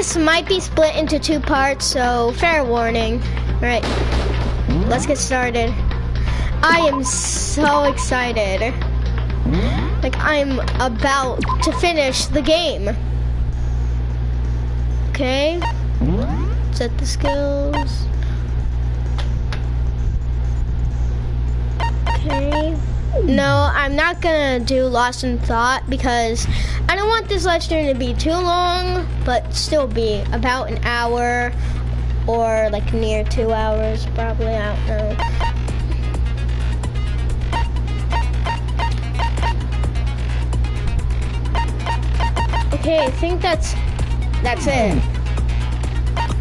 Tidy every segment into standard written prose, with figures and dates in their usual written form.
this might be split into 2 parts, so fair warning. All right, let's get started. I am so excited. Like, I'm about to finish the game. Okay, set the skills. Okay. No, I'm not gonna do Lost in Thought because I don't want this live stream to be too long, but still be about an hour or like near 2 hours, probably, I don't know. Okay, I think that's it.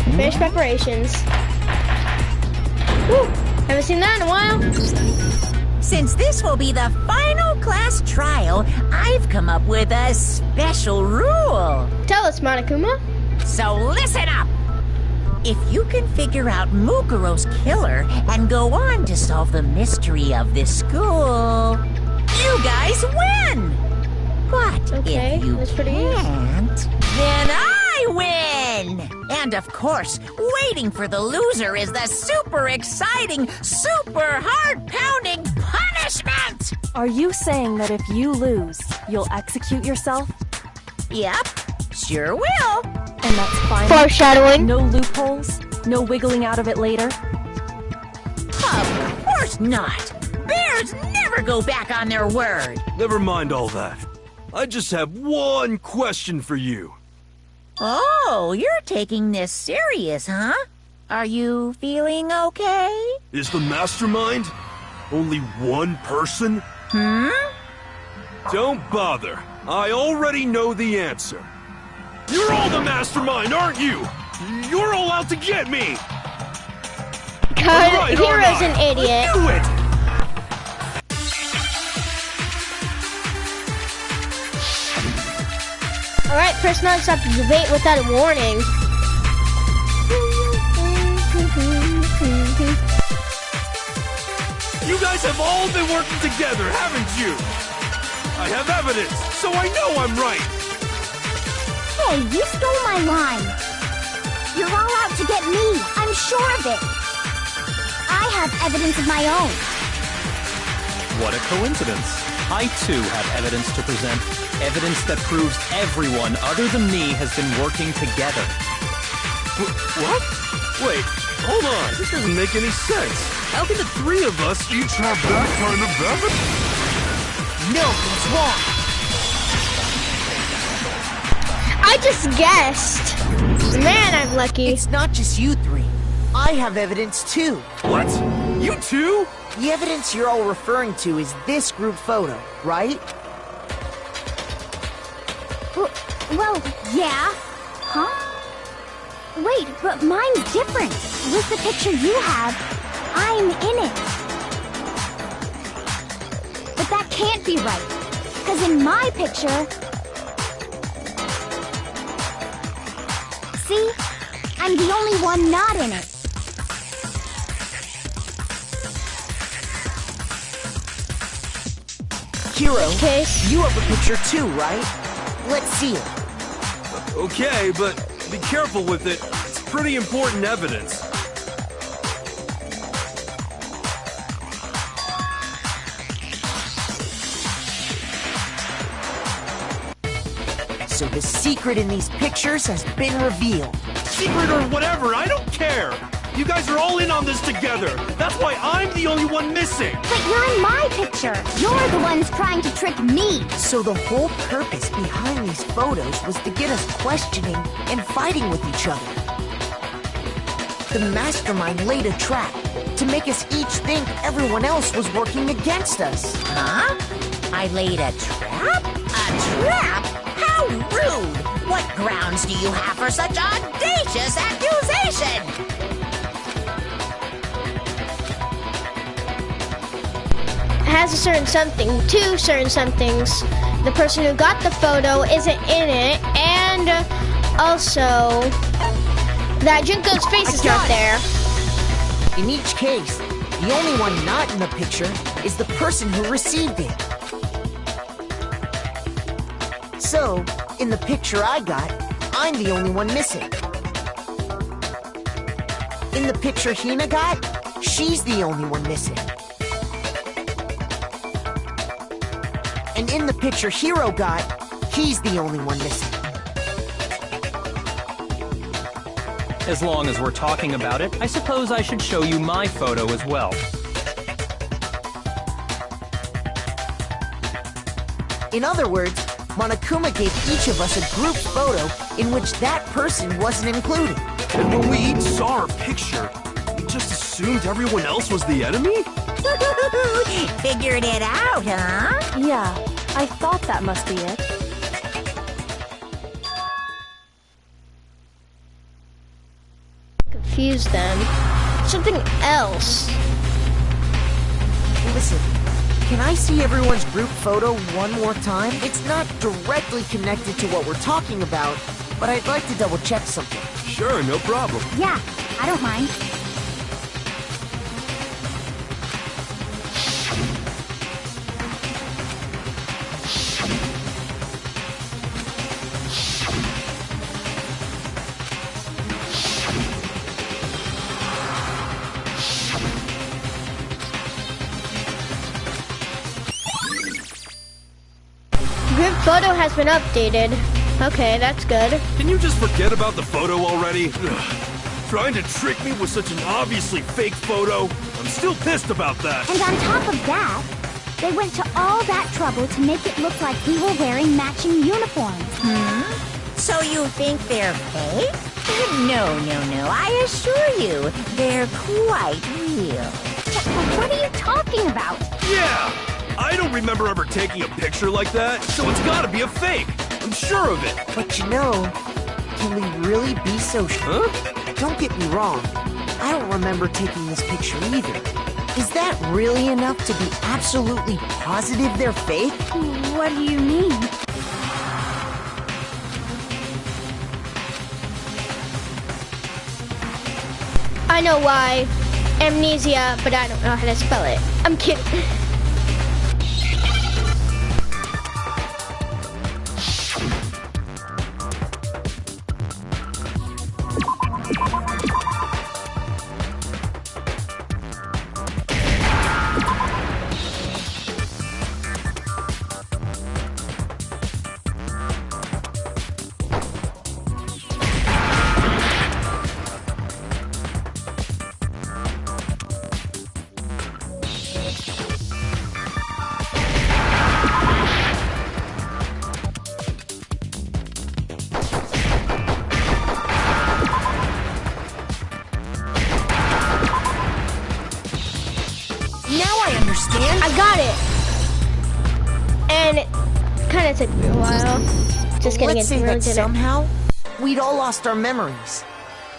Finish preparations. Woo, haven't seen that in a while. Since this will be the final class trial, I've come up with a special rule. Tell us, Monokuma. So listen up! If you can figure out Mukuro's killer and go on to solve the mystery of this school, you guys win! But Okay, if you that's pretty can't, then I win! And of course, waiting for the loser is the super exciting, super heart-pounding punishment! Are you saying that if you lose, you'll execute yourself? Yep, sure will. And that's fine? Foreshadowing. No loopholes? No wiggling out of it later? Of course not! Bears never go back on their word! Never mind all that. I just have one question for you. Oh, you're taking this serious, huh? Are you feeling okay? Is the mastermind only one person? Don't bother. I already know the answer. You're all the mastermind, aren't you? You're all out to get me! Because Hero's an idiot. Do it! Alright, first non-stop debate without a warning. You guys have all been working together, haven't you? I have evidence, so I know I'm right. Hey, you stole my line. You're all out to get me. I'm sure of it. I have evidence of my own. What a coincidence. I too have evidence to present. Evidence that proves everyone other than me has been working together. What? Wait, hold on. This doesn't make any sense. How can the 3 of us each have that kind of evidence? Nothing's wrong. I just guessed. Man, I'm lucky. It's not just you 3. I have evidence too. What? You too? The evidence you're all referring to is this group photo, right? Well, yeah. Huh? Wait, but mine's different. With the picture you have, I'm in it. But that can't be right. Because in my picture... See? I'm the only one not in it. Hero, Case. you have a picture too, right? Let's see it. Okay, but be careful with it. It's pretty important evidence. So the secret in these pictures has been revealed. Secret or whatever, I don't care. You guys are all in on this together. That's why I'm the only one missing. But you're in my picture. You're the ones trying to trick me. So the whole purpose behind these photos was to get us questioning and fighting with each other. The mastermind laid a trap to make us each think everyone else was working against us. Huh? I laid a trap? A trap? How rude! What grounds do you have for such audacious accusation? Has a certain something, 2 certain somethings. The person who got the photo isn't in it, and also that JUNKO's face is not there. In each case, the only one not in the picture is the person who received it. So, in the picture I got, I'm the only one missing. In the picture Hina got, she's the only one missing. And in the picture Hiro got, he's the only one missing. As long as we're talking about it, I suppose I should show you my photo as well. In other words, Monokuma gave each of us a group photo in which that person wasn't included. And when we each saw our picture, we just assumed everyone else was the enemy? Figured it out, huh? Yeah, I thought that must be it. Confuse them. Something else. Listen, can I see everyone's group photo one more time? It's not directly connected to what we're talking about, but I'd like to double check something. Sure, no problem. Yeah, I don't mind. Group photo has been updated. Okay, that's good. Can you just forget about the photo already? Ugh. Trying to trick me with such an obviously fake photo? I'm still pissed about that. And on top of that, they went to all that trouble to make it look like we were wearing matching uniforms. So you think they're fake? No. I assure you, they're quite real. What are you talking about? Yeah! I don't remember ever taking a picture like that, so it's gotta be a fake. I'm sure of it. But you know, can we really be so sure? Huh? Don't get me wrong, I don't remember taking this picture either. Is that really enough to be absolutely positive they're fake? What do you mean? I know why. Amnesia, but I don't know how to spell it. I'm kidding. I got it! And it kind of took me a while. Just getting Let's it say really that did it. somehow we'd all lost our memories.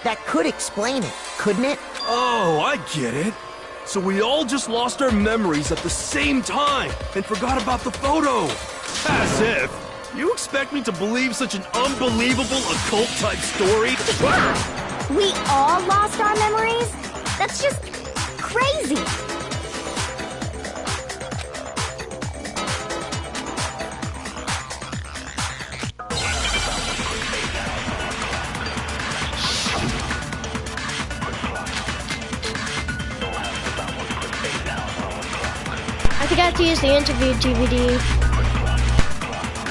That could explain it, couldn't it? Oh, I get it. So we all just lost our memories at the same time and forgot about the photo. As if. You expect me to believe such an unbelievable occult-type story? Yeah! We all lost our memories? That's just crazy! I forgot to use the interview DVD.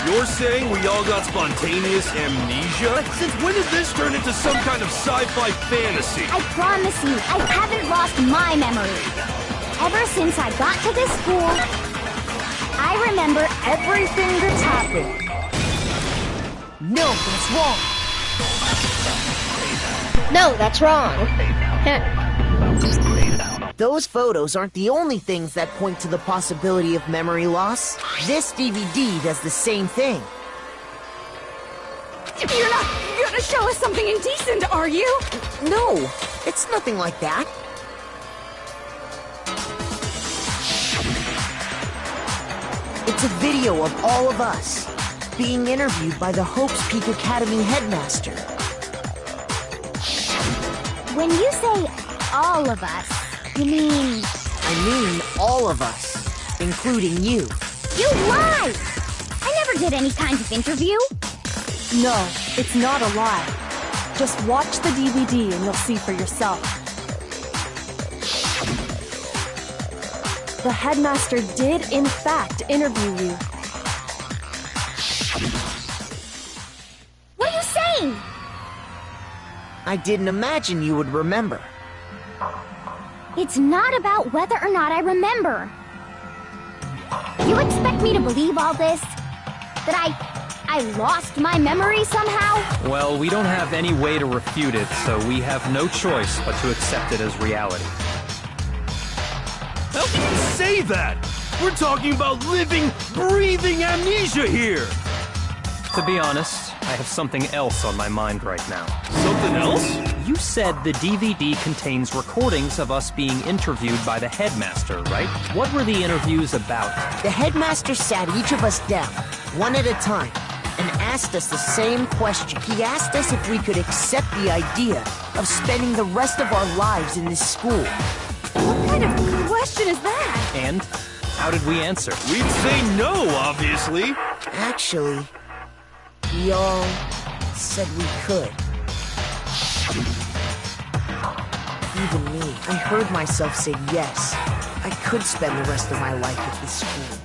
You're saying we all got spontaneous amnesia? Since when did this turn into some kind of sci-fi fantasy? I promise you, I haven't lost my memory. Ever since I got to this school, I remember everything that's happened. No, that's wrong. No, that's wrong. Those photos aren't the only things that point to the possibility of memory loss. This DVD does the same thing. You're not gonna show us something indecent, are you? No, it's nothing like that. It's a video of all of us being interviewed by the Hopes Peak Academy headmaster. When you say all of us, you mean... I mean all of us, including you. You lie! I never did any kind of interview. No, it's not a lie. Just watch the DVD and you'll see for yourself. The headmaster did, in fact, interview you. What are you saying? I didn't imagine you would remember. It's not about whether or not I remember. You expect me to believe all this? That I lost my memory somehow? Well, we don't have any way to refute it, so we have no choice but to accept it as reality. How can you say that? We're talking about living, breathing amnesia here! To be honest, I have something else on my mind right now. Something else? You said the DVD contains recordings of us being interviewed by the headmaster, right? What were the interviews about? The headmaster sat each of us down, one at a time, and asked us the same question. He asked us if we could accept the idea of spending the rest of our lives in this school. What kind of question is that? And how did we answer? We'd say no, obviously. Actually, we all said we could. Even me, I heard myself say yes. I could spend the rest of my life at this school.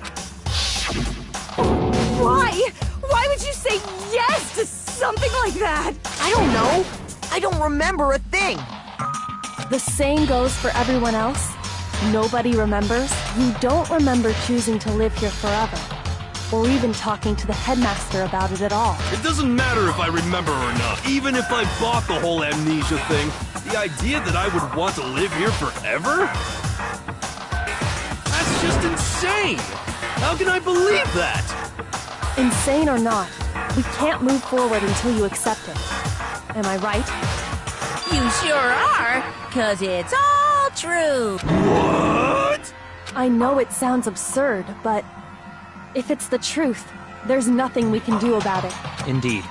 Why? Why would you say yes to something like that? I don't know. I don't remember a thing. The same goes for everyone else. Nobody remembers. You don't remember choosing to live here forever, or even talking to the headmaster about it at all. It doesn't matter if I remember or not. Even if I bought the whole amnesia thing, the idea that I would want to live here forever? That's just insane! How can I believe that? Insane or not, we can't move forward until you accept it. Am I right? You sure are, 'cause it's all true. What? I know it sounds absurd, but if it's the truth, there's nothing we can do about it. Indeed.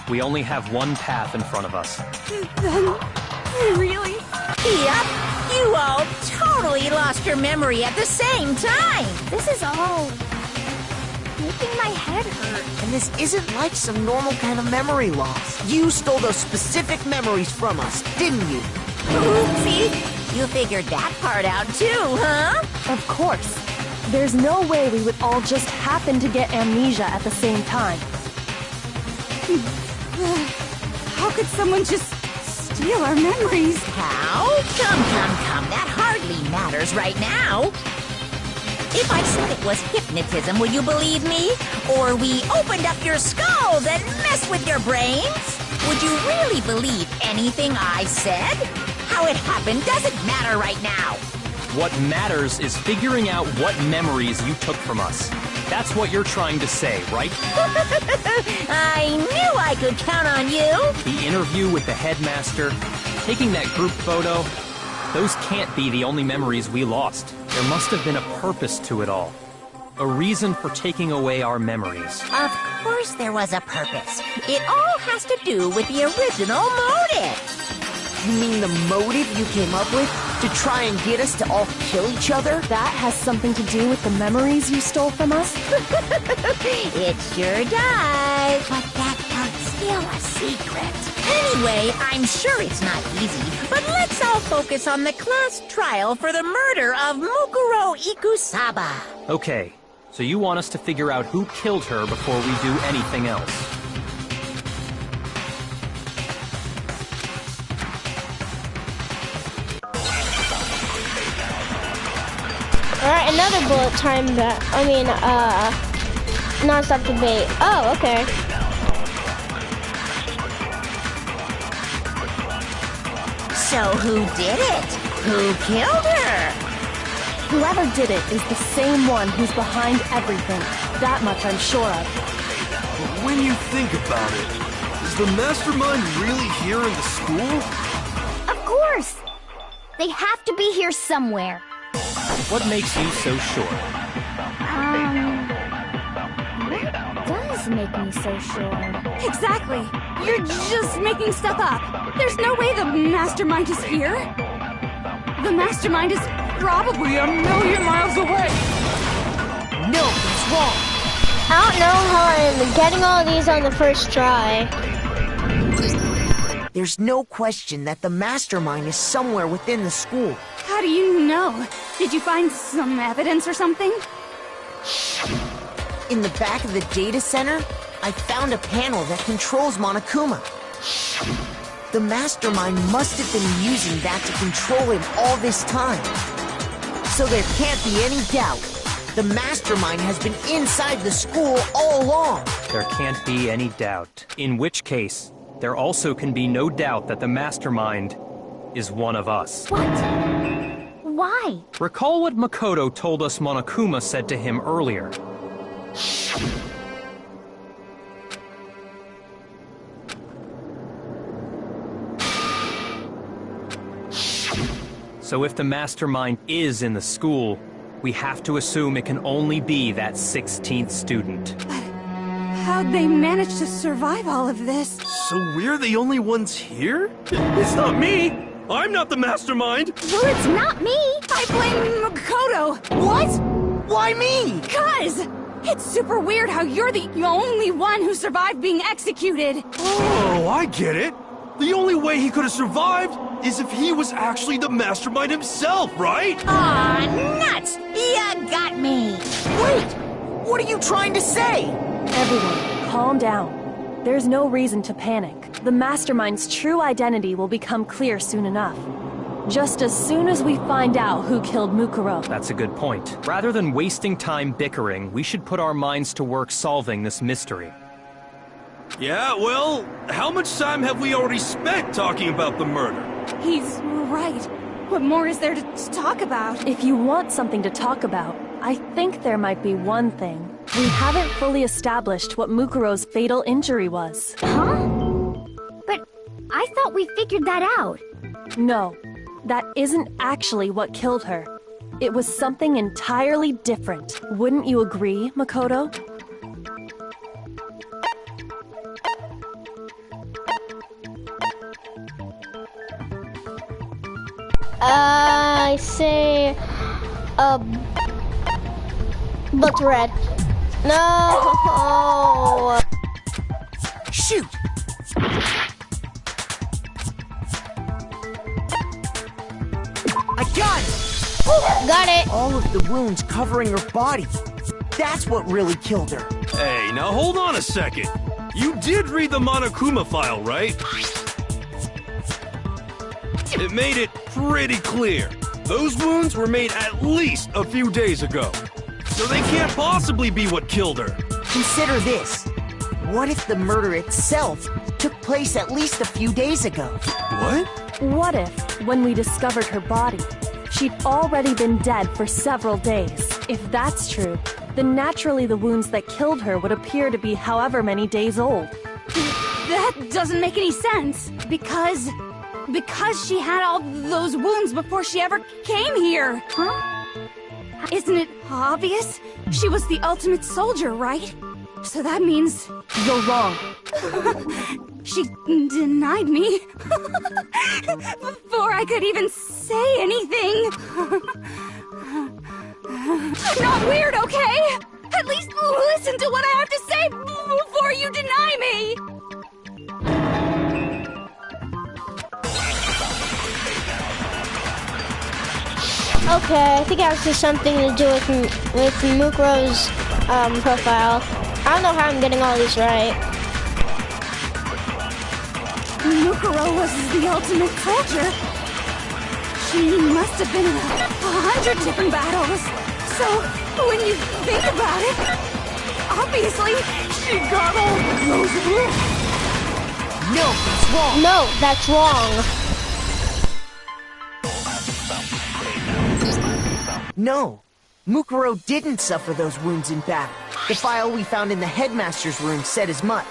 We only have one path in front of us. Then, really? Yep, you all totally lost your memory at the same time. This is all making my head hurt. And this isn't like some normal kind of memory loss. You stole those specific memories from us, didn't you? Oopsie, you figured that part out too, huh? Of course. There's no way we would all just happen to get amnesia at the same time. How could someone just steal our memories? How? Come, that hardly matters right now. If I said it was hypnotism, would you believe me? Or we opened up your skulls and messed with your brains? Would you really believe anything I said? How it happened doesn't matter right now. What matters is figuring out what memories you took from us. That's what you're trying to say, right? I knew I could count on you. The interview with the headmaster, taking that group photo, those can't be the only memories we lost. There must have been a purpose to it all. A reason for taking away our memories. Of course there was a purpose. It all has to do with the original motive. You mean the motive you came up with? To try and get us to all kill each other? That has something to do with the memories you stole from us? It sure does. But that part's still a secret. Anyway, I'm sure it's not easy, but let's all focus on the class trial for the murder of Mukuro Ikusaba. Okay, so you want us to figure out who killed her before we do anything else. Alright, another bullet time non-stop debate. Oh, okay. So who did it? Who killed her? Whoever did it is the same one who's behind everything. That much I'm sure of. But when you think about it, is the mastermind really here in the school? Of course! They have to be here somewhere. What makes you so sure? What does make me so sure? Exactly. You're just making stuff up. There's no way the mastermind is here. The mastermind is probably a million miles away. No, he's wrong. I don't know how I'm getting all these on the first try. There's no question that the mastermind is somewhere within the school. How do you know? Did you find some evidence or something? In the back of the data center, I found a panel that controls Monokuma. The mastermind must have been using that to control him all this time. So there can't be any doubt. The mastermind has been inside the school all along. There can't be any doubt. In which case, there also can be no doubt that the mastermind is one of us. What? Why? Recall what Makoto told us Monokuma said to him earlier. So if the mastermind is in the school, we have to assume it can only be that 16th student. How'd they manage to survive all of this? So we're the only ones here? It's not me! I'm not the mastermind! Well, it's not me. I blame Makoto. What? Why me? 'Cause it's super weird how you're the only one who survived being executed. Oh, I get it! The only way he could have survived is if he was actually the mastermind himself, right? Aw, nuts! You got me! Wait! What are you trying to say? Everyone, calm down. There's no reason to panic. The mastermind's true identity will become clear soon enough. Just as soon as we find out who killed Mukuro. That's a good point. Rather than wasting time bickering, we should put our minds to work solving this mystery. Yeah, well, how much time have we already spent talking about the murder? He's right. What more is there to talk about? If you want something to talk about, I think there might be one thing. We haven't fully established what Mukuro's fatal injury was. Huh? But I thought we figured that out. No, that isn't actually what killed her. It was something entirely different. Wouldn't you agree, Makoto? I say, but red. No. Shoot! I got it! Got it. All of the wounds covering her body. That's what really killed her. Hey, now hold on a second. You did read the Monokuma file, right? It made it pretty clear. Those wounds were made at least a few days ago. So they can't possibly be what killed her. Consider this. What if the murder itself took place at least a few days ago? What? What if, when we discovered her body, she'd already been dead for several days? If that's true, then naturally the wounds that killed her would appear to be however many days old. That doesn't make any sense. Because she had all those wounds before she ever came here. Huh? Isn't it obvious? She was the ultimate soldier, right? So that means... You're wrong. She denied me. Before I could even say anything. I'm not weird, okay? At least listen to what I have to say before you deny me. Okay, I think it has something to do with Mukuro's profile. I don't know how I'm getting all these right. Mukuro was the ultimate soldier. She must have been in 100 different battles. So, when you think about it, obviously, she got all those wounds. No, that's wrong. No, that's wrong. No, Mukuro didn't suffer those wounds in battle. The file we found in the headmaster's room said as much.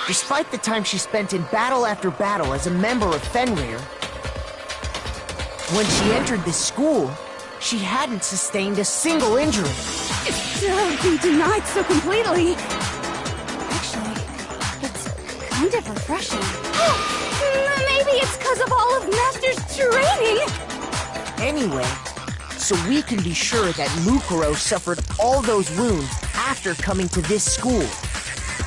Despite the time she spent in battle after battle as a member of Fenrir, when she entered this school, she hadn't sustained a single injury. To be denied so completely. Actually, it's kind of refreshing. Maybe it's because of all of Master's training. Anyway, so we can be sure that Mukuro suffered all those wounds after coming to this school.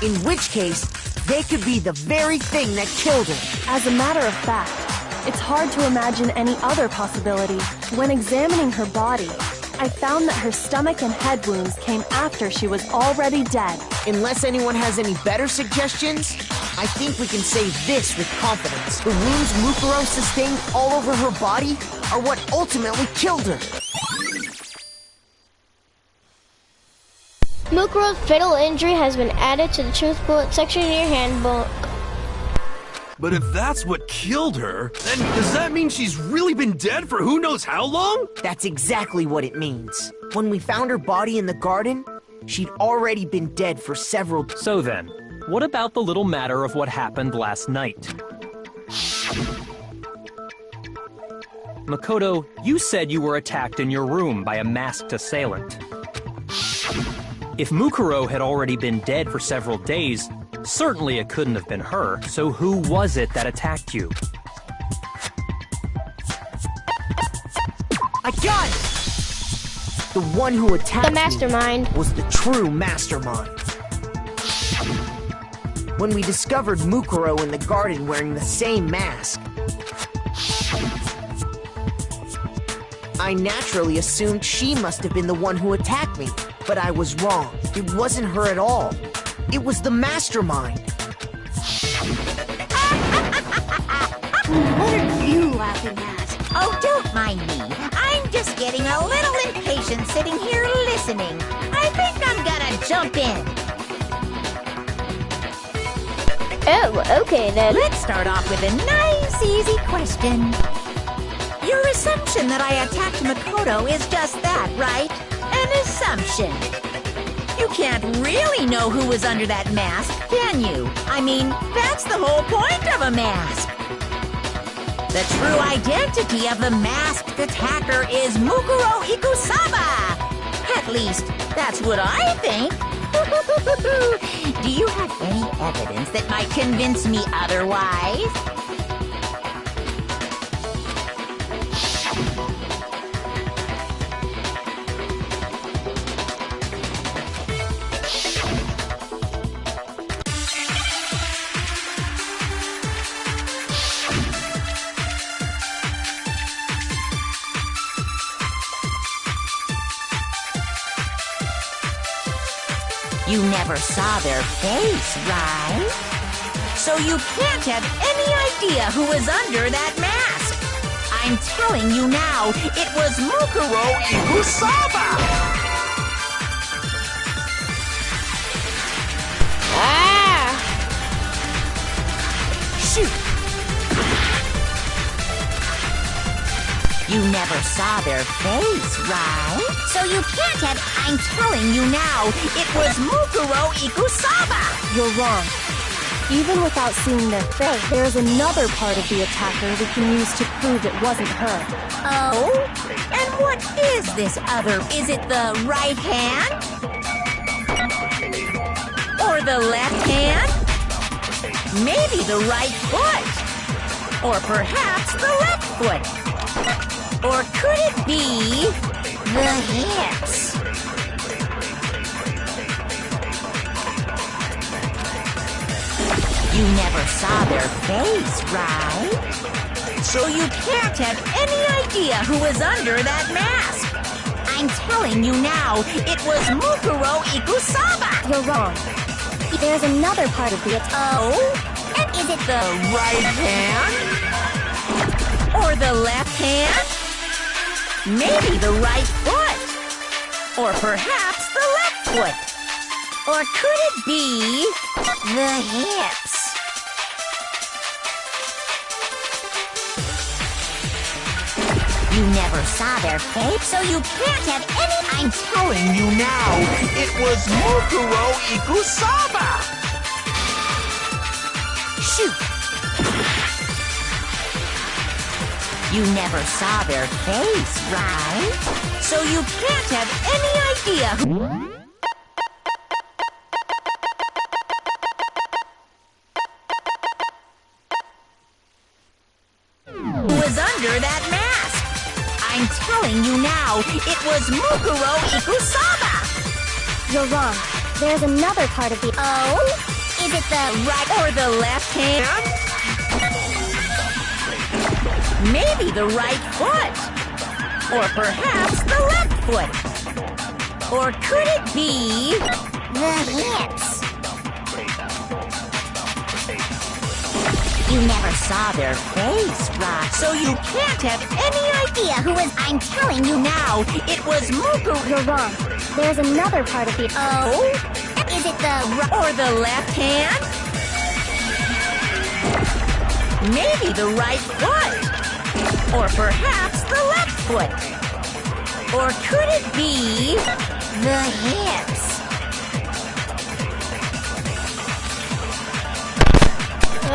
In which case, they could be the very thing that killed her. As a matter of fact, it's hard to imagine any other possibility. When examining her body, I found that her stomach and head wounds came after she was already dead. Unless anyone has any better suggestions, I think we can say this with confidence. The wounds Mukuro sustained all over her body are what ultimately killed her. Mukuro's fatal injury has been added to the truth bullet section in your handbook. But if that's what killed her, then does that mean she's really been dead for who knows how long? That's exactly what it means. When we found her body in the garden, she'd already been dead for several... So then, what about the little matter of what happened last night? Makoto, you said you were attacked in your room by a masked assailant. If Mukuro had already been dead for several days, certainly it couldn't have been her, so who was it that attacked you? I got it! The one who attacked The mastermind. me was the true mastermind. When we discovered Mukuro in the garden wearing the same mask, I naturally assumed she must have been the one who attacked me, but I was wrong. It wasn't her at all. It was the mastermind. What are you laughing at? Oh, don't mind me. I'm just getting a little impatient sitting here listening. I think I'm gonna jump in. Oh, okay then. Let's start off with a nice, easy question. Your assumption that I attacked Makoto is just that, right? An assumption. You can't really know who was under that mask, can you? I mean, that's the whole point of a mask. The true identity of the masked attacker is Mukuro Ikusaba. At least, that's what I think. Do you have any evidence that might convince me otherwise? You never saw their face, right? So you can't have any idea who was under that mask. I'm telling you now, it was Mukuro Ikusaba! Ah! Shoot! You never saw their face, right? So you can't have... I'm telling you now, it was Mukuro Ikusaba! You're wrong. Even without seeing their face, there's another part of the attacker we can use to prove it wasn't her. Oh? And what is this other? Is it the right hand? Or the left hand? Maybe the right foot? Or perhaps the left foot? Or could it be the hips? You never saw their face, right? So you can't have any idea who was under that mask. I'm telling you now, it was Mukuro Ikusaba. You're wrong. There's another part of the attack. Oh? And is it the right hand? Or the left hand? Maybe the right foot. Or perhaps the left foot. Or could it be the hips? You never saw their face, so you can't have any... I'm telling you now, it was Mukuro Ikusaba! Shoot! You never saw their face, right? So you can't have any idea who was under that mask. I'm telling you now, it was Mukuro Ikusaba! You're wrong. There's another part of the... Oh? Is it the right or the left hand? Maybe the right foot. Or perhaps the left foot? Or could it be the hips? You never saw their face, right? So you can't have any idea who was... I'm telling you now, it was Mukuro. You're wrong. There's another part of the... Oh? Is it the right or the left hand? Maybe the right foot. Or perhaps the left foot. Or could it be the hips?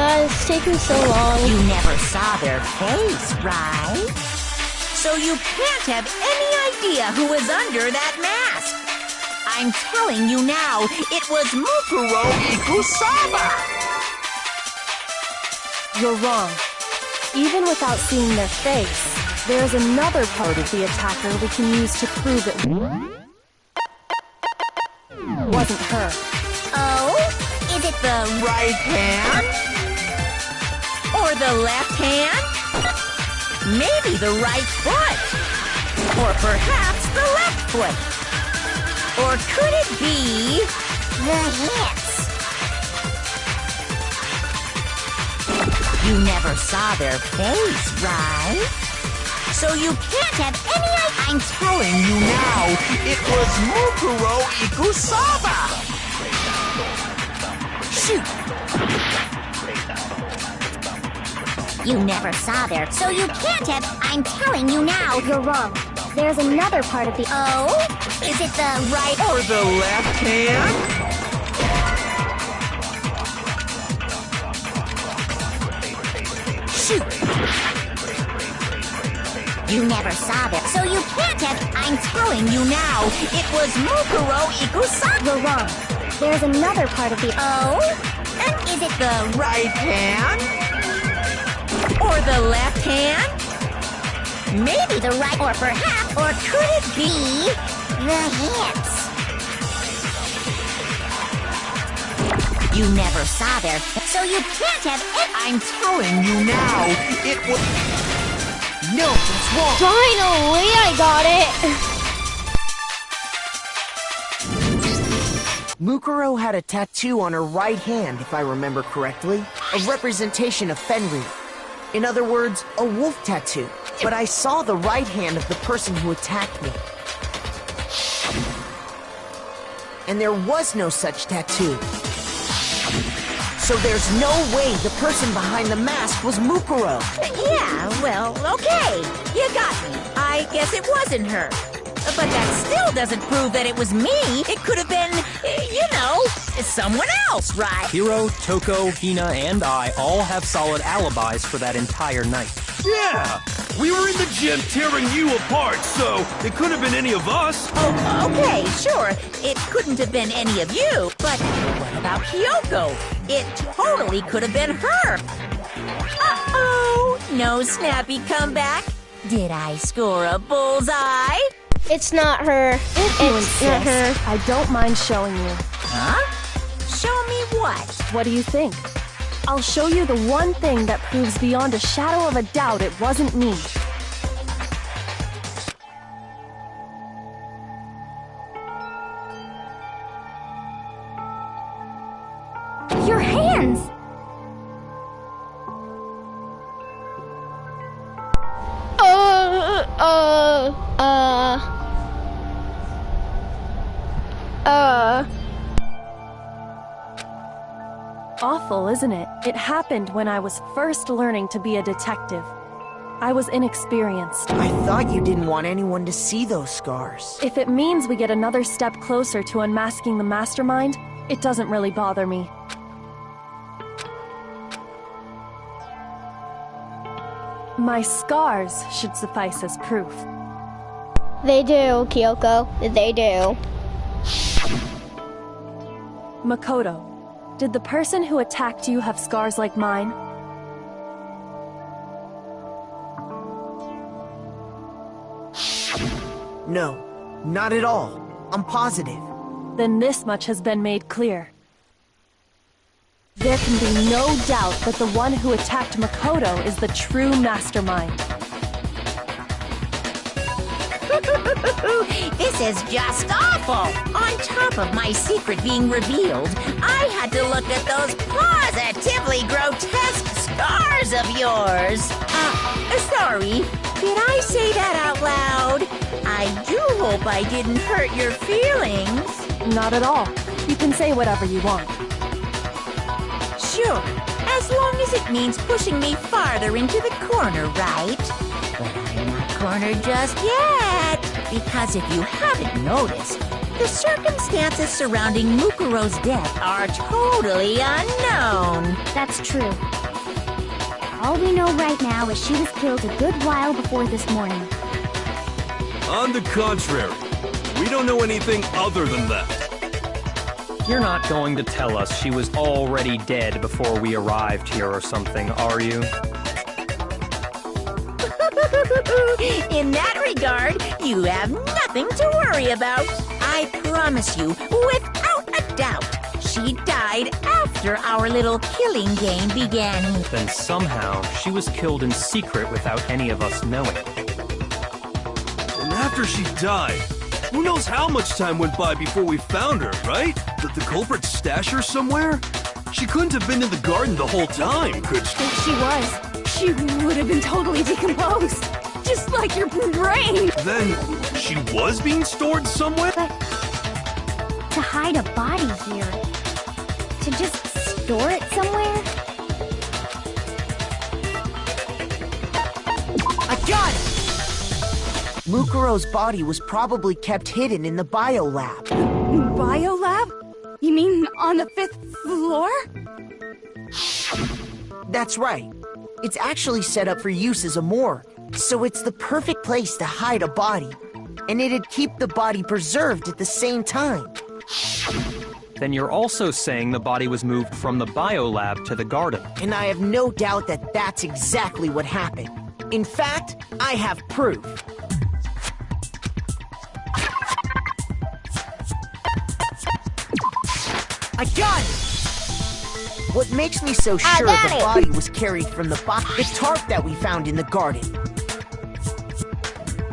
It's taking so long. You never saw their face, right? So you can't have any idea who was under that mask. I'm telling you now, it was Mukuro Ikusaba. You're wrong. Even without seeing their face, there's another part of the attacker we can use to prove it wasn't her. Oh? Is it the right hand? Or the left hand? Maybe the right foot? Or perhaps the left foot? Or could it be the hips? You never saw their face, right? So you can't have any idea. I'm telling you now, it was Mukuro Ikusaba! Shoot! You never saw their... So you can't have... I'm telling you now. You're wrong. There's another part of the... Oh? Is it the right or the left hand? Shoot! You never saw them, so you can't have... I'm telling you now, it was Mukuro Ikusaba! You're wrong. There's another part of the... Oh? And is it the right hand? Or the left hand? Maybe the right, or perhaps... Or could it be the hips? You never saw their... So you can't have... I'm telling you now, it was... No, that's wrong. Finally, I got it. Mukuro had a tattoo on her right hand, if I remember correctly. A representation of Fenrir. In other words, a wolf tattoo. But I saw the right hand of the person who attacked me. And there was no such tattoo. So there's no way the person behind the mask was Mukuro. Yeah, well, okay. You got me. I guess it wasn't her. But that still doesn't prove that it was me. It could have been, you know, someone else, right? Hiro, Toko, Hina, and I all have solid alibis for that entire night. Yeah! We were in the gym tearing you apart, so it couldn't have been any of us. Oh, okay, sure. It couldn't have been any of you. But what about Kyoko? It totally could have been her. Uh-oh! No snappy comeback? Did I score a bullseye? It's not her. If you It's not her. insist, I don't mind showing you. Huh? Show me what? What do you think? I'll show you the one thing that proves beyond a shadow of a doubt it wasn't me. Your hands! Awful, isn't it? It happened when I was first learning to be a detective. I was inexperienced. I thought you didn't want anyone to see those scars. If it means we get another step closer to unmasking the mastermind, it doesn't really bother me. My scars should suffice as proof. They do, Kyoko. They do. Makoto, did the person who attacked you have scars like mine? No, not at all. I'm positive. Then this much has been made clear. There can be no doubt that the one who attacked Makoto is the true mastermind. This is just awful! On top of my secret being revealed, I had to look at those positively grotesque scars of yours. Sorry. Did I say that out loud? I do hope I didn't hurt your feelings. Not at all. You can say whatever you want. Sure, as long as it means pushing me farther into the corner, right? But I'm not cornered just yet, because if you haven't noticed, the circumstances surrounding Mukuro's death are totally unknown. That's true. All we know right now is she was killed a good while before this morning. On the contrary, we don't know anything other than that. You're not going to tell us she was already dead before we arrived here or something, are you? In that regard, you have nothing to worry about. I promise you, without a doubt, she died after our little killing game began. Then somehow she was killed in secret without any of us knowing. And after she died, who knows how much time went by before we found her, right? Did the culprit stash her somewhere? She couldn't have been in the garden the whole time, could she? If she was, she would have been totally decomposed. Just like your brain. Then, she was being stored somewhere? But to hide a body here, to just store it somewhere? I got it! Mukuro's body was probably kept hidden in the biolab. Biolab? You mean on the 5th floor? That's right. It's actually set up for use as a morgue, so it's the perfect place to hide a body, and it'd keep the body preserved at the same time. Then you're also saying the body was moved from the biolab to the garden. And I have no doubt that that's exactly what happened. In fact, I have proof. I got it! What makes me so sure the body was carried from the tarp that we found in the garden.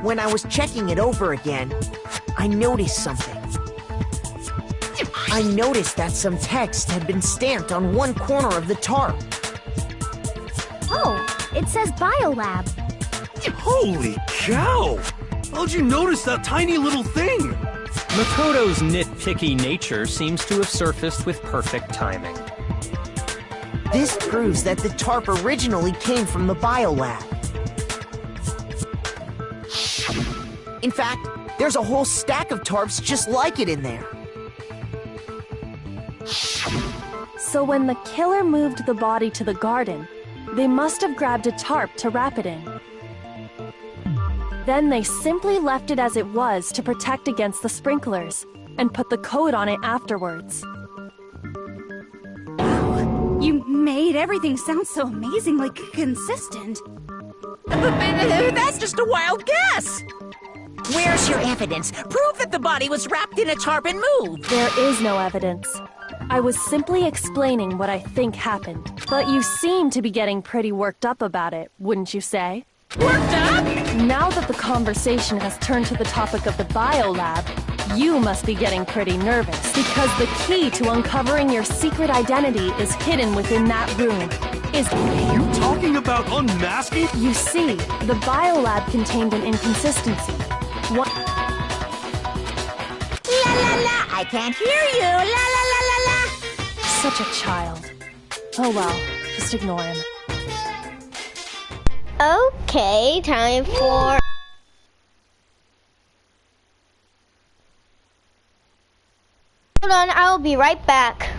When I was checking it over again, I noticed something. I noticed that some text had been stamped on one corner of the tarp. Oh, it says Biolab. Holy cow! How'd you notice that tiny little thing? Makoto's nitpicky nature seems to have surfaced with perfect timing. This proves that the tarp originally came from the biolab. In fact, there's a whole stack of tarps just like it in there. So when the killer moved the body to the garden, they must have grabbed a tarp to wrap it in. Then they simply left it as it was to protect against the sprinklers, and put the coat on it afterwards. You made everything sound so amazingly consistent. That's just a wild guess! Where's your evidence? Prove that the body was wrapped in a tarp and moved! There is no evidence. I was simply explaining what I think happened. But you seem to be getting pretty worked up about it, wouldn't you say? Worked up? Now that the conversation has turned to the topic of the biolab, you must be getting pretty nervous, because the key to uncovering your secret identity is hidden within that room. You talking about unmasking? You see, the biolab contained an inconsistency. One... La la la! I can't hear you! La la la la la! Such a child. Oh well, just ignore him. Okay, time for... Hold on, I'll be right back.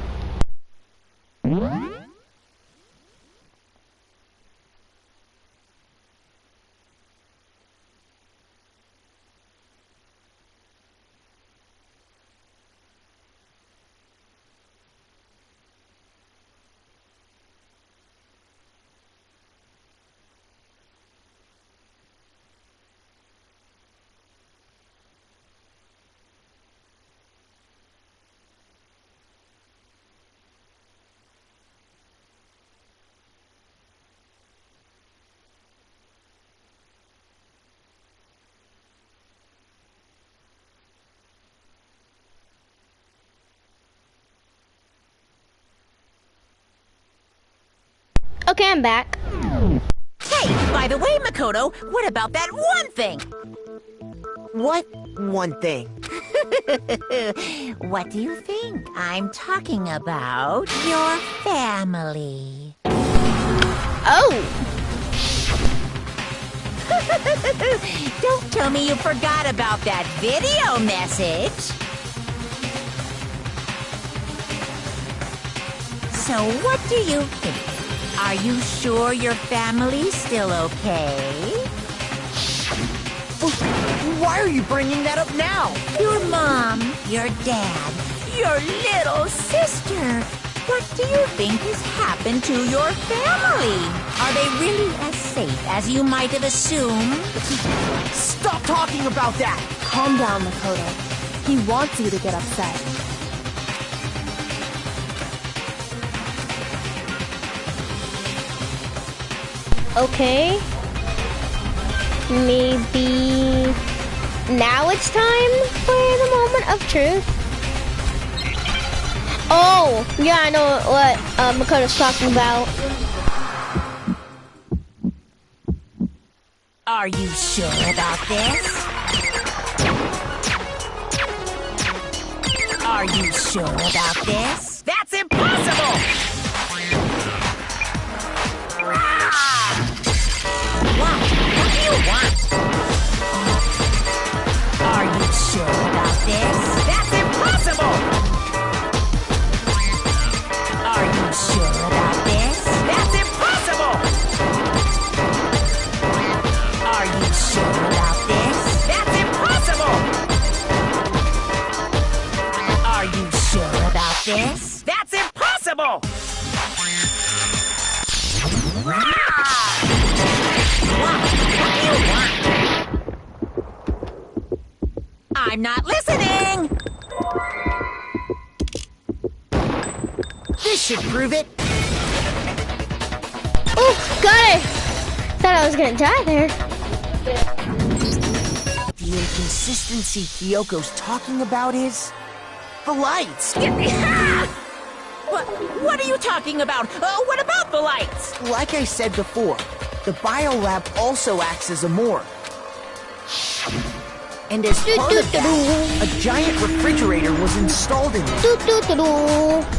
Okay, I'm back. Hey, by the way, Makoto, what about that one thing? What one thing? What do you think? I'm talking about your family. Oh! Don't tell me you forgot about that video message. So what do you think? Are you sure your family's still okay? Why are you bringing that up now? Your mom, your dad, your little sister. What do you think has happened to your family? Are they really as safe as you might have assumed? Stop talking about that! Calm down, Makoto. He wants you to get upset. Okay. Maybe now it's time for the moment of truth. Oh, yeah, I know what Makoto's talking about. Are you sure about this? Are you sure about this? That's impossible! What? What do you want? Are you sure about this? That's impossible! Are you sure about this? That's impossible! Are you sure about this? That's impossible! Are you sure about this? That's impossible! What do you want? I'm not listening! This should prove it. Oh, got it! Thought I was gonna die there. The inconsistency Kyoko's talking about is the lights. What are you talking about? What about the lights? Like I said before, the biolab also acts as a morgue. And as part of that, a giant refrigerator was installed in there.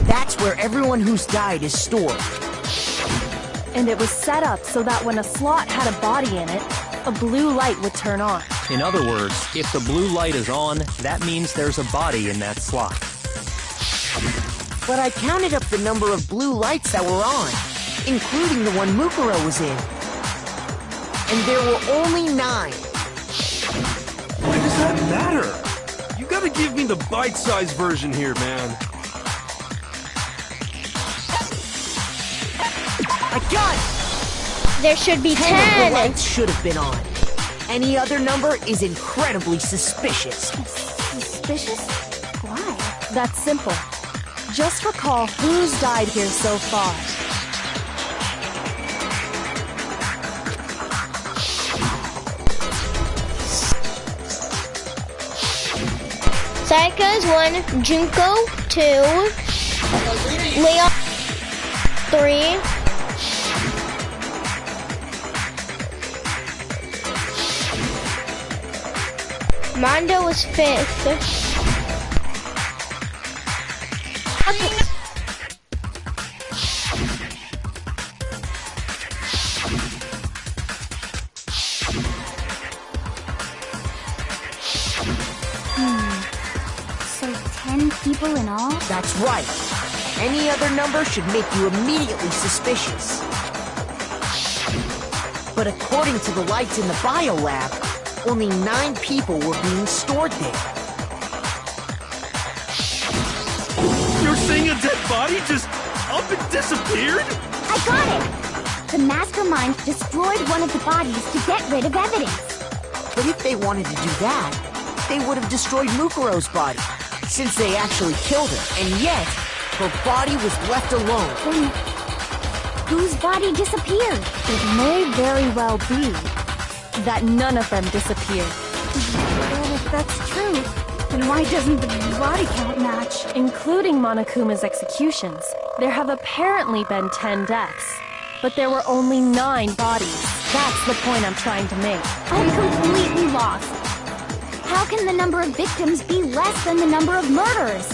That's where everyone who's died is stored. And it was set up so that when a slot had a body in it, a blue light would turn on. In other words, if the blue light is on, that means there's a body in that slot. But I counted up the number of blue lights that were on, including the one Mukuro was in. And there were only 9. Why does that matter? You gotta give me the bite-sized version here, man. I got it! There should be 10 of the 10. lights should have been on. Any other number is incredibly suspicious. Suspicious? Why? That's simple. Just recall who's died here so far. Sayaka's 1, Junko 2, Leon 3, Mondo was 5th. So 10 people in all? That's right. Any other number should make you immediately suspicious. But according to the lights in the biolab, only 9 people were being stored there. You're saying a dead body just up and disappeared? I got it! The mastermind destroyed one of the bodies to get rid of evidence. But if they wanted to do that, they would have destroyed Mukuro's body, since they actually killed her, and yet, her body was left alone. Then, whose body disappeared? It may very well be that none of them disappeared. Well, if that's true, then why doesn't the body count match? Including Monokuma's executions, there have apparently been 10 deaths. but there were only 9 bodies. That's the point I'm trying to make. I'm completely lost. How can the number of victims be less than the number of murders?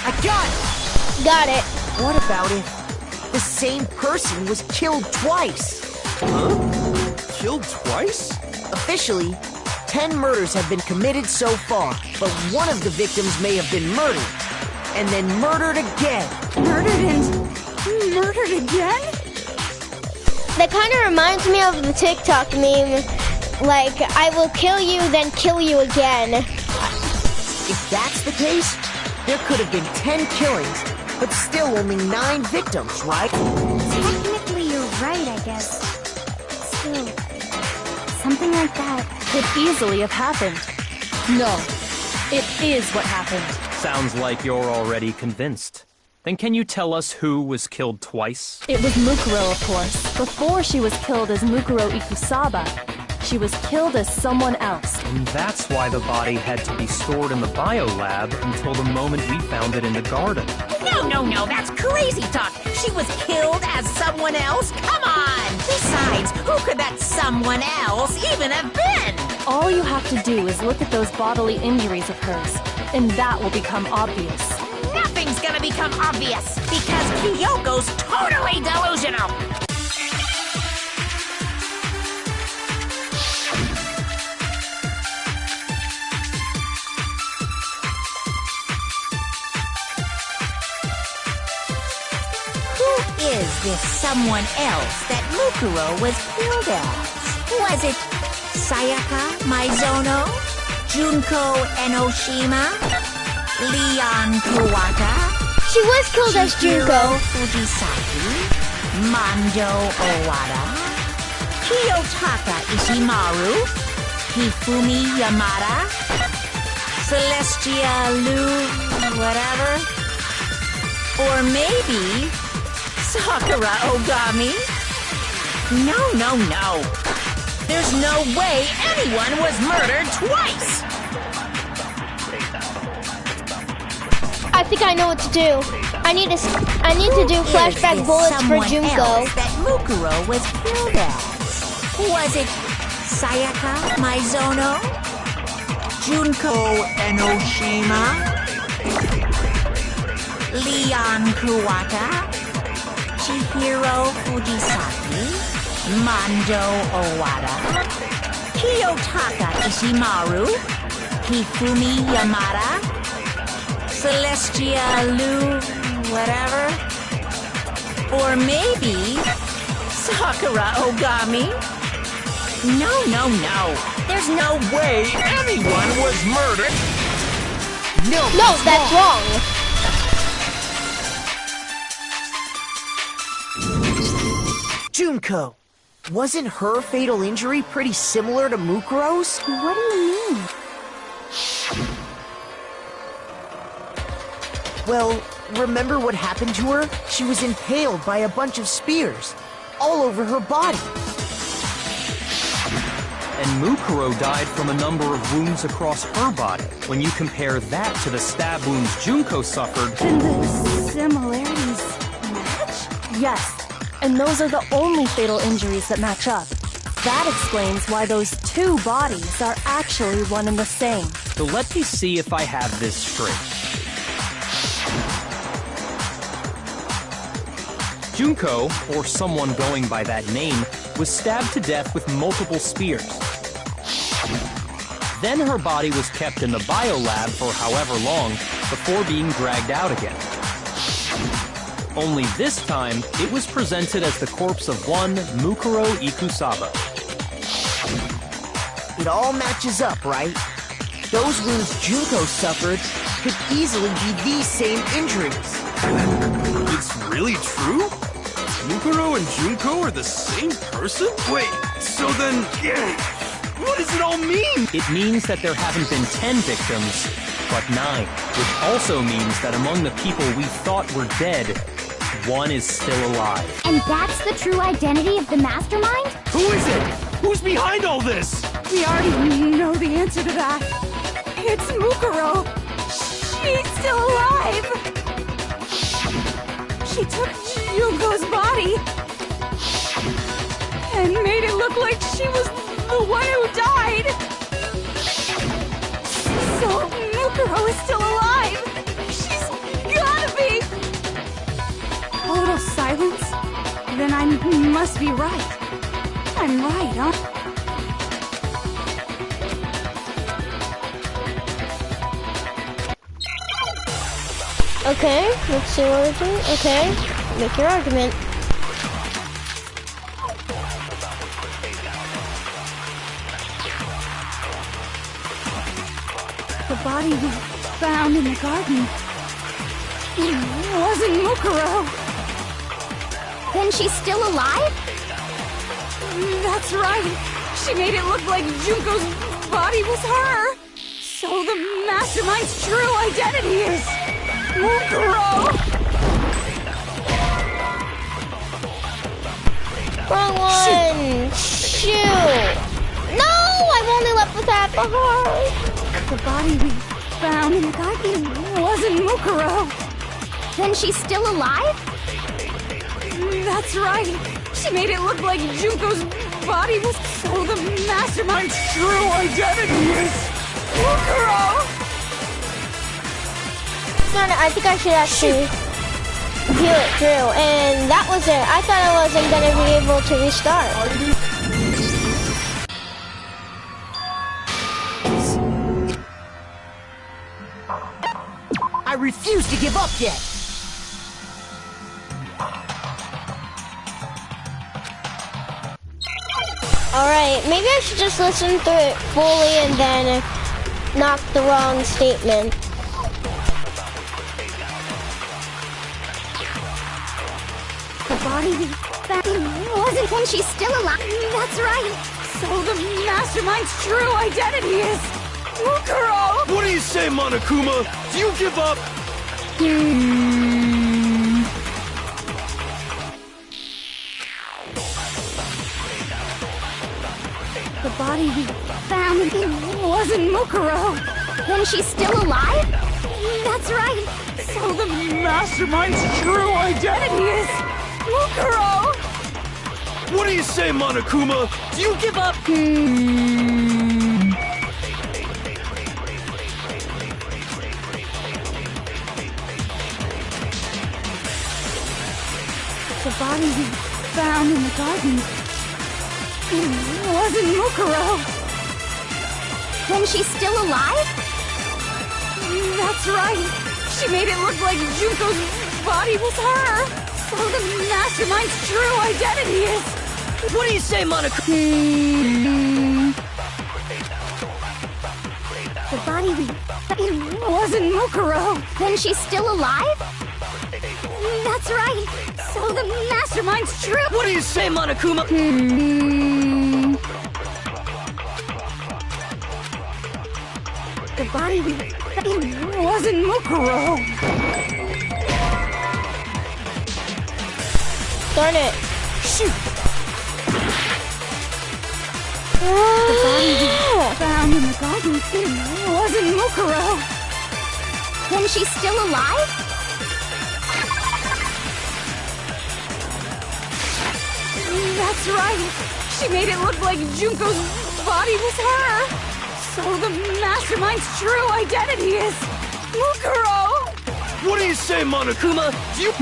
I got it! Got it. What about if the same person was killed twice? Killed twice? Officially, 10 murders have been committed so far, but one of the victims may have been murdered, and then murdered again. Murdered and murdered again? That kind of reminds me of the TikTok meme. Like, I will kill you, then kill you again. If that's the case, there could have been 10 killings, but still only 9 victims, right? Technically, you're right, I guess. Still, something like that. Could easily have happened. No, it is what happened. Sounds like you're already convinced. Then can you tell us who was killed twice? It was Mukuro, of course. Before she was killed as Mukuro Ikusaba, she was killed as someone else. And that's why the body had to be stored in the biolab until the moment we found it in the garden. No, that's crazy talk. She was killed as someone else? Come on! Besides, who could that someone else even have been? All you have to do is look at those bodily injuries of hers, and that will become obvious. Nothing's gonna become obvious, because Kyoko's totally delusional! Who is this someone else that Mukuro was killed as? Was it Sayaka Maizono? Junko Enoshima? Leon Kuwata? She was killed as Junko. Fujisaki? Mando Owada? Kiyotaka Ishimaru? Hifumi Yamada? Celestia Lu... whatever? Or maybe... Sakura Ogami? No. There's no way anyone was murdered twice! I think I know what to do. I need to do flashback bullets for Junko. Else that Mukuro was killed as? Was it Sayaka Maizono? Junko Enoshima? Leon Kuwata? Chihiro Fujisaki? Mando Owada? Kiyotaka Ishimaru? Hifumi Yamada? Celestia Lu... whatever? Or maybe... Sakura Ogami? No. There's no way anyone was murdered! No, that's wrong. Junko, wasn't her fatal injury pretty similar to Mukuro's? What do you mean? Well, remember what happened to her? She was impaled by a bunch of spears, all over her body. And Mukuro died from a number of wounds across her body. When you compare that to the stab wounds Junko suffered... Then the similarities match? Yes, and those are the only fatal injuries that match up. That explains why those 2 bodies are actually one and the same. So let me see if I have this straight. Junko, or someone going by that name, was stabbed to death with multiple spears. Then her body was kept in the biolab for however long before being dragged out again. Only this time, it was presented as the corpse of one Mukuro Ikusaba. It all matches up, right? Those wounds Junko suffered could easily be these same injuries. It's really true? Mukuro and Junko are the same person? Wait, so then... what does it all mean? It means that there haven't been 10 victims, but 9. Which also means that among the people we thought were dead, one is still alive. And that's the true identity of the mastermind? Who is it? Who's behind all this? We already know the answer to that. It's Mukuro. She's still alive. She took Junko's body and made it look like she was the one who died. So Mukuro is still alive. She's gotta be. Total silence? Then I must be right. I'm right, huh? Okay, let's see what we do. Okay, make your argument. The body we found in the garden. It wasn't Mukuro. Then she's still alive? That's right. She made it look like Junko's body was her. So the mastermind's true identity is Mukuro. Wrong one! Shoot! No! I'm only left with half a heart! The body we found in the garden wasn't Mukuro. Then she's still alive? That's right. She made it look like Junko's body was... So the mastermind's true identity is Mukuro. No, I think I should actually heal it through. And that was it. I thought I wasn't going to be able to restart. I refuse to give up yet. Alright, maybe I should just listen through it fully and then knock the wrong statement. The body we found wasn't when she's still alive. That's right. So the mastermind's true identity is Mukuro. What do you say, Monokuma? Do you give up? The body we found wasn't Mukuro. Then she's still alive? That's right. So the mastermind's true identity is Mukuro. What do you say, Monokuma? Do you give up? The body we found in the garden wasn't Mukuro. Then she's still alive? That's right. She made it look like Junko's body was her. So the mastermind's true identity is... What do you say, Monokuma? The body we wasn't Mukuro. Then she's still alive? That's right. So the mastermind's true. What do you say, Monokuma? The body we wasn't Mukuro. Darn it. Shoot! The body we found in the garden wasn't Mukuro. Then she's still alive? That's right. She made it look like Junko's body was her. So the mastermind's true identity is Mukuro. What do you say, Monokuma? Do you...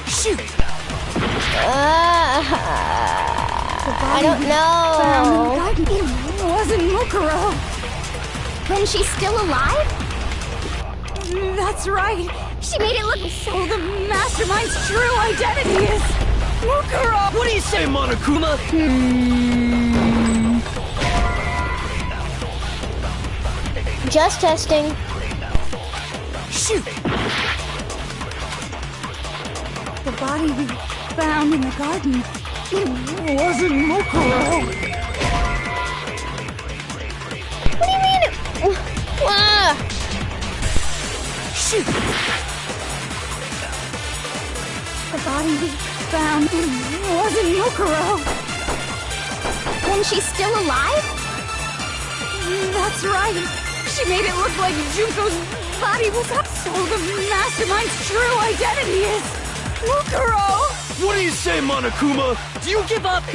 Shoot! I don't know. It wasn't Mukuro. Then she's still alive? That's right. She made it look... So the mastermind's true identity is Mukuro. What do you say, Monokuma? Just testing. Shoot! The body we found in the garden wasn't Mukuro. What do you mean? Shoot! The body we found wasn't Yukaro. Then she's still alive? That's right. She made it look like Junko's body was up. So the mastermind's true identity is Yukaro. What do you say, Monokuma? Do you give up?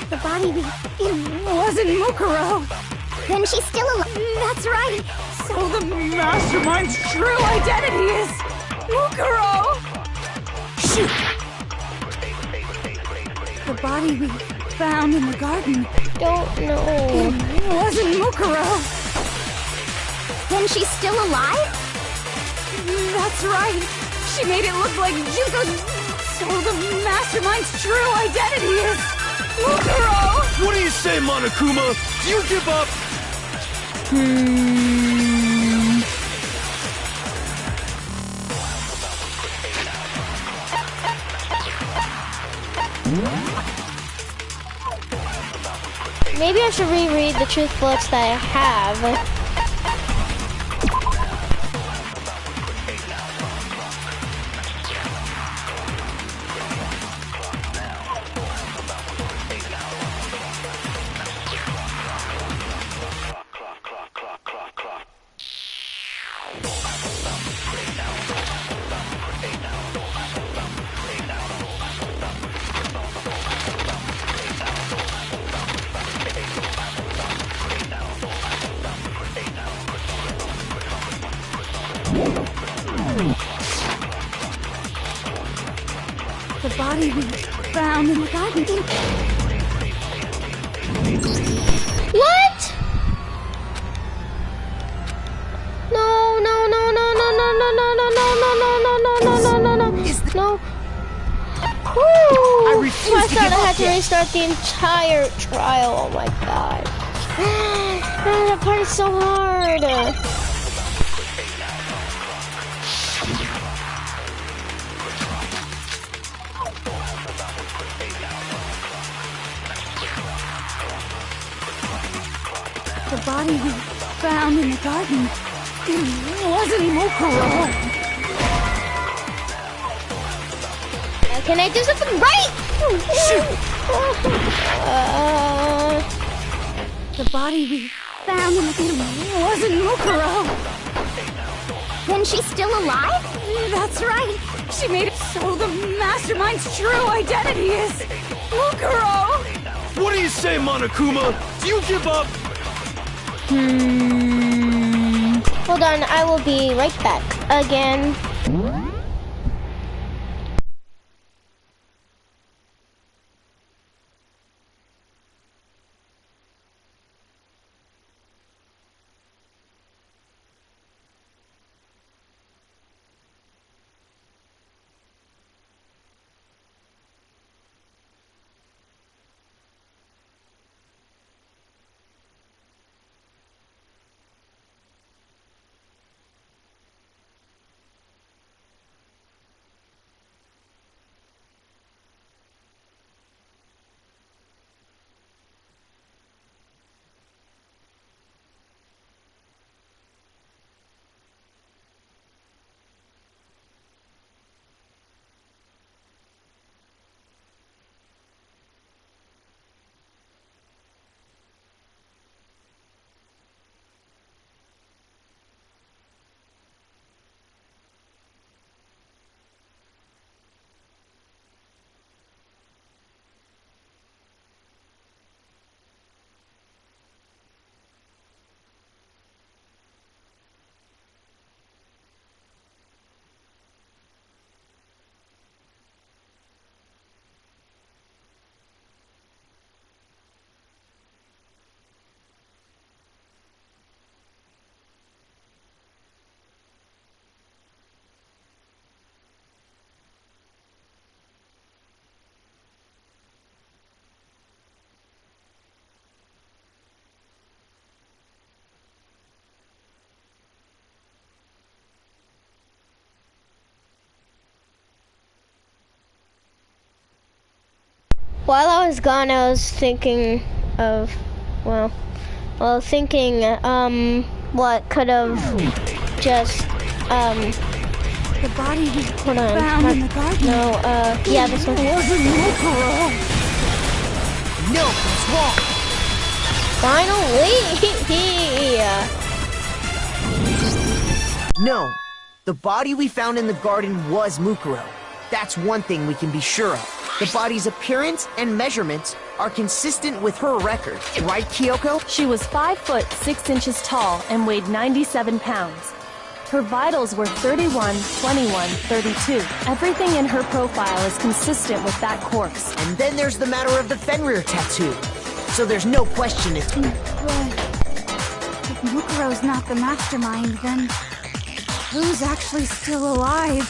The body It wasn't Mukuro. Then she's still alive. That's right. So the mastermind's true identity is Mukuro. Shoot! The body we found in the garden Don't know. wasn't Mukuro. Then she's still alive? That's right. She made it look like Junko's. So the mastermind's true identity is Mukuro. What do you say, Monokuma? Do you give up? Maybe I should reread the truth books that I have. The body we found in the garden. What? No, no, no, no, no, no, no, no, no, no, no, no, no, no, no, no, no. No. Woo! I refuse I to thought give I had up to yet. restart the entire trial. Oh my god. That part is so hard. The body we found in the garden. It wasn't Mukuro. Can I do something right? The body we found in the garden wasn't Mukuro. Then she's still alive? That's right. She made it so the mastermind's true identity is Mukuro. What do you say, Monokuma? Do you give up? Hold on, I will be right back again. While I was gone, I was thinking of, well, Well, thinking, what could have just, The body we hold on. found in the garden. No, yeah, this one. Wasn't Mukuro. No, it's wrong. Finally! No, the body we found in the garden was Mukuro. That's one thing we can be sure of. The body's appearance and measurements are consistent with her record. Right, Kyoko? She was 5 foot 6 inches tall and weighed 97 pounds. Her vitals were 31, 21, 32. Everything in her profile is consistent with that corpse. And then there's the matter of the Fenrir tattoo. So there's no question it's... But if Mukuro's not the mastermind, then who's actually still alive?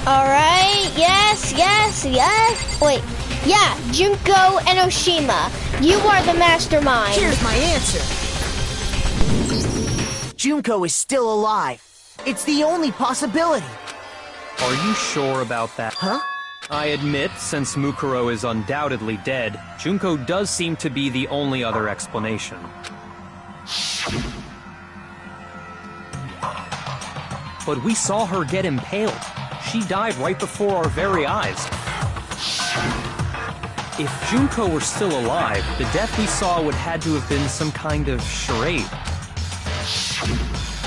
Alright, yes. Wait, yeah, Junko Enoshima. You are the mastermind. Here's my answer. Junko is still alive. It's the only possibility. Are you sure about that? Huh? I admit, since Mukuro is undoubtedly dead, Junko does seem to be the only other explanation. But we saw her get impaled. She died right before our very eyes. If Junko were still alive, the death we saw would had to have been some kind of charade.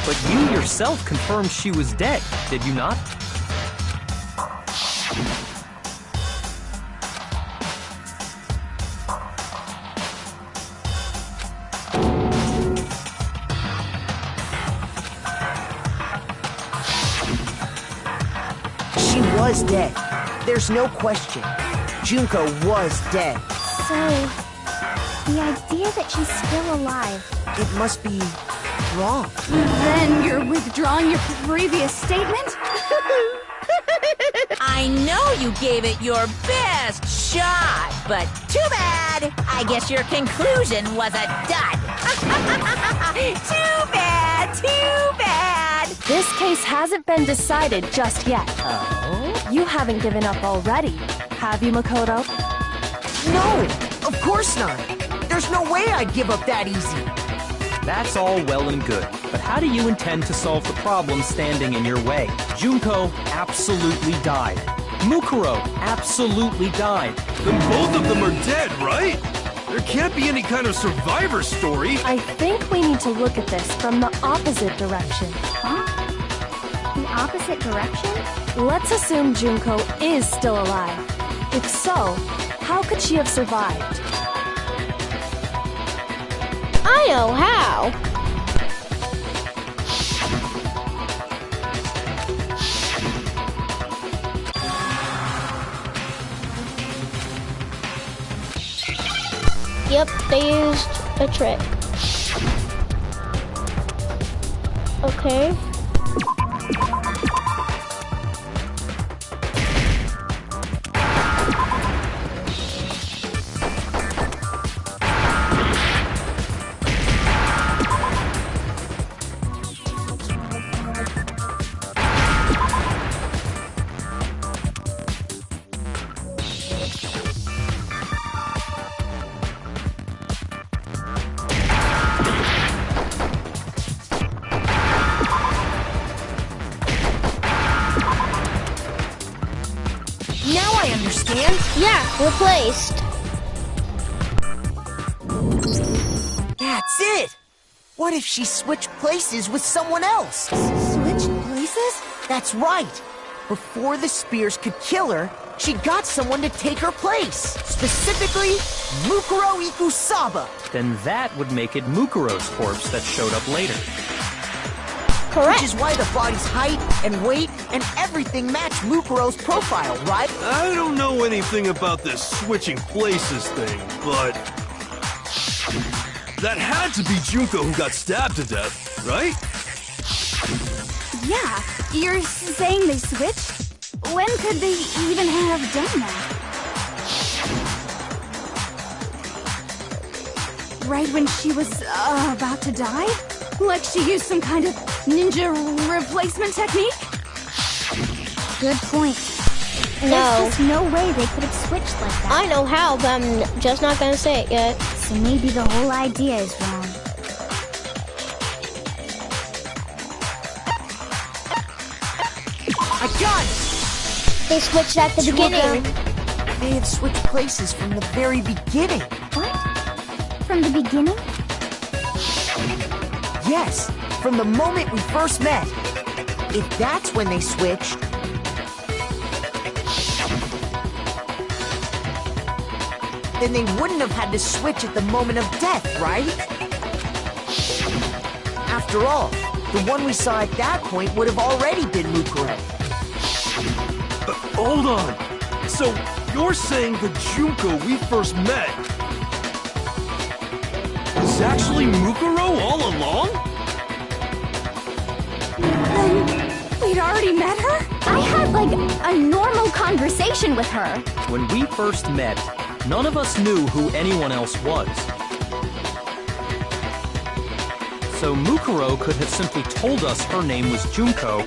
But you yourself confirmed she was dead, did you not? She was dead. There's no question. Junko was dead. So, the idea that she's still alive. It must be wrong. Then you're withdrawing your previous statement? I know you gave it your best shot, but too bad. I guess your conclusion was a dud. Too bad, too bad. This case hasn't been decided just yet. Oh? You haven't given up already, have you, Makoto? No, of course not. There's no way I'd give up that easy. That's all well and good, but how do you intend to solve the problem standing in your way? Junko absolutely died. Mukuro absolutely died. Then both of them are dead, right? There can't be any kind of survivor story. I think we need to look at this from the opposite direction. Huh? The opposite direction? Let's assume Junko is still alive. If so, how could she have survived? I know how. Yep, they used a trick. Okay. Now I understand. Yeah, replaced. That's it. What if she switched places with someone else? Switched places? That's right. Before the spears could kill her, she got someone to take her place. Specifically, Mukuro Ikusaba. Then that would make it Mukuro's corpse that showed up later. Correct. Which is why the body's height and weight and everything match Mukuro's profile, right? I don't know anything about this switching places thing, but... that had to be Junko who got stabbed to death, right? Yeah, you're saying they switched? When could they even have done that? Right when she was about to die? Like she used some kind of ninja replacement technique? Good point. No. There's just no way they could have switched like that. I know how, but I'm just not gonna say it yet. So maybe the whole idea is wrong. I got it! They switched at the Two of beginning. them may have switched places from the very beginning. What? From the beginning? Yes, from the moment we first met. If that's when they switched, then they wouldn't have had to switch at the moment of death, right? After all, the one we saw at that point would have already been Mukuro. Hold on. So, you're saying the Junko we first met was actually Mukuro all along? Then we'd already met her? I had like a normal conversation with her. When we first met, none of us knew who anyone else was. So Mukuro could have simply told us her name was Junko,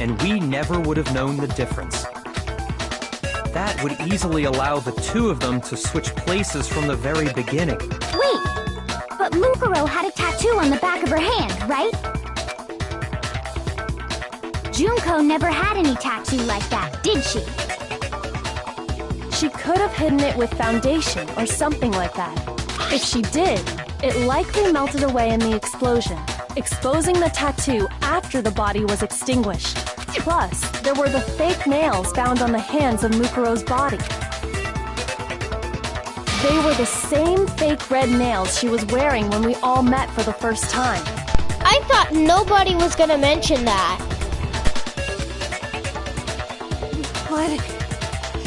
and we never would have known the difference. That would easily allow the two of them to switch places from the very beginning. Wait, but Mukuro had a tattoo on the back of her hand, right? Junko never had any tattoo like that, did she? She could have hidden it with foundation or something like that. If she did, it likely melted away in the explosion, exposing the tattoo after the body was extinguished. Plus, there were the fake nails found on the hands of Mukuro's body. They were the same fake red nails she was wearing when we all met for the first time. I thought nobody was gonna mention that. But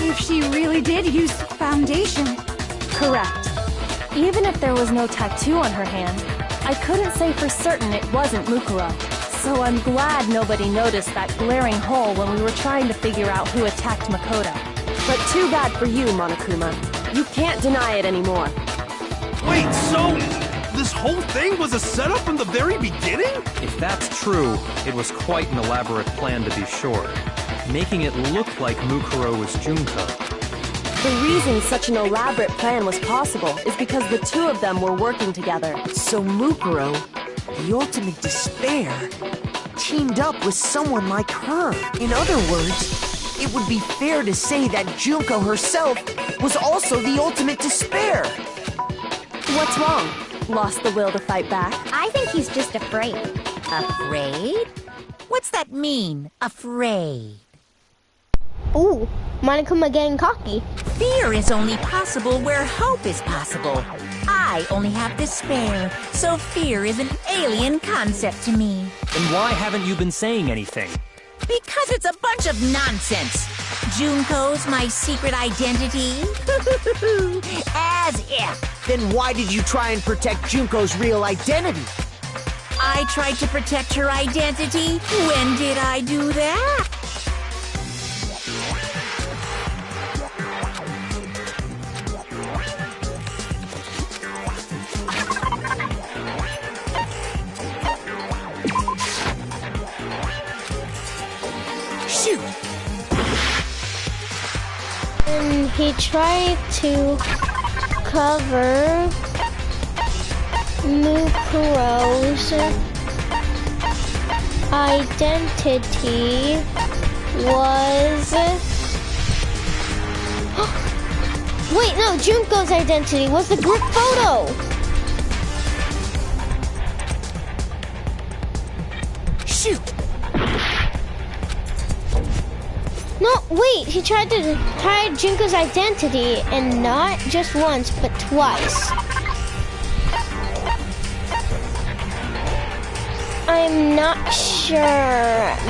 if she really did use foundation... Correct. Even if there was no tattoo on her hand, I couldn't say for certain it wasn't Mukuro. So I'm glad nobody noticed that glaring hole when we were trying to figure out who attacked Makoto. But too bad for you, Monokuma. You can't deny it anymore. Wait, so this whole thing was a setup from the very beginning? If that's true, it was quite an elaborate plan to be sure, making it look like Mukuro was Junko. The reason such an elaborate plan was possible is because the two of them were working together. So Mukuro, the ultimate despair, teamed up with someone like her. In other words, it would be fair to say that Junko herself was also the ultimate despair. What's wrong? Lost the will to fight back? I think he's just afraid. Afraid? What's that mean, afraid? Ooh, Monokuma getting cocky. Fear is only possible where hope is possible. I only have despair, so fear is an alien concept to me. Then why haven't you been saying anything? Because it's a bunch of nonsense. Junko's my secret identity? As if. Then why did you try and protect Junko's real identity? I tried to protect her identity. When did I do that? Shoot! And he tried to cover Mukuro's identity was... Wait, no, Junko's identity was the group photo! Shoot! No, wait, he tried to hide Junko's identity, and not just once, but twice. I'm not sure.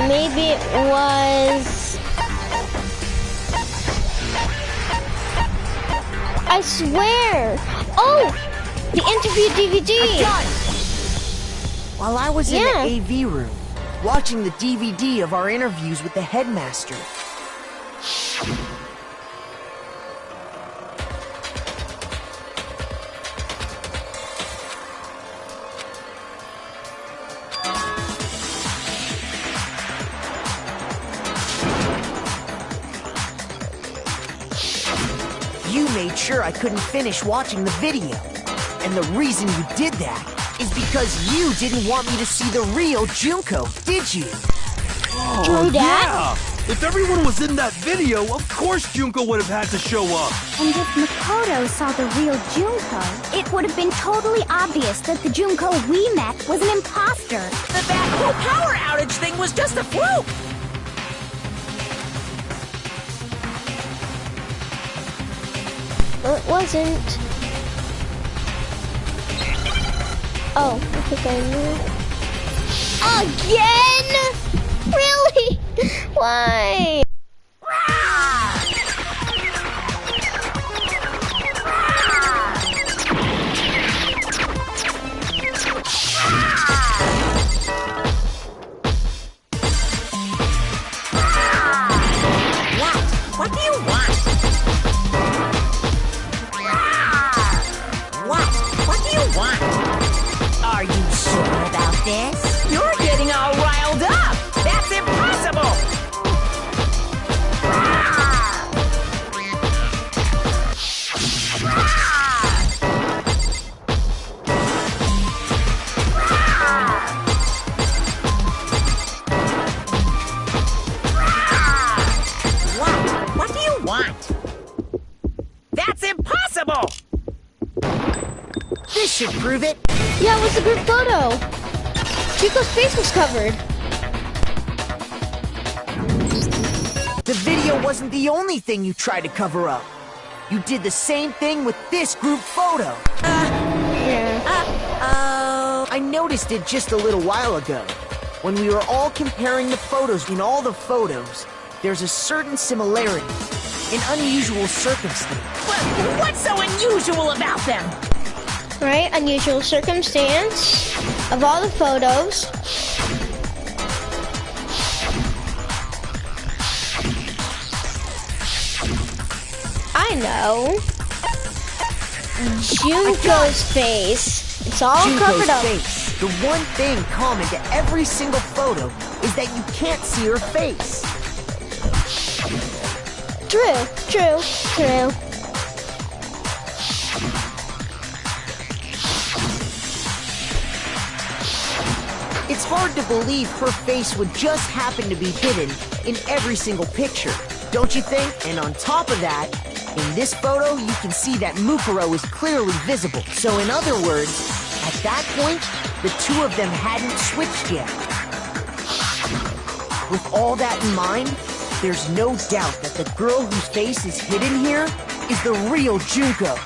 Maybe it was... I swear! Oh! The interview DVD! While I was Yeah. in the AV room, watching the DVD of our interviews with the headmaster, made sure I couldn't finish watching the video. And the reason you did that is because you didn't want me to see the real Junko, did you? True that. Yeah! If everyone was in that video, of course Junko would have had to show up. And if Makoto saw the real Junko, it would have been totally obvious that the Junko we met was an imposter. That whole power outage thing was just a fluke! Well, it wasn't. Oh, I think I knew. Again? Really? Why? What do you want? What do you want? Are you sure about this? You're getting all riled up! That's impossible! What do you want? That's impossible! This should prove it. Yeah, it was a group photo. Chico's face was covered. The video wasn't the only thing you tried to cover up. You did the same thing with this group photo. Yeah. I noticed it just a little while ago. When we were all comparing the photos in all the photos, there's a certain similarity, an unusual circumstance. What's so unusual about them? Right? Unusual circumstance of all the photos. I know. Junko's face. It's all covered up. Face. The one thing common to every single photo is that you can't see her face. True. It's hard to believe her face would just happen to be hidden in every single picture, don't you think? And on top of that, in this photo, you can see that Mukuro is clearly visible. So in other words, at that point, the two of them hadn't switched yet. With all that in mind, there's no doubt that the girl whose face is hidden here is the real Junko.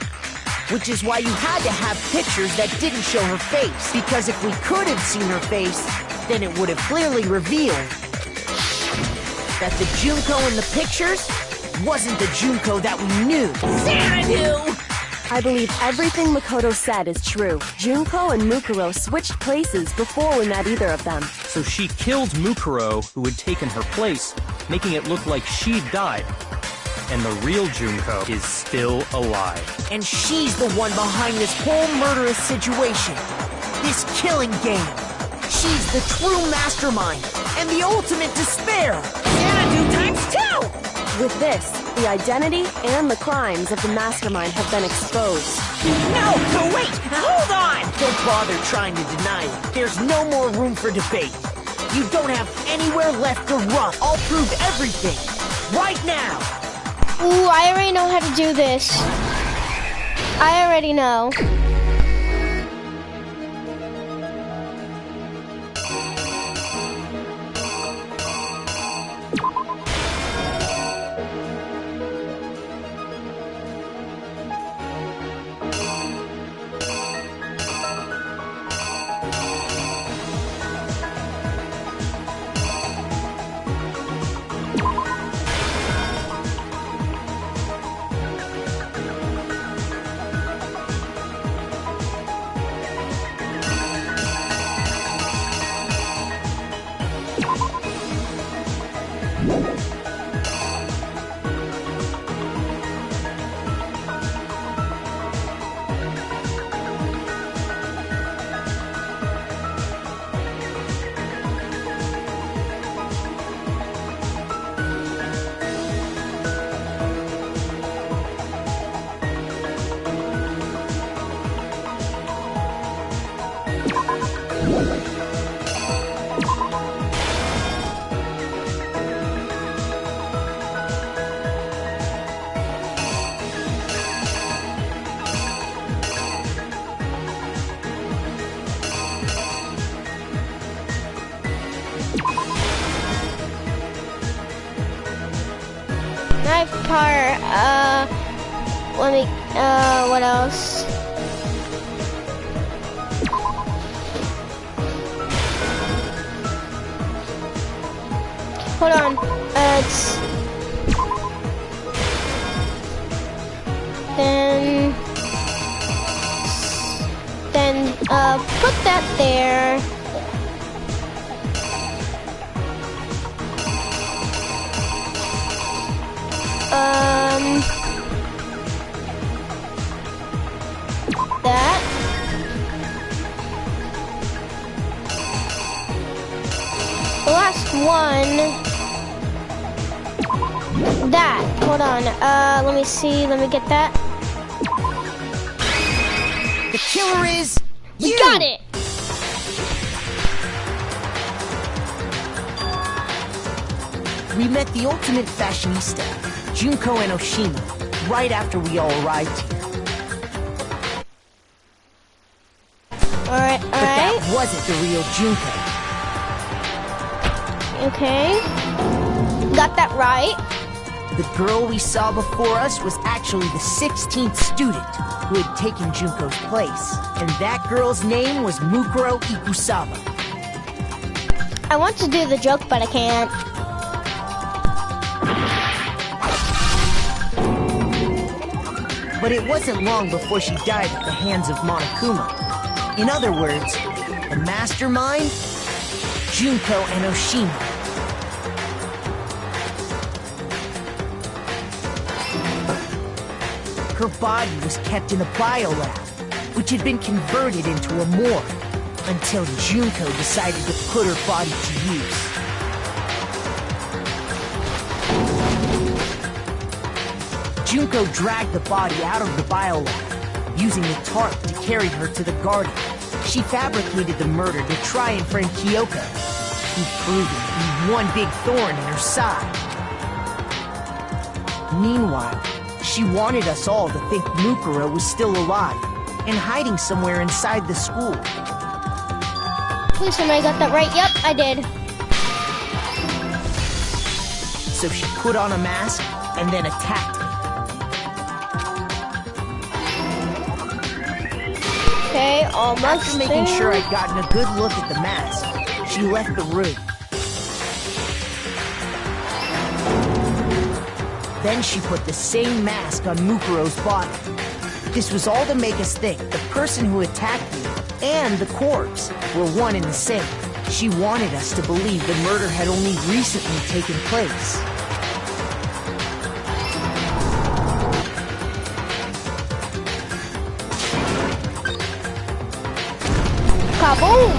Which is why you had to have pictures that didn't show her face. Because if we could have seen her face, then it would have clearly revealed that the Junko in the pictures wasn't the Junko that we knew. Xanadu! I believe everything Makoto said is true. Junko and Mukuro switched places before we met either of them. So she killed Mukuro, who had taken her place, making it look like she'd died. And the real Junko is still alive. And she's the one behind this whole murderous situation. This killing game. She's the true mastermind and the ultimate despair. Xanadu times 2! With this, the identity and the crimes of the mastermind have been exposed. No, wait, hold on! Don't bother trying to deny it. There's no more room for debate. You don't have anywhere left to run. I'll prove everything. Right now. Ooh, I already know how to do this. I already know. life part. Let me. What else? Hold on. It's then put that there. That. The last one. That. Hold on. Let me see. Let me get that. The killer is you! Got it! We met the ultimate fashionista, JUNKO ENOSHIMA, right after we all arrived here. Alright, But that wasn't the real JUNKO. Okay. Got that right. The girl we saw before us was actually the 16th student who had taken JUNKO's place. And that girl's name was Mukuro Ikusawa. I want to do the joke, but I can't. But it wasn't long before she died at the hands of Monokuma. In other words, the mastermind, JUNKO ENOSHIMA. Her body was kept in a biolab, which had been converted into a morgue, until JUNKO decided to put her body to use. JUNKO dragged the body out of the biolab, using the tarp to carry her to the garden. She fabricated the murder to try and frame Kyoko, who proved to be one big thorn in her side. Meanwhile, she wanted us all to think Mukuro was still alive and hiding somewhere inside the school. Please, somebody got that right. Yep, I did. So she put on a mask and then attacked me. Okay, almost After making there. sure I'd gotten a good look at the mask, she left the room. Then she put the same mask on Mukuro's body. This was all to make us think the person who attacked me and the corpse were one and the same. She wanted us to believe the murder had only recently taken place. Kaboom!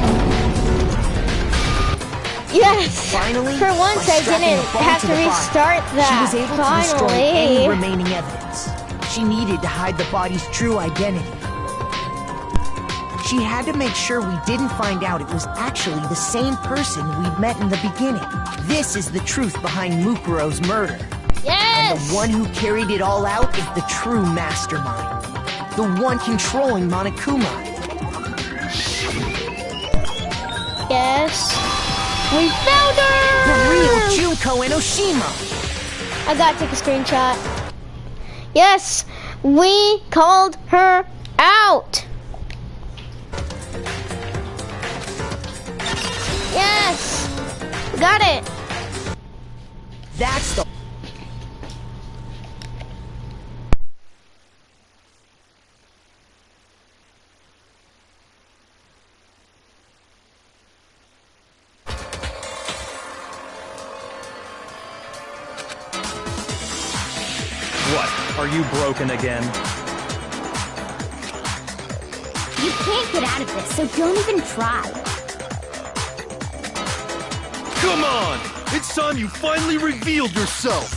Yes! Finally, For once by I strapping didn't a bomb have to to the body, restart she that. was able to destroy any Finally. remaining evidence. She needed to hide the body's true identity. She had to make sure we didn't find out it was actually the same person we'd met in the beginning. This is the truth behind Mukuro's murder. Yes! And the one who carried it all out is the true mastermind. The one controlling Monokuma. Yes. We found her! The real JUNKO ENOSHIMA! I gotta take a screenshot. Yes! We called her out! Yes! Got it! That's the... What? Are you broken again? You can't get out of this, so don't even try. Come on! It's time you finally revealed yourself!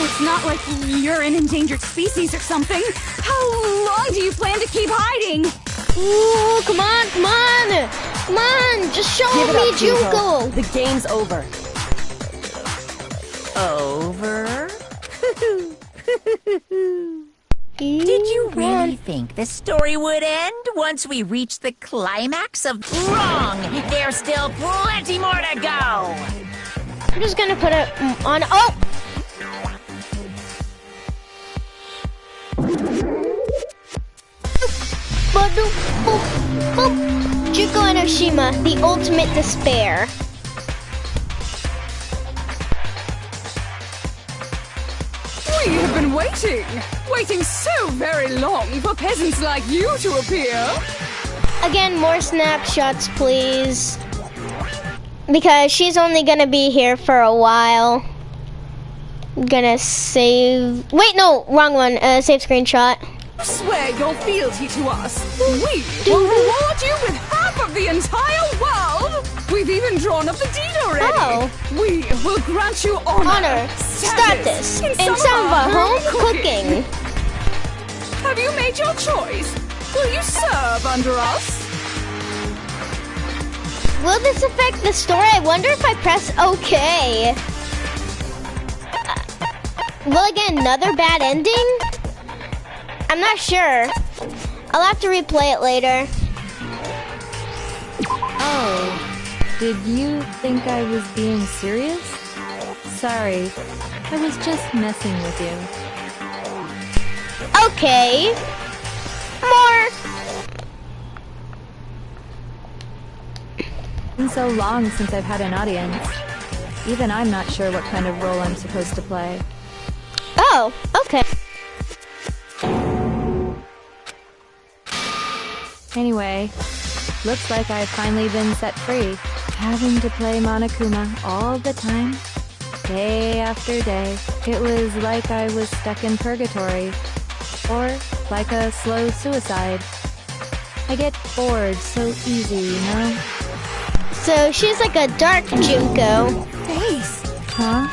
It's not like you're an endangered species or something. How long do you plan to keep hiding? Ooh, come on, come on! Come on, just show Give it me up, JUNKO. JUNKO! The game's over. Over? Did you really think the story would end once we reached the climax of... Wrong! There's still plenty more to go! I'm just gonna put it on. Oh! Ba-doop, boop, boop. JUNKO ENOSHIMA, the ultimate despair. We have been waiting so very long for peasants like you to appear. Again, more snapshots, please. Because she's only gonna be here for a while. Gonna save... Wait, no, wrong one. Save screenshot. Swear your fealty to us. We will reward you with half of the entire world. We've even drawn up the deed already. Oh. We will grant you honor, status, in some of our home cooking. Have you made your choice? Will you serve under us? Will this affect the story? I wonder if I press OK. Will I get another bad ending? I'm not sure. I'll have to replay it later. Oh, did you think I was being serious? Sorry, I was just messing with you. Okay. More. It's been so long since I've had an audience. Even I'm not sure what kind of role I'm supposed to play. Oh, okay. Anyway, looks like I've finally been set free. Having to play Monokuma all the time, day after day. It was like I was stuck in purgatory. Or like a slow suicide. I get bored so easy, you know? So she's like a dark JUNKO. Face. Huh?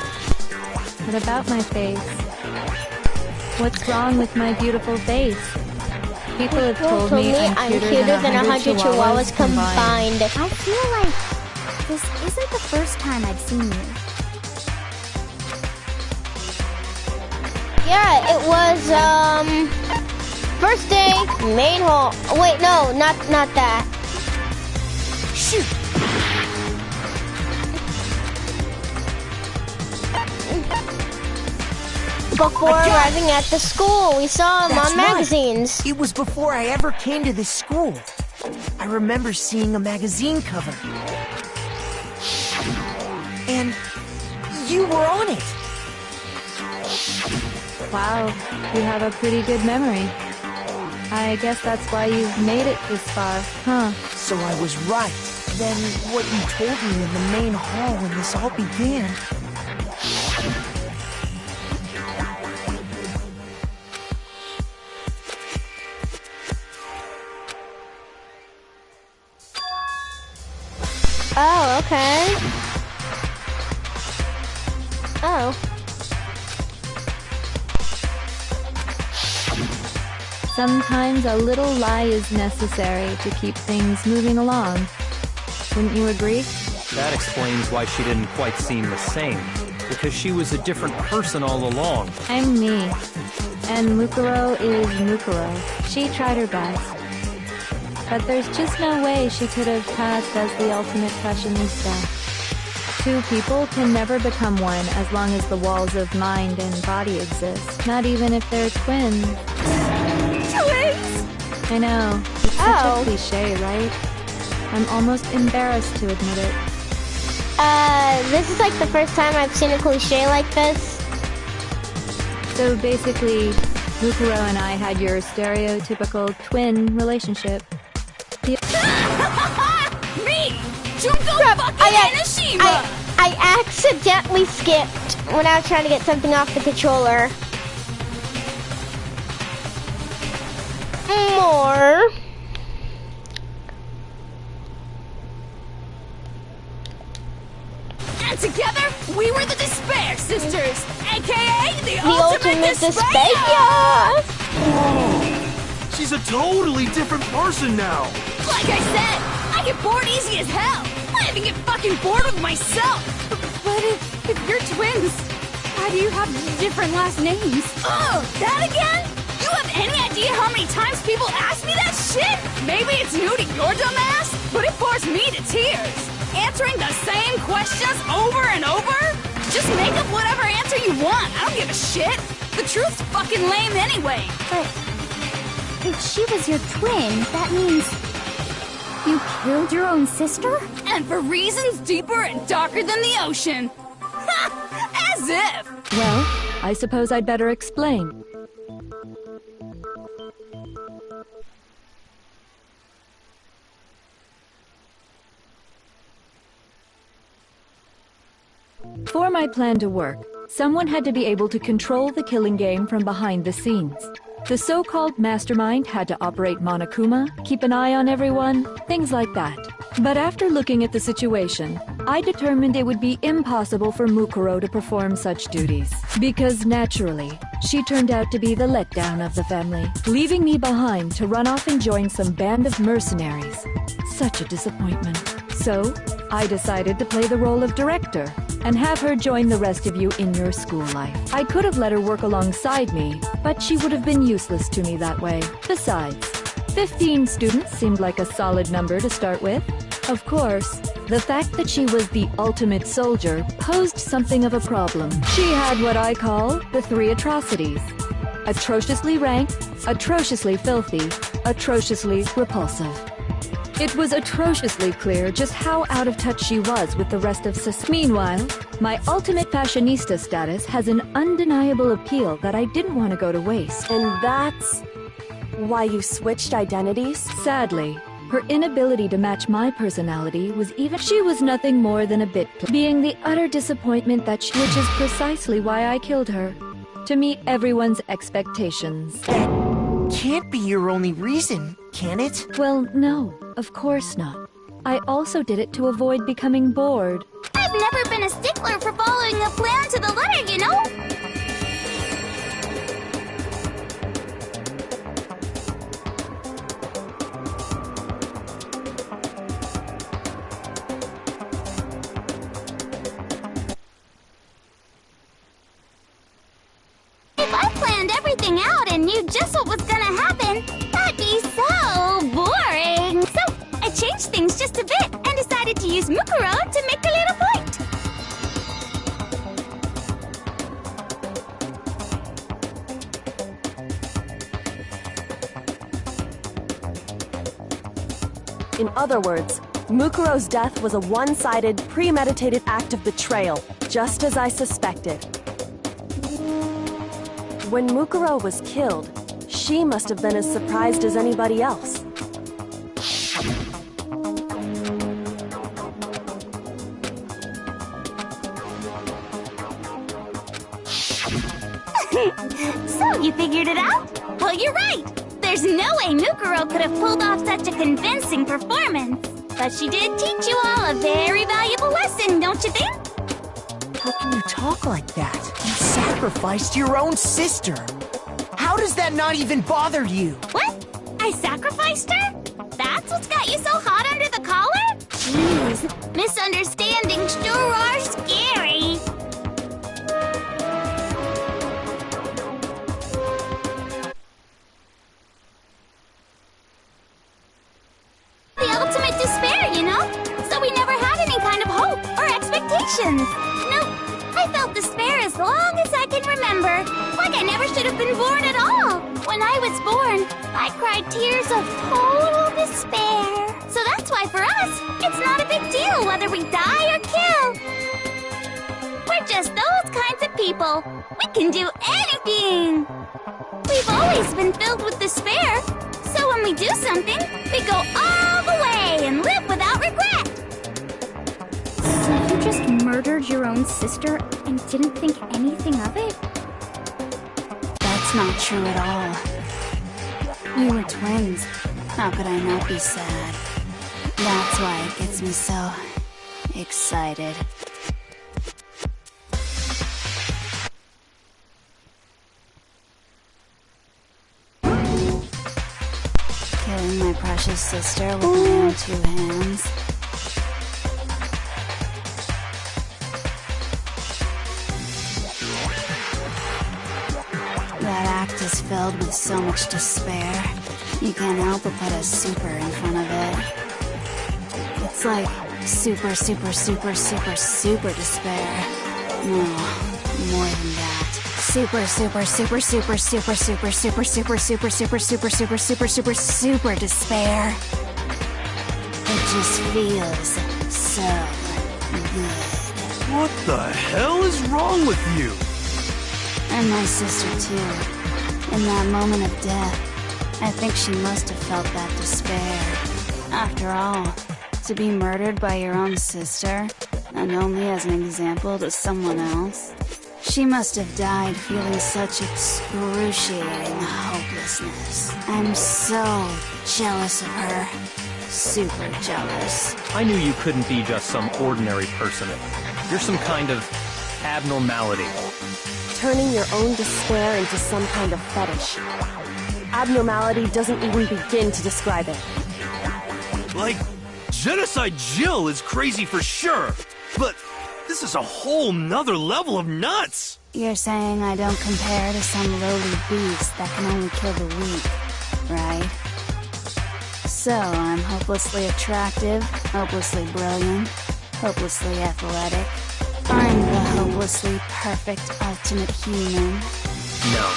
What about my face? What's wrong with my beautiful face? People have told me I'm cuter than 100 chihuahuas combined. I feel like this isn't the first time I've seen you. Yeah, it was, first day, main hall. Wait, no, not that. Shoot! Before arriving at the school, we saw him That's on right. magazines. It was before I ever came to this school. I remember seeing a magazine cover. And you were on it. Wow, you have a pretty good memory. I guess that's why you've made it this far, huh? So I was right. Then what you told me in the main hall when this all began. Oh, okay. Oh. Sometimes a little lie is necessary to keep things moving along. Wouldn't you agree? That explains why she didn't quite seem the same. Because she was a different person all along. I'm me. And Mukuro is Mukuro. She tried her best. But there's just no way she could have passed as the ultimate fashionista. Two people can never become one as long as the walls of mind and body exist. Not even if they're twins. Twins! I know. It's such a cliche, right? I'm almost embarrassed to admit it. This is like the first time I've seen a cliche like this. So basically, Mukuro and I had your stereotypical twin relationship. Me! JUNKO fucking ENOSHIMA! I accidentally skipped when I was trying to get something off the controller. More. And together, we were the Desair sisters, aka the ultimate despair. Whoa! She's a totally different person now. Like I said, I get bored easy as hell. I even get fucking bored with myself. But if you're twins, why do you have different last names? Oh, that again? You have any idea how many times people ask me that shit? Maybe it's new to your dumb ass, but it bores me to tears. Answering the same questions over and over? Just make up whatever answer you want. I don't give a shit. The truth's fucking lame anyway. If she was your twin, that means you killed your own sister? And for reasons deeper and darker than the ocean. Ha! As if! Well, I suppose I'd better explain. For my plan to work, someone had to be able to control the killing game from behind the scenes. The so-called mastermind had to operate Monokuma, keep an eye on everyone, things like that. But after looking at the situation, I determined it would be impossible for Mukuro to perform such duties. Because naturally, she turned out to be the letdown of the family, leaving me behind to run off and join some band of mercenaries. Such a disappointment. So, I decided to play the role of director and have her join the rest of you in your school life. I could have let her work alongside me, but she would have been useless to me that way. Besides, 15 students seemed like a solid number to start with. Of course, the fact that she was the ultimate soldier posed something of a problem. She had what I call the 3 atrocities. Atrociously rank, atrociously filthy, atrociously repulsive. It was atrociously clear just how out of touch she was with the rest of society. Meanwhile, my ultimate fashionista status has an undeniable appeal that I didn't want to go to waste. And that's why you switched identities? Sadly, her inability to match my personality was even... She was nothing more than a bit... being the utter disappointment that she... Which is precisely why I killed her. To meet everyone's expectations. That can't be your only reason, can it? Well, no, of course not. I also did it to avoid becoming bored. I've never been a stickler for following a plan to the letter, you know? If I planned everything out and knew just what was gonna happen, that'd be so boring. So I changed things just a bit and decided to use Mukuro to make a little point. In other words, Mukuro's death was a one-sided, premeditated act of betrayal, just as I suspected. When Mukuro was killed, she must have been as surprised as anybody else. So you figured it out? Well, you're right. There's no way Mukuro could have pulled off such a convincing performance. But she did teach you all a very valuable lesson, don't you think? How can you talk like that? You sacrificed your own sister. How does that not even bother you? What? I sacrificed her? That's what's got you so hot under the collar? Jeez, misunderstandings sure are scary. The ultimate despair, you know? So we never had any kind of hope or expectations. Nope. I felt despair as long as I can remember. Like I never should have been born at all. When I was born, I cried tears of total despair. So that's why for us, it's not a big deal whether we die or kill. We're just those kinds of people. We can do anything. We've always been filled with despair. So when we do something, we go all the way and live without regret. So you just murdered your own sister and didn't think anything of it? That's not true at all. We were twins. How could I not be sad? That's why it gets me so excited. Killing my precious sister with my own 2 hands. That act is filled with so much despair. You can't help but put a super in front of it. It's like super, super, super, super, super despair. No, more than that. Super, super, super, super, super, super, super, super, super, super, super, super, super, super, super despair. It just feels so good. What the hell is wrong with you? And my sister, too. In that moment of death, I think she must have felt that despair. After all, to be murdered by your own sister, and only as an example to someone else, she must have died feeling such excruciating hopelessness. I'm so jealous of her. Super jealous. I knew you couldn't be just some ordinary person. You're some kind of abnormality. Turning your own despair into some kind of fetish. Abnormality doesn't even begin to describe it. Like, Genocide Jill is crazy for sure, but this is a whole nother level of nuts! You're saying I don't compare to some lowly beast that can only kill the weak, right? So, I'm hopelessly attractive, hopelessly brilliant, hopelessly athletic. I'm the hopelessly perfect ultimate human. No,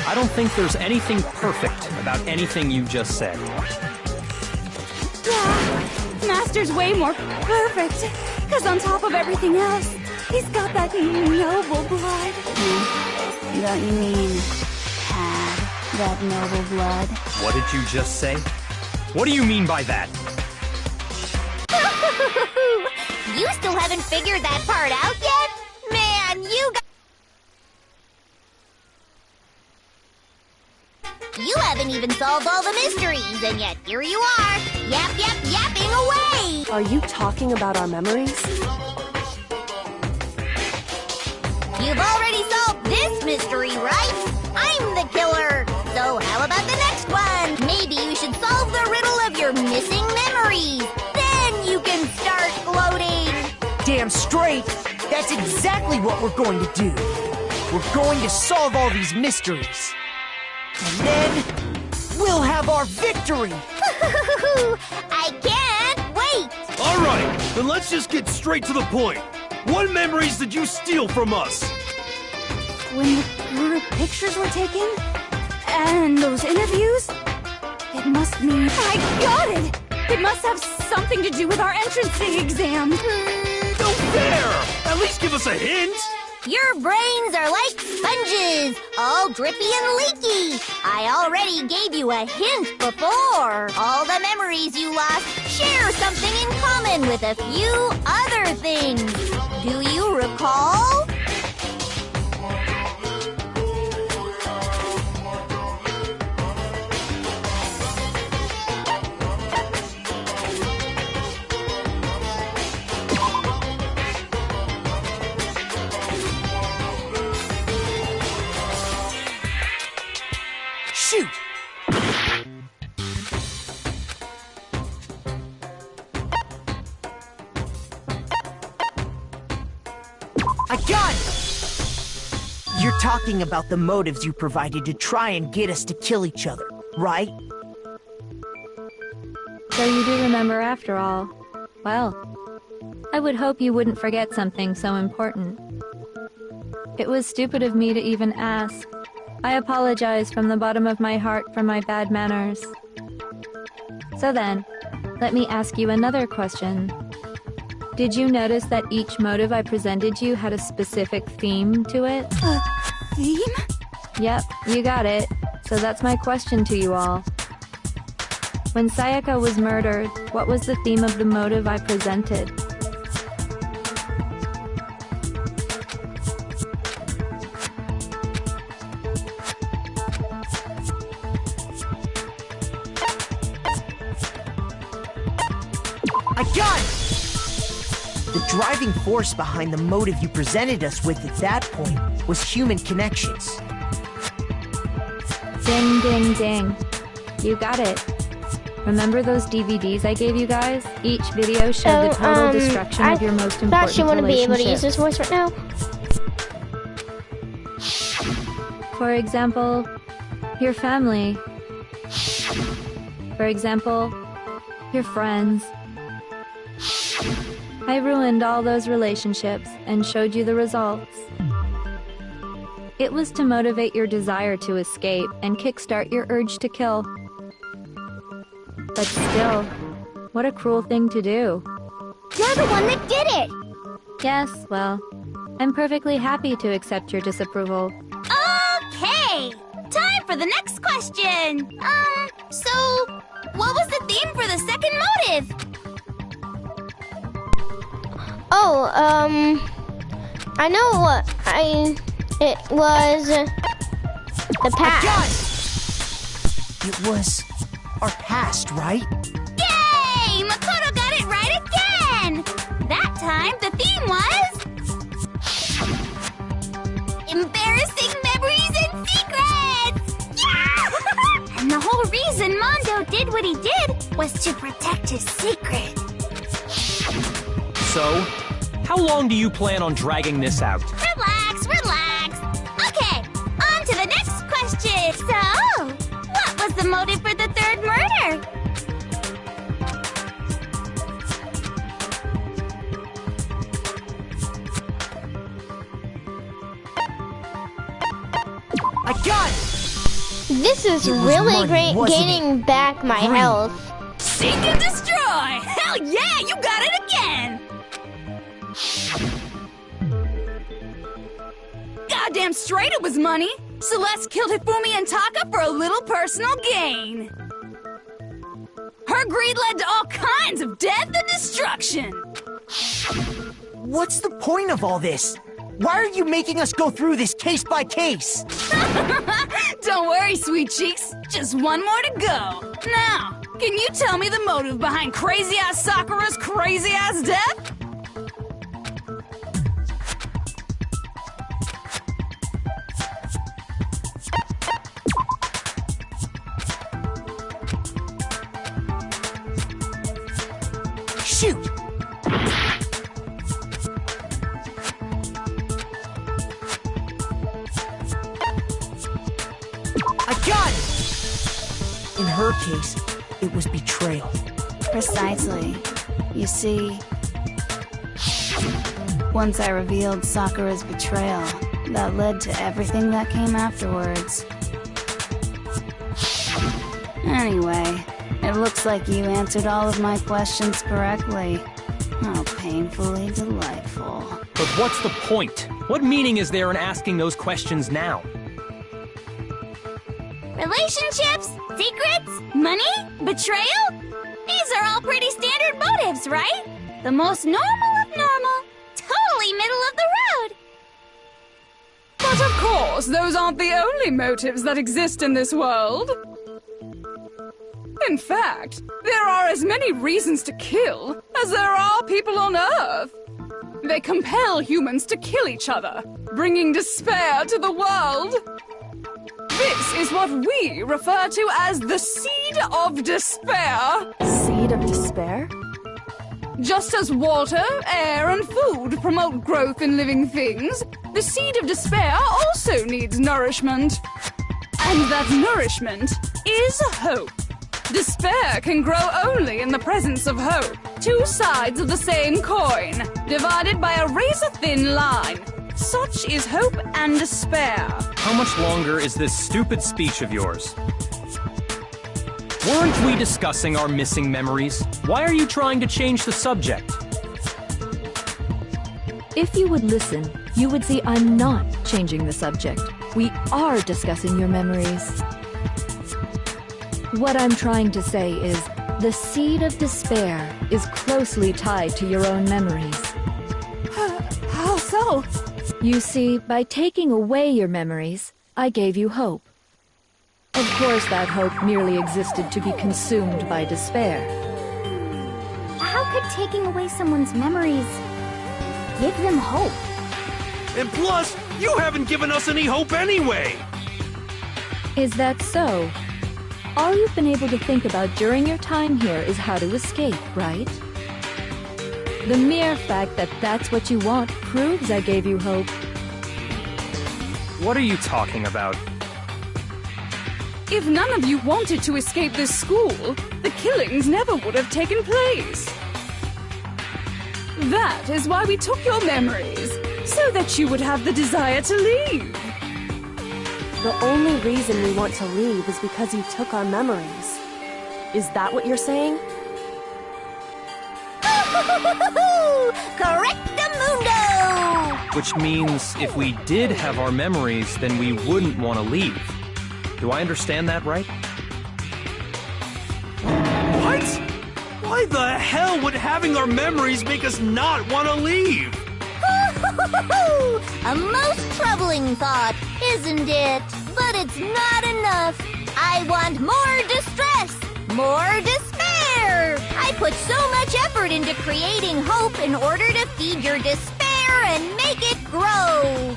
I don't think there's anything perfect about anything you just said. Yeah, Master's way more perfect. Because on top of everything else, he's got that noble blood. Don't you mean had that noble blood? What did you just say? What do you mean by that? You still haven't figured that part out yet? Man, You haven't even solved all the mysteries, and yet here you are, yapping away! Are you talking about our memories? You've already solved this mystery, right? I'm the killer! So how about the next one? Maybe you should solve the riddle of your missing memories. Then you can start gloating! Damn straight! That's exactly what we're going to do. We're going to solve all these mysteries. And then, we'll have our victory! I can't wait! Alright, then let's just get straight to the point. What memories did you steal from us? When the group pictures were taken? And those interviews? It must mean... I got it! It must have something to do with our entrancing exam. No fair! At least give us a hint! Your brains are like sponges, all drippy and leaky. I already gave you a hint before. All the memories you lost share something in common with a few other things. Do you recall? Shoot! I got it! You're talking about the motives you provided to try and get us to kill each other, right? So you do remember after all. Well, I would hope you wouldn't forget something so important. It was stupid of me to even ask. I apologize from the bottom of my heart for my bad manners. So then, let me ask you another question. Did you notice that each motive I presented you had a specific theme to it? Theme? Yep, you got it. So that's my question to you all. When Sayaka was murdered, what was the theme of the motive I presented? I got it! The driving force behind the motive you presented us with at that point was human connections. Ding, ding, ding. You got it. Remember those DVDs I gave you guys? Each video showed the total destruction of your most important I actually want to be able to use relationships. this voice right now. For example, your family. For example, your friends. I ruined all those relationships and showed you the results. It was to motivate your desire to escape and kickstart your urge to kill. But still, what a cruel thing to do. You're the one that did it! Yes, well, I'm perfectly happy to accept your disapproval. Okay! Time for the next question! So, what was the theme for the second motive? Oh, I know what it was the past. It was our past, right? Yay! Makoto got it right again! That time, the theme was... embarrassing memories and secrets! Yeah! And the whole reason Mondo did what he did was to protect his secret. So, how long do you plan on dragging this out? Relax, relax. Okay, on to the next question. So, what was the motive for the third murder? I got it! This is really money, great wasn't gaining back my Green. health. Seek and destroy! Hell yeah, you got it again! Goddamn straight it was money! Celeste killed Hifumi and Taka for a little personal gain. Her greed led to all kinds of death and destruction! What's the point of all this? Why are you making us go through this case by case? Don't worry, sweet cheeks. Just one more to go. Now, can you tell me the motive behind crazy-ass Sakura's crazy-ass death? Shoot! I got it! In her case, it was betrayal. Precisely. You see, once I revealed Sakura's betrayal, that led to everything that came afterwards. Anyway, it looks like you answered all of my questions correctly. How painfully delightful. But what's the point? What meaning is there in asking those questions now? Relationships? Secrets? Money? Betrayal? These are all pretty standard motives, right? The most normal of normal. Totally middle of the road. But of course, those aren't the only motives that exist in this world. In fact, there are as many reasons to kill as there are people on Earth. They compel humans to kill each other, bringing despair to the world. This is what we refer to as the seed of despair. Seed of despair? Just as water, air, and food promote growth in living things, the seed of despair also needs nourishment. And that nourishment is hope. Despair can grow only in the presence of hope. Two sides of the same coin, divided by a razor-thin line. Such is hope and despair. How much longer is this stupid speech of yours? Weren't we discussing our missing memories? Why are you trying to change the subject? If you would listen, you would see I'm not changing the subject. We are discussing your memories. What I'm trying to say is, the seed of despair is closely tied to your own memories. How so? You see, by taking away your memories, I gave you hope. Of course, that hope merely existed to be consumed by despair. How could taking away someone's memories give them hope? And plus, you haven't given us any hope anyway! Is that so? All you've been able to think about during your time here is how to escape, right? The mere fact that that's what you want proves I gave you hope. What are you talking about? If none of you wanted to escape this school, the killings never would have taken place. That is why we took your memories, so that you would have the desire to leave. The only reason we want to leave is because you took our memories. Is that what you're saying? Correctamundo! Which means if we did have our memories, then we wouldn't want to leave. Do I understand that right? What? Why the hell would having our memories make us not want to leave? A most troubling thought, isn't it? But it's not enough. I want more distress, more despair. I put so much effort into creating hope in order to feed your despair and make it grow.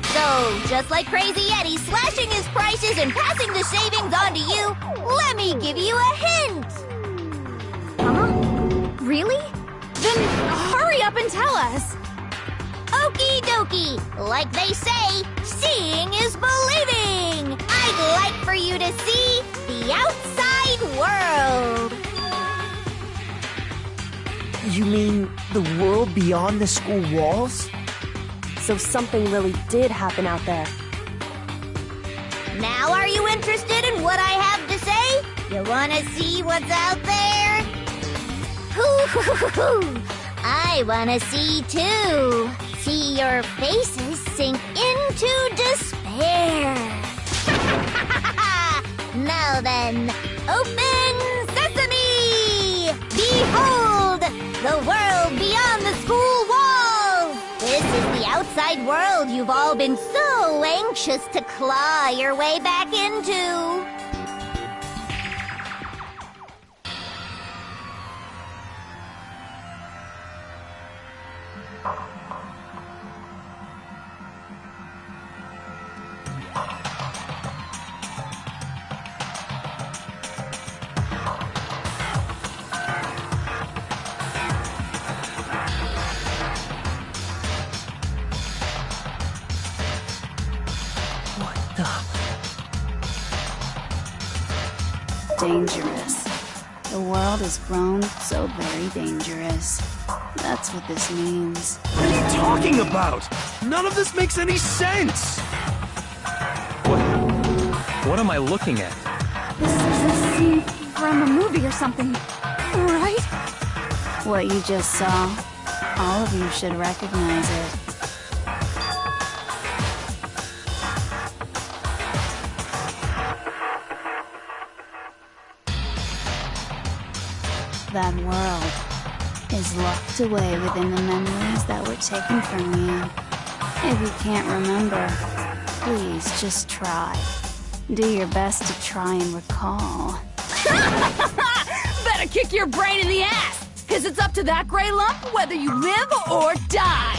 So, just like Crazy Eddie slashing his prices and passing the savings on to you, let me give you a hint. Huh? Really? Then hurry up and tell us. Okie dokie. Like they say, seeing is believing. I'd like for you to see the outside world. You mean the world beyond the school walls? So something really did happen out there. Now are you interested in what I have to say? You wanna see what's out there? Hoo-hoo-hoo-hoo! I wanna see too. See your faces sink into despair. Now then, open sesame! Behold, the world beyond the school walls! This is the outside world you've all been so anxious to claw your way back into. Dangerous. The world has grown so very dangerous. That's what this means. What are you talking about? None of this makes any sense! What am I looking at? This is a scene from a movie or something, right? What you just saw, all of you should recognize it. That world is locked away within the memories that were taken from you. If you can't remember, please just try. Do your best to try and recall. Better kick your brain in the ass, because it's up to that gray lump whether you live or die.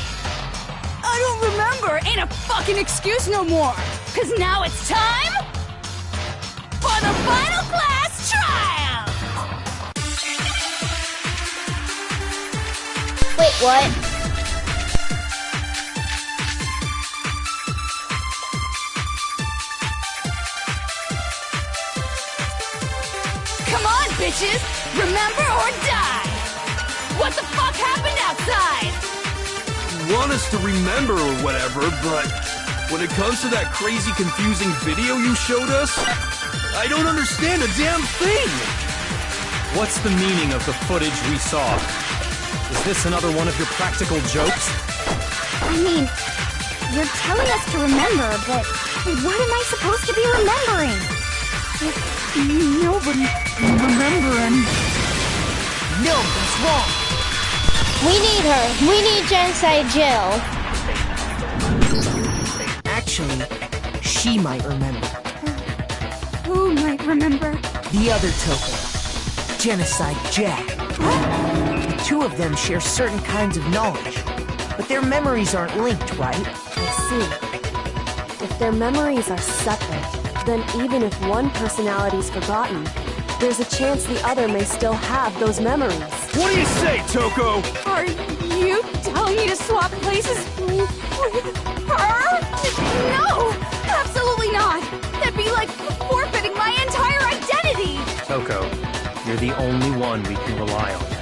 I don't remember ain't a fucking excuse no more, because now it's time for the final class trial! Wait, what? Come on, bitches! Remember or die! What the fuck happened outside? You want us to remember or whatever, but when it comes to that crazy, confusing video you showed us, I don't understand a damn thing! What's the meaning of the footage we saw? Is this another one of your practical jokes? I mean, you're telling us to remember, but what am I supposed to be remembering? Nobody remembering. No, that's wrong. We need her. We need Genocide Jill. Actually, she might remember. Who might remember? The other token, Genocide Jack. The two of them share certain kinds of knowledge, but their memories aren't linked, right? I see. If their memories are separate, then even if one personality's forgotten, there's a chance the other may still have those memories. What do you say, Toko? Are you telling me to swap places with her? No! Absolutely not! That'd be like forfeiting my entire identity! Toko, you're the only one we can rely on now.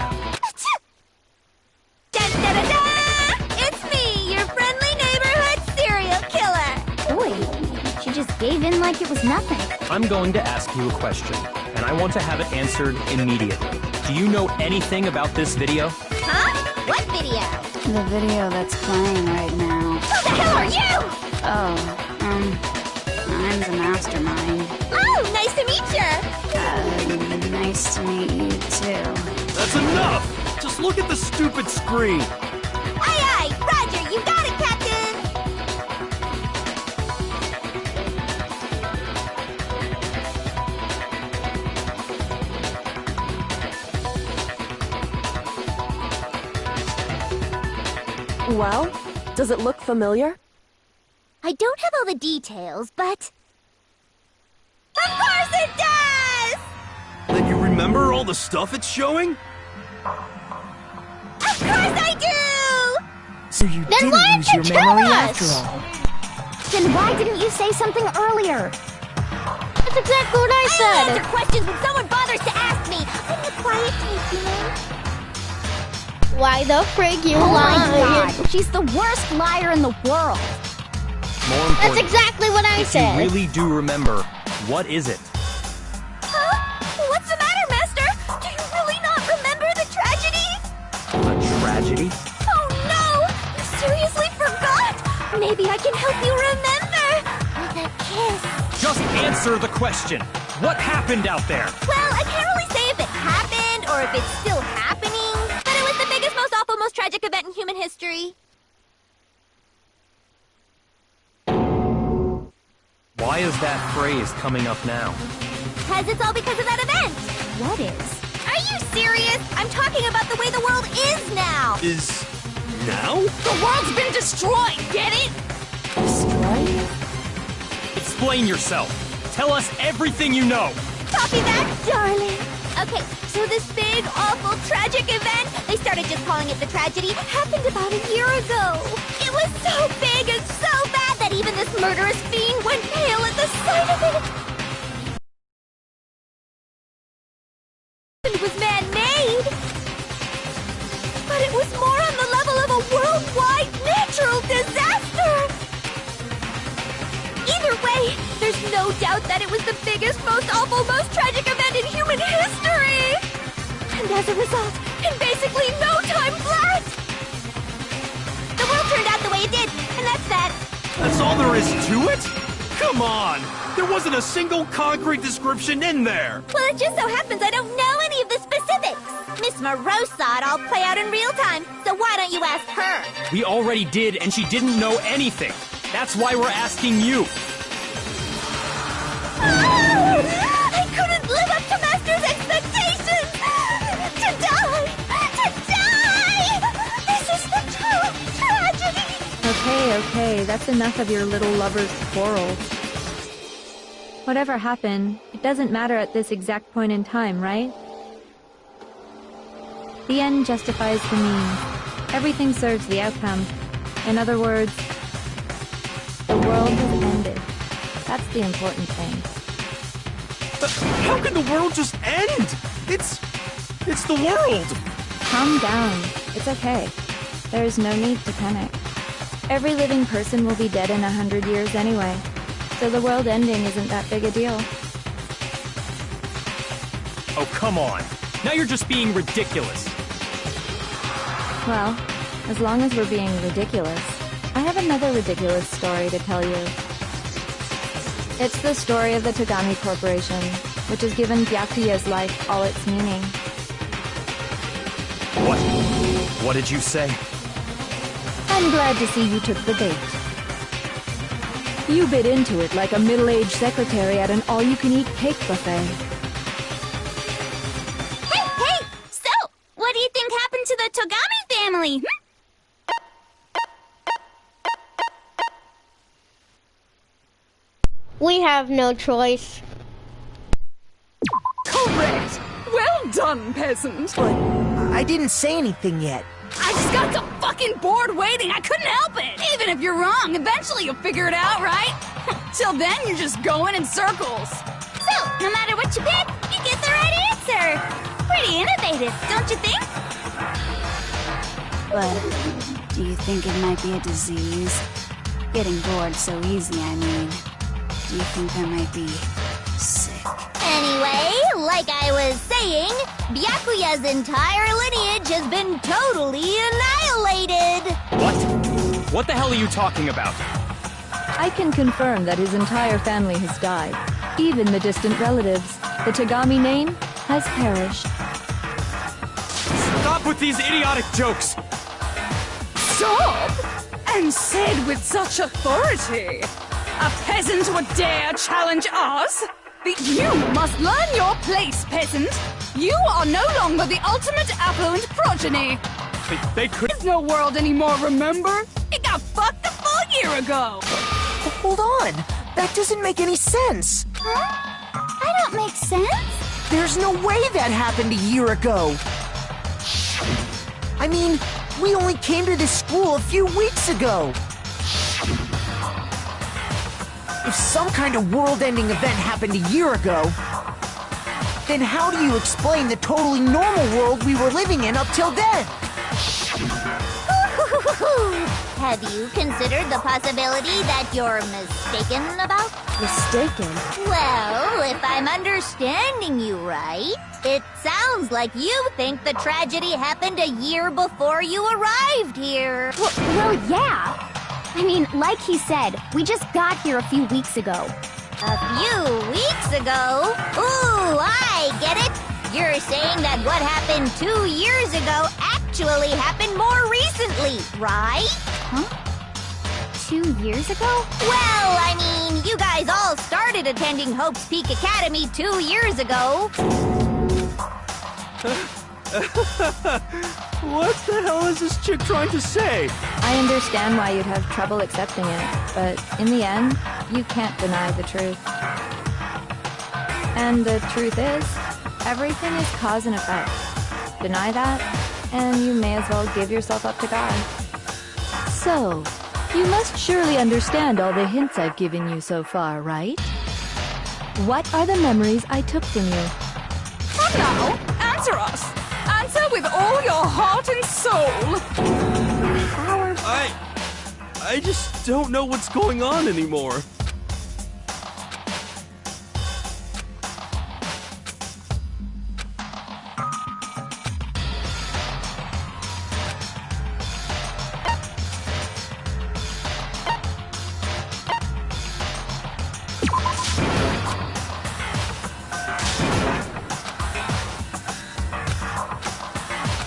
Da cave in like it was nothing. I'm going to ask you a question, and I want to have it answered immediately. Do you know anything about this video? Huh? What video? The video that's playing right now. Who the hell are you? Oh, I'm the mastermind. Oh, nice to meet you. Nice to meet you too. That's enough! Just look at the stupid screen! Aye, aye, Roger, you got it, Captain. Well, does it look familiar? I don't have all the details, but... Of course it does! Then you remember all the stuff it's showing? Of course I do! So you Then didn't why lose didn't your you tell memory us? after all. Then why didn't you say something earlier? That's exactly what I I don't said. answer questions when someone bothers to ask me. I'm the quiet type, you know? Why the frig you Oh my lied? god, she's the worst liar in the world. More That's important, exactly what I if you said. really do remember, what is it? Huh? What's the matter, Master? Do you really not remember the tragedy? A tragedy? Oh no! You seriously forgot? Maybe I can help you remember. With a kiss. Just answer the question. What happened out there? Well, I can't really say if it happened or if it's still happening, but it was the biggest, most awful, most tragic event in human history. Why is that phrase coming up now? Because it's all because of that event. What is? Are you serious? I'm talking about the way the world is now. Is... now? The world's been destroyed, get it? Explain yourself. Tell us everything you know. Copy that, darling. Okay, so this big, awful, tragic event, they started just calling it the tragedy, happened about a year ago. It was so big and so bad that even this murderous fiend went pale at the sight of it. It was man-made. But it was more on the level of a worldwide natural disaster. Either way, there's no doubt that it was the biggest, most awful, most tragic event in human history! And as a result, in basically no time flat, the world turned out the way it did, and that's that. That's all there is to it? Come on! There wasn't a single concrete description in there! Well, it just so happens I don't know any of the specifics. Miss Moreau saw it all play out in real time, so why don't you ask her? We already did, and she didn't know anything. That's why we're asking you. I couldn't live up to Master's expectations! To die! This is the true tragedy! Okay, that's enough of your little lover's quarrel. Whatever happened, it doesn't matter at this exact point in time, right? The end justifies the means. Everything serves the outcome. In other words, the world has ended. That's the important thing. How can the world just end? It's the world! Calm down. It's okay. There's no need to panic. Every living person will be dead in 100 years anyway, so the world ending isn't that big a deal. Oh, come on. Now you're just being ridiculous. Well, as long as we're being ridiculous, I have another ridiculous story to tell you. It's the story of the Togami Corporation, which has given Byakuya's life all its meaning. What? What did you say? I'm glad to see you took the bait. You bit into it like a middle-aged secretary at an all-you-can-eat cake buffet. Hey! So, what do you think happened to the Togami family? We have no choice. Correct! Well done, peasant! But I didn't say anything yet. I just got so fucking bored waiting, I couldn't help it! Even if you're wrong, eventually you'll figure it out, right? Till then, you're just going in circles. So, no matter what you pick, you get the right answer. Pretty innovative, don't you think? But do you think it might be a disease? Getting bored so easy, I mean. Do you think I might be sick? Anyway, like I was saying, Byakuya's entire lineage has been totally annihilated! What? What the hell are you talking about? I can confirm that his entire family has died. Even the distant relatives. The Tagami name has perished. Stop with these idiotic jokes! Stop! And said with such authority! A peasant would dare challenge us? You must learn your place, peasant! You are no longer the ultimate affluent progeny! They could— There's no world anymore, remember? It got fucked a full year ago! Hold on! That doesn't make any sense! Huh? I don't make sense? There's no way that happened a year ago! I mean, we only came to this school a few weeks ago! If some kind of world-ending event happened a year ago, then how do you explain the totally normal world we were living in up till then? Have you considered the possibility that you're mistaken about? Mistaken? Well, if I'm understanding you right, it sounds like you think the tragedy happened a year before you arrived here. Well, yeah. I mean, like he said, we just got here a few weeks ago. A few weeks ago? Ooh, I get it. You're saying that what happened 2 years ago actually happened more recently, right? Huh? 2 years ago? Well, I mean, you guys all started attending Hope's Peak Academy 2 years ago. What the hell is this chick trying to say? I understand why you'd have trouble accepting it, but in the end, you can't deny the truth. And the truth is, everything is cause and effect. Deny that, and you may as well give yourself up to God. So, you must surely understand all the hints I've given you so far, right? What are the memories I took from you? Come now, answer us! Answer with all your heart and soul! I just don't know what's going on anymore.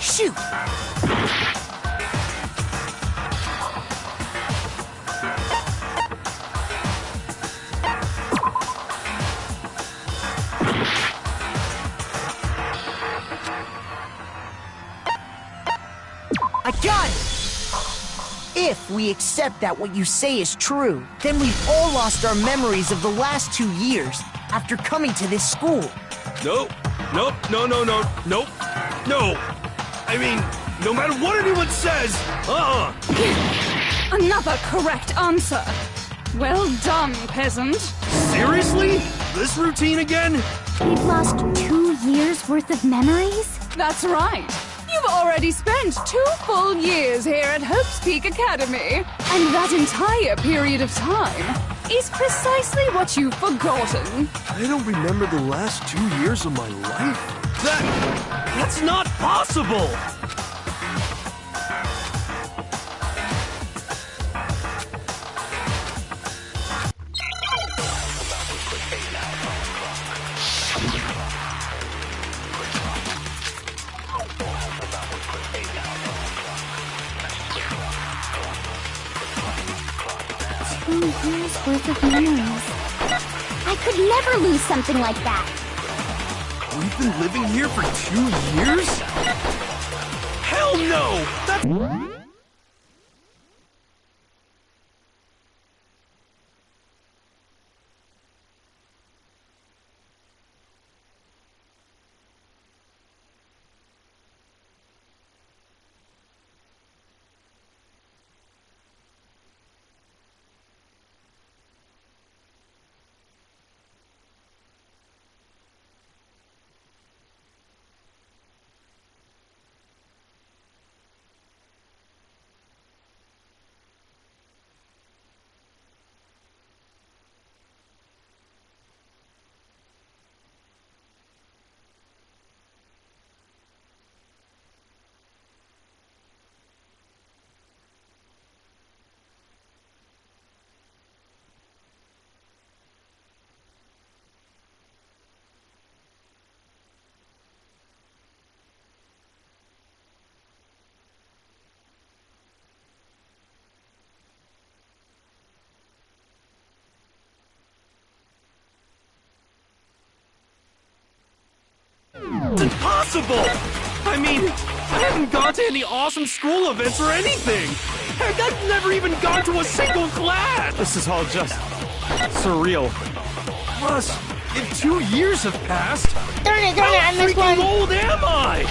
Shoot! I got it! If we accept that what you say is true, then we've all lost our memories of the last 2 years after coming to this school. Nope. Nope. No. Nope. No. I mean, no matter what anyone says, Another correct answer. Well done, peasant. Seriously? This routine again? We've lost 2 years worth of memories? That's right. You've already spent 2 full years here at Hope's Peak Academy. And that entire period of time is precisely what you've forgotten. I don't remember the last 2 years of my life. That's not possible! Years worth of memories. I could never lose something like that. We've been living here for 2 years? Hell no! That's... impossible! I mean, I haven't gone to any awesome school events or anything! Heck, I've never even gone to a single class! This is all just surreal. Plus, if 2 years have passed, Darn it, I missed how freaking one. old am I?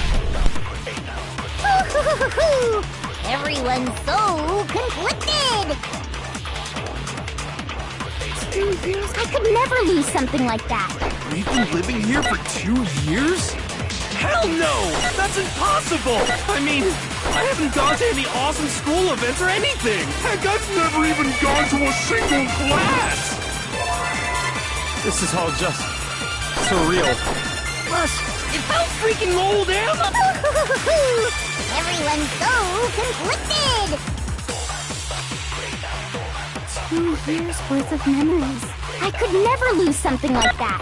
Everyone's so conflicted! 2 years? I could never lose something like that. We've been living here for 2 years? Hell no! That's impossible! I mean, I haven't gone to any awesome school events or anything! Heck, I've never even gone to a single class! This is all just surreal. Plus, how freaking old am I? Everyone's so conflicted! 2 years worth of memories. I could never lose something like that.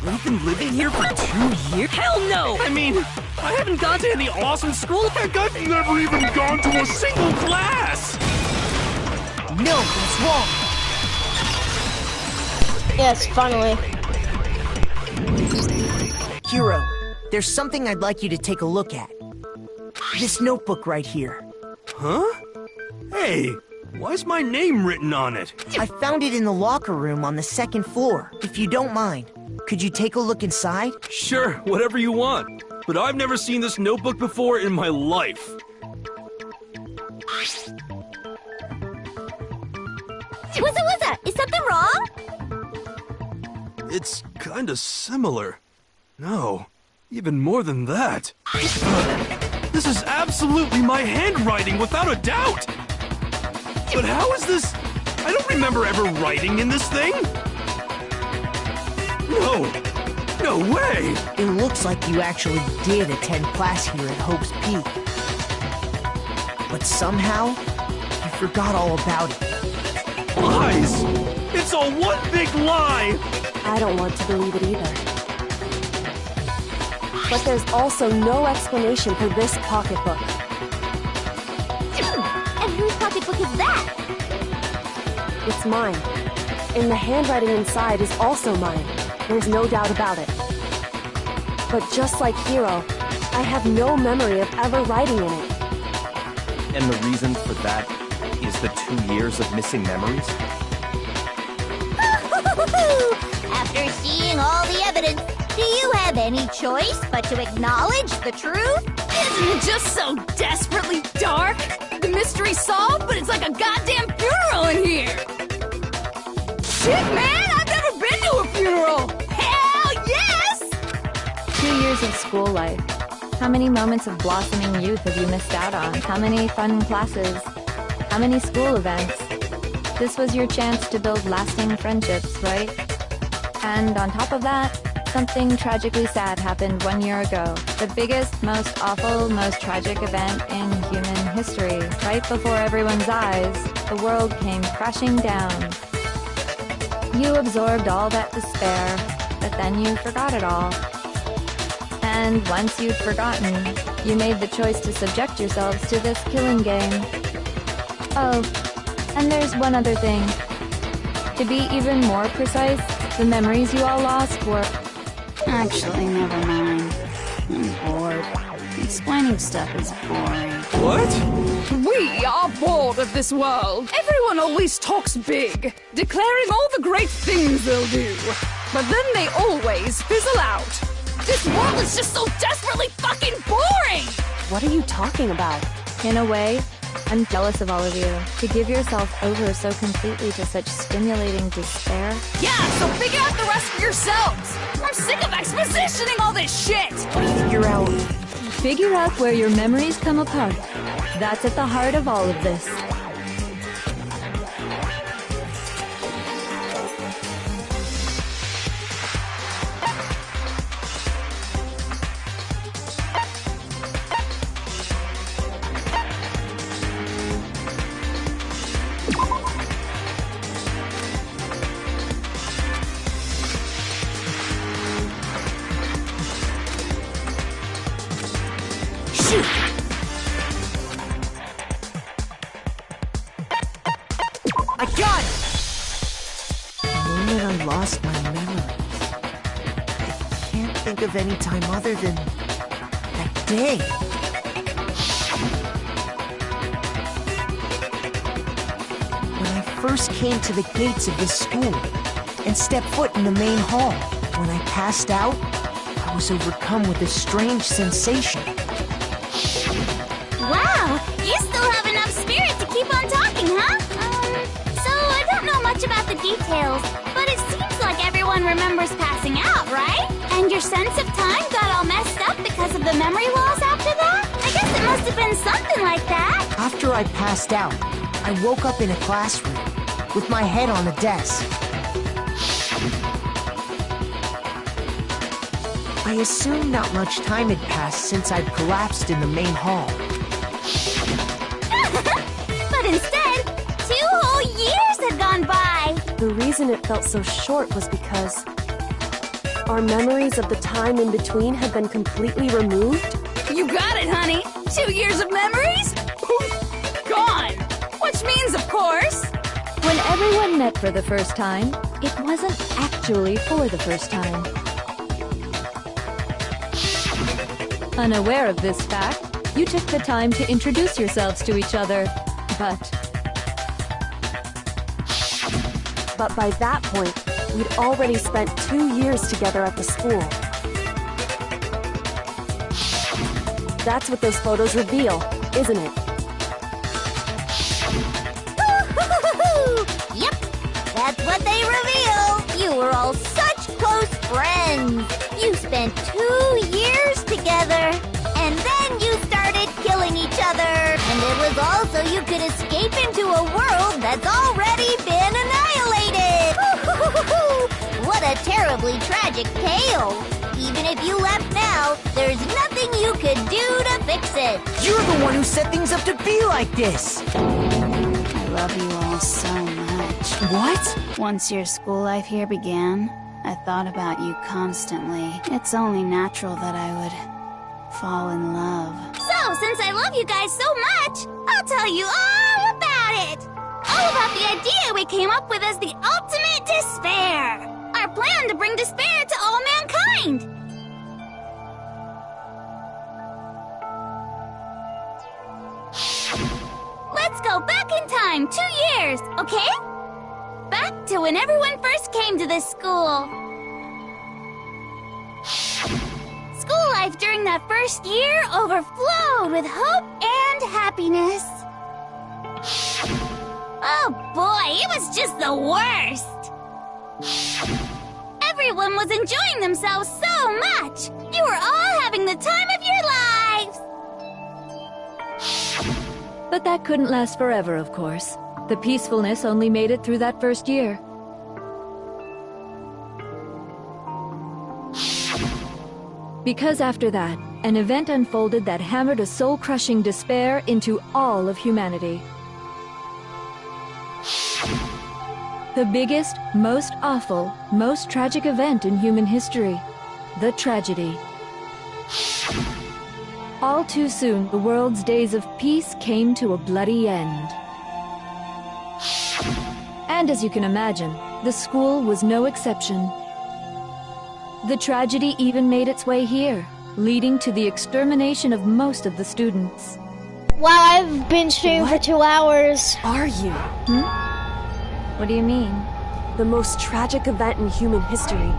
We've been living here for 2 years? Hell no! I mean, I haven't gone to any awesome school. Heck, I've never even gone to a single class! No, that's wrong. Yes, finally. Hiro, there's something I'd like you to take a look at. This notebook right here. Huh? Hey, why's my name written on it? I found it in the locker room on the 2nd floor. If you don't mind, could you take a look inside? Sure, whatever you want. But I've never seen this notebook before in my life. What's is something wrong? It's kinda similar. No, even more than that. This is absolutely my handwriting, without a doubt! But how is this? I don't remember ever writing in this thing! No way! It looks like you actually did attend class here at Hope's Peak. But somehow, you forgot all about it. Lies! It's all one big lie! I don't want to believe it either. But there's also no explanation for this pocketbook. And whose pocketbook is that? It's mine. And the handwriting inside is also mine. There's no doubt about it. But just like Hiro, I have no memory of ever writing in it. And the reason for that is the 2 years of missing memories? After seeing all the evidence, do you have any choice but to acknowledge the truth? Isn't it just so desperately dark? The mystery's solved, but it's like a goddamn funeral in here! Shit, man! I've never been to a funeral! Hell yes! 2 years of school life. How many moments of blossoming youth have you missed out on? How many fun classes? How many school events? This was your chance to build lasting friendships, right? And on top of that, something tragically sad happened 1 year ago. The biggest, most awful, most tragic event in human history. Right before everyone's eyes, the world came crashing down. You absorbed all that despair, but then you forgot it all. And once you'd forgotten, you made the choice to subject yourselves to this killing game. Oh, and there's one other thing. To be even more precise, the memories you all lost were... Actually, never mind. I'm bored. Explaining stuff is boring. What? We are bored of this world. Everyone always talks big, declaring all the great things they'll do. But then they always fizzle out. This world is just so desperately fucking boring! What are you talking about? In a way, I'm jealous of all of you. To give yourself over so completely to such stimulating despair. Yeah, so figure out the rest for yourselves! I'm sick of expositioning all this shit! Figure out where your memories come apart. That's at the heart of all of this. I got it! The moment I lost my memories. I can't think of any time other than day. When I first came to the gates of this school and stepped foot in the main hall, when I passed out, I was overcome with a strange sensation. Wow, you still have enough spirit to keep on talking, huh? So I don't know much about the details, but it seems like everyone remembers passing out, right? And your sense of time got all messed up because of the memory loss after that? I guess it must have been something like that. After I passed out, I woke up in a classroom with my head on the desk. I assumed not much time had passed since I'd collapsed in the main hall. But instead, 2 whole years had gone by. The reason it felt so short was because our memories of the time in between had been completely removed. You got it, honey. 2 years of memories? Poof, gone. Which means, of course... When everyone met for the first time, it wasn't actually for the first time. Unaware of this fact, you took the time to introduce yourselves to each other, But by that point, we'd already spent 2 years together at the school. That's what those photos reveal, isn't it? Yep, that's what they reveal. You were all such close friends. You spent 2 years together, and then you started killing each other. And it was all so you could escape into a world that's already been annihilated. What a terribly tragic tale. Even if you left now, there's nothing you could do to fix it. You're the one who set things up to be like this! I love you all so much. What? Once your school life here began, I thought about you constantly. It's only natural that I would fall in love. So, since I love you guys so much, I'll tell you all about it. All about the idea we came up with as the ultimate despair. Our plan to bring despair to all mankind. Let's go back in time 2 years, okay? Back to when everyone first came to this school. School life during that first year overflowed with hope and happiness. Oh boy, it was just the worst. Everyone was enjoying themselves so much. You were all having the time of your lives. But that couldn't last forever, of course. The peacefulness only made it through that first year. Because after that, an event unfolded that hammered a soul-crushing despair into all of humanity. The biggest, most awful, most tragic event in human history. The tragedy. All too soon, the world's days of peace came to a bloody end. And as you can imagine, the school was no exception. The tragedy even made its way here, leading to the extermination of most of the students. Wow, I've been streaming for 2 hours. Are you? What do you mean? The most tragic event in human history,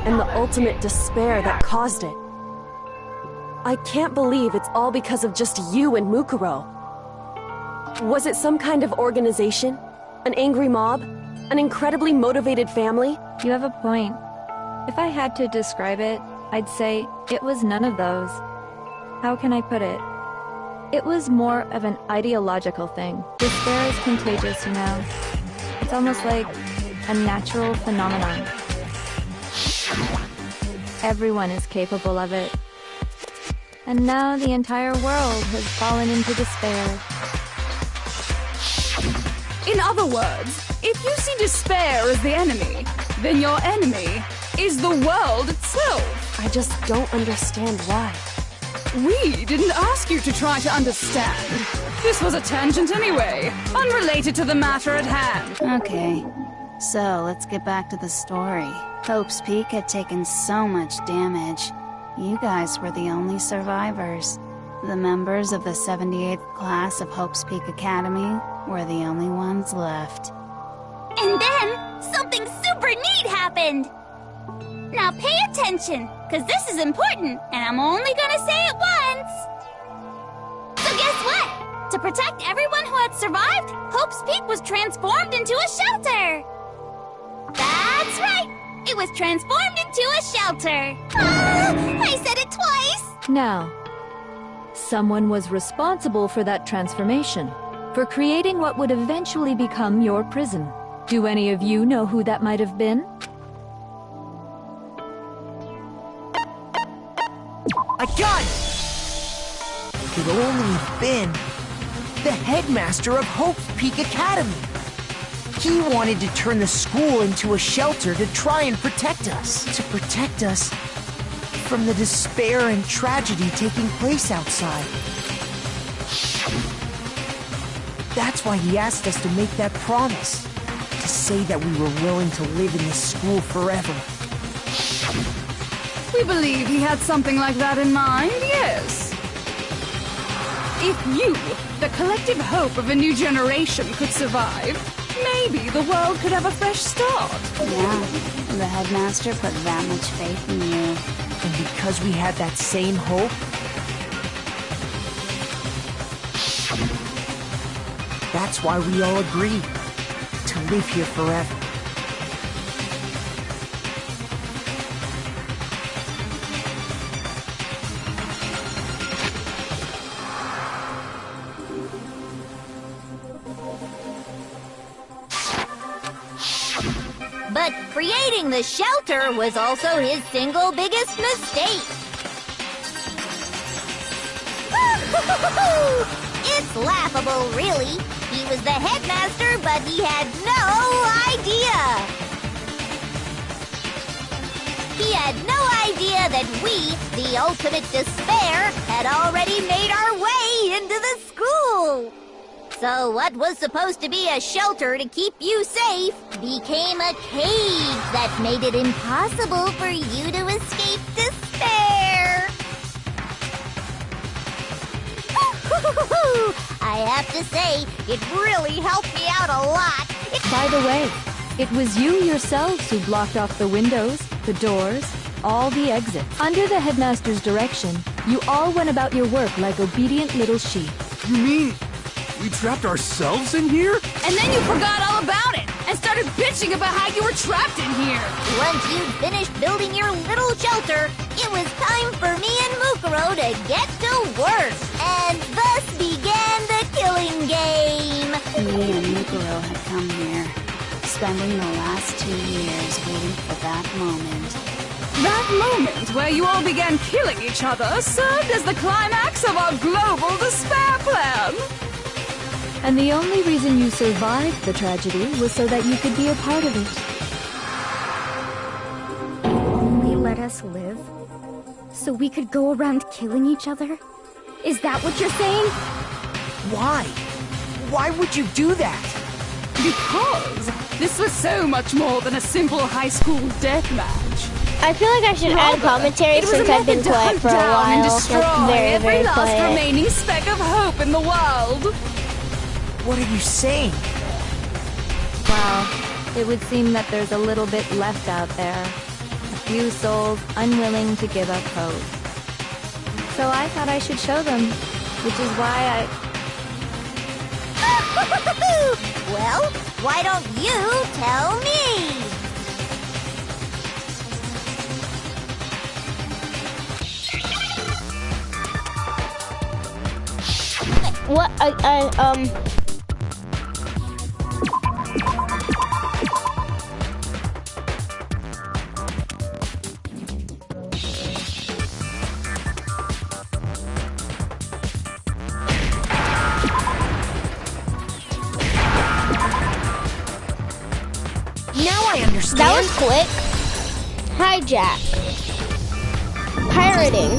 and the ultimate despair that caused it. I can't believe it's all because of just you and Mukuro. Was it some kind of organization? An angry mob? An incredibly motivated family? You have a point. If I had to describe it, I'd say it was none of those. How can I put it? It was more of an ideological thing. Despair is contagious, you know. It's almost like a natural phenomenon. Everyone is capable of it. And now the entire world has fallen into despair. In other words, if you see despair as the enemy, then your enemy is the world itself. I just don't understand why. We didn't ask you to try to understand. This was a tangent anyway, unrelated to the matter at hand. Okay, so let's get back to the story. Hope's Peak had taken so much damage. You guys were the only survivors. The members of the 78th class of Hope's Peak Academy were the only ones left. And then, something super neat happened! Now pay attention, because this is important, and I'm only gonna say it once! So guess what? To protect everyone who had survived, Hope's Peak was transformed into a shelter! That's right! It was transformed into a shelter! I said it twice! Now, someone was responsible for that transformation, for creating what would eventually become your prison. Do any of you know who that might have been? I got it! It could only have been the headmaster of Hope's Peak Academy. He wanted to turn the school into a shelter to try and protect us. To protect us from the despair and tragedy taking place outside. That's why he asked us to make that promise. To say that we were willing to live in this school forever. We believe he had something like that in mind, yes. If you, the collective hope of a new generation, could survive, maybe the world could have a fresh start. Yeah, the headmaster put that much faith in you. And because we had that same hope, that's why we all agreed to live here forever. But creating the shelter was also his single biggest mistake. It's laughable, really. He was the headmaster, but he had no idea. He had no idea that we, the ultimate despair, had already made our way into the school. So what was supposed to be a shelter to keep you safe became a cage that made it impossible for you to escape despair. I have to say, it really helped me out a lot. By the way, it was you yourselves who blocked off the windows, the doors, all the exits. Under the headmaster's direction, you all went about your work like obedient little sheep. You mean we trapped ourselves in here? And then you forgot all about it and started bitching about how you were trapped in here. Once you'd finished building your little shelter, it was time for me and Mukuro to get to work. And thus began the killing game. Me and Mukuro had come here, spending the last 2 years waiting for that moment. That moment where you all began killing each other served as the climax of our global despair plan. And the only reason you survived the tragedy was so that you could be a part of it. Only let us live? So we could go around killing each other? Is that what you're saying? Why? Why would you do that? Because this was so much more than a simple high school deathmatch. I feel like I should add commentary It was since a I've been method to quiet hunt for a down while. and destroy Like, very, every very last quiet. remaining speck of hope in the world. What are you saying? Well, it would seem that there's a little bit left out there. A few souls unwilling to give up hope. So I thought I should show them, which is why Well, why don't you tell me? What? Now I understand. That was quick. Hijack. Pirating.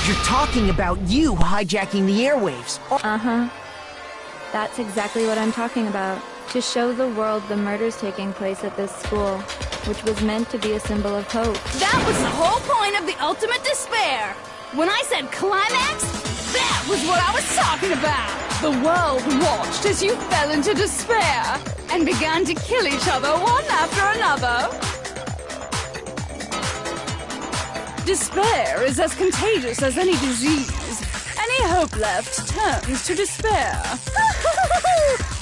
You're talking about you hijacking the airwaves. Uh-huh. That's exactly what I'm talking about. to show the world the murders taking place at this school, which was meant to be a symbol of hope. That was the whole point of the ultimate despair. When I said climax, that was what I was talking about. The world watched as you fell into despair and began to kill each other one after another. Despair is as contagious as any disease. Any hope left turns to despair.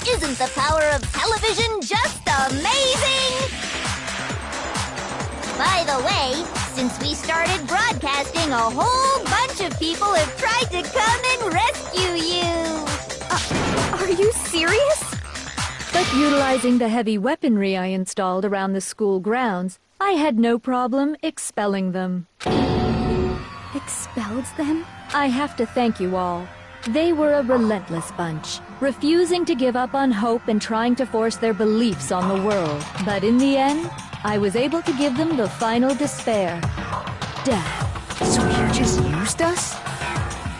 Isn't the power of television just amazing? By the way, since we started broadcasting, a whole bunch of people have tried to come and rescue you. Are you serious? But utilizing the heavy weaponry I installed around the school grounds, I had no problem expelling them. Expelled them? I have to thank you all. They were a relentless bunch, refusing to give up on hope and trying to force their beliefs on the world. But in the end, I was able to give them the final despair. Death. So you just used us?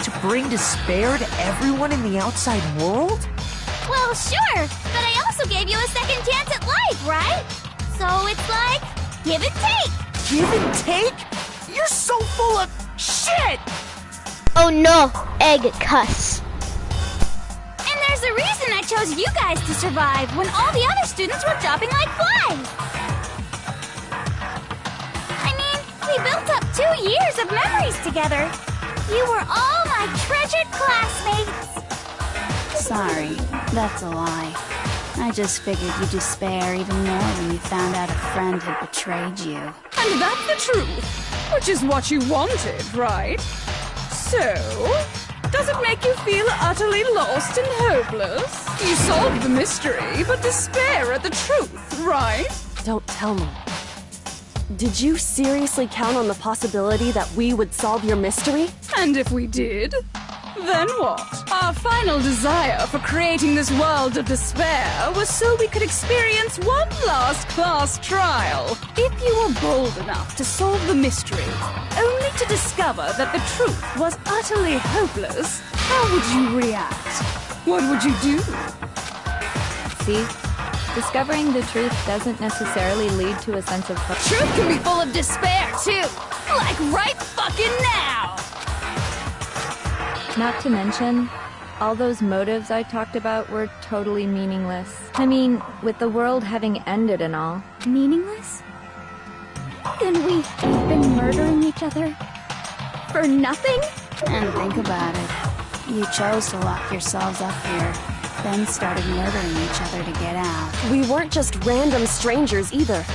To bring despair to everyone in the outside world? Well, sure, but I also gave you a second chance at life, right? So it's like, give and take. Give and take? You're so full of shit! Oh no, egg cuss. And there's a reason I chose you guys to survive when all the other students were dropping like flies. I mean, we built up 2 years of memories together. You were all my treasured classmates. Sorry, that's a lie. I just figured you'd despair even more when you found out a friend had betrayed you. And that's the truth, which is what you wanted, right? So, does it make you feel utterly lost and hopeless? You solved the mystery, but despair at the truth, right? Don't tell me. Did you seriously count on the possibility that we would solve your mystery? And if we did, then what? Our final desire for creating this world of despair was so we could experience one last class trial. If you were bold enough to solve the mystery, only to discover that the truth was utterly hopeless, how would you react? What would you do? See? Discovering the truth doesn't necessarily lead to a sense of hope. Truth can be full of despair, too. Like right fucking now! Not to mention, all those motives I talked about were totally meaningless. I mean, with the world having ended and all. Meaningless? Then we've been murdering each other? For nothing? And think about it. You chose to lock yourselves up here, then started murdering each other to get out. We weren't just random strangers either.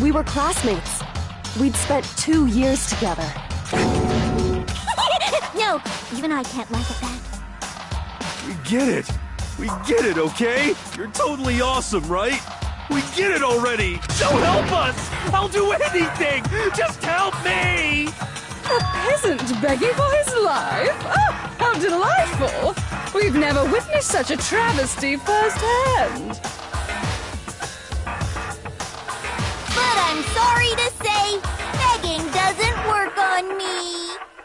We were classmates. We'd spent 2 years together. No, even I can't laugh at that. We get it. We get it, okay? You're totally awesome, right? We get it already. So help us. I'll do anything. Just help me. A peasant begging for his life? Oh, how delightful! We've never witnessed such a travesty firsthand. But I'm sorry to say, begging doesn't work on me.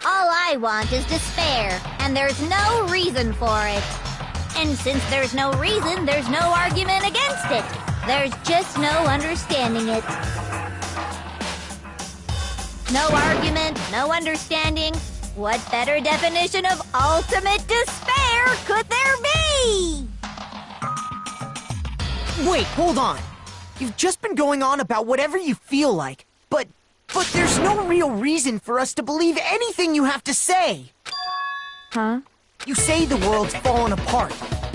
All I want is despair, and there's no reason for it. And since there's no reason, there's no argument against it. There's just no understanding it. No argument, no understanding. What better definition of ultimate despair could there be? Wait, hold on. You've just been going on about whatever you feel like, but there's no real reason for us to believe anything you have to say. Huh? You say the world's fallen apart,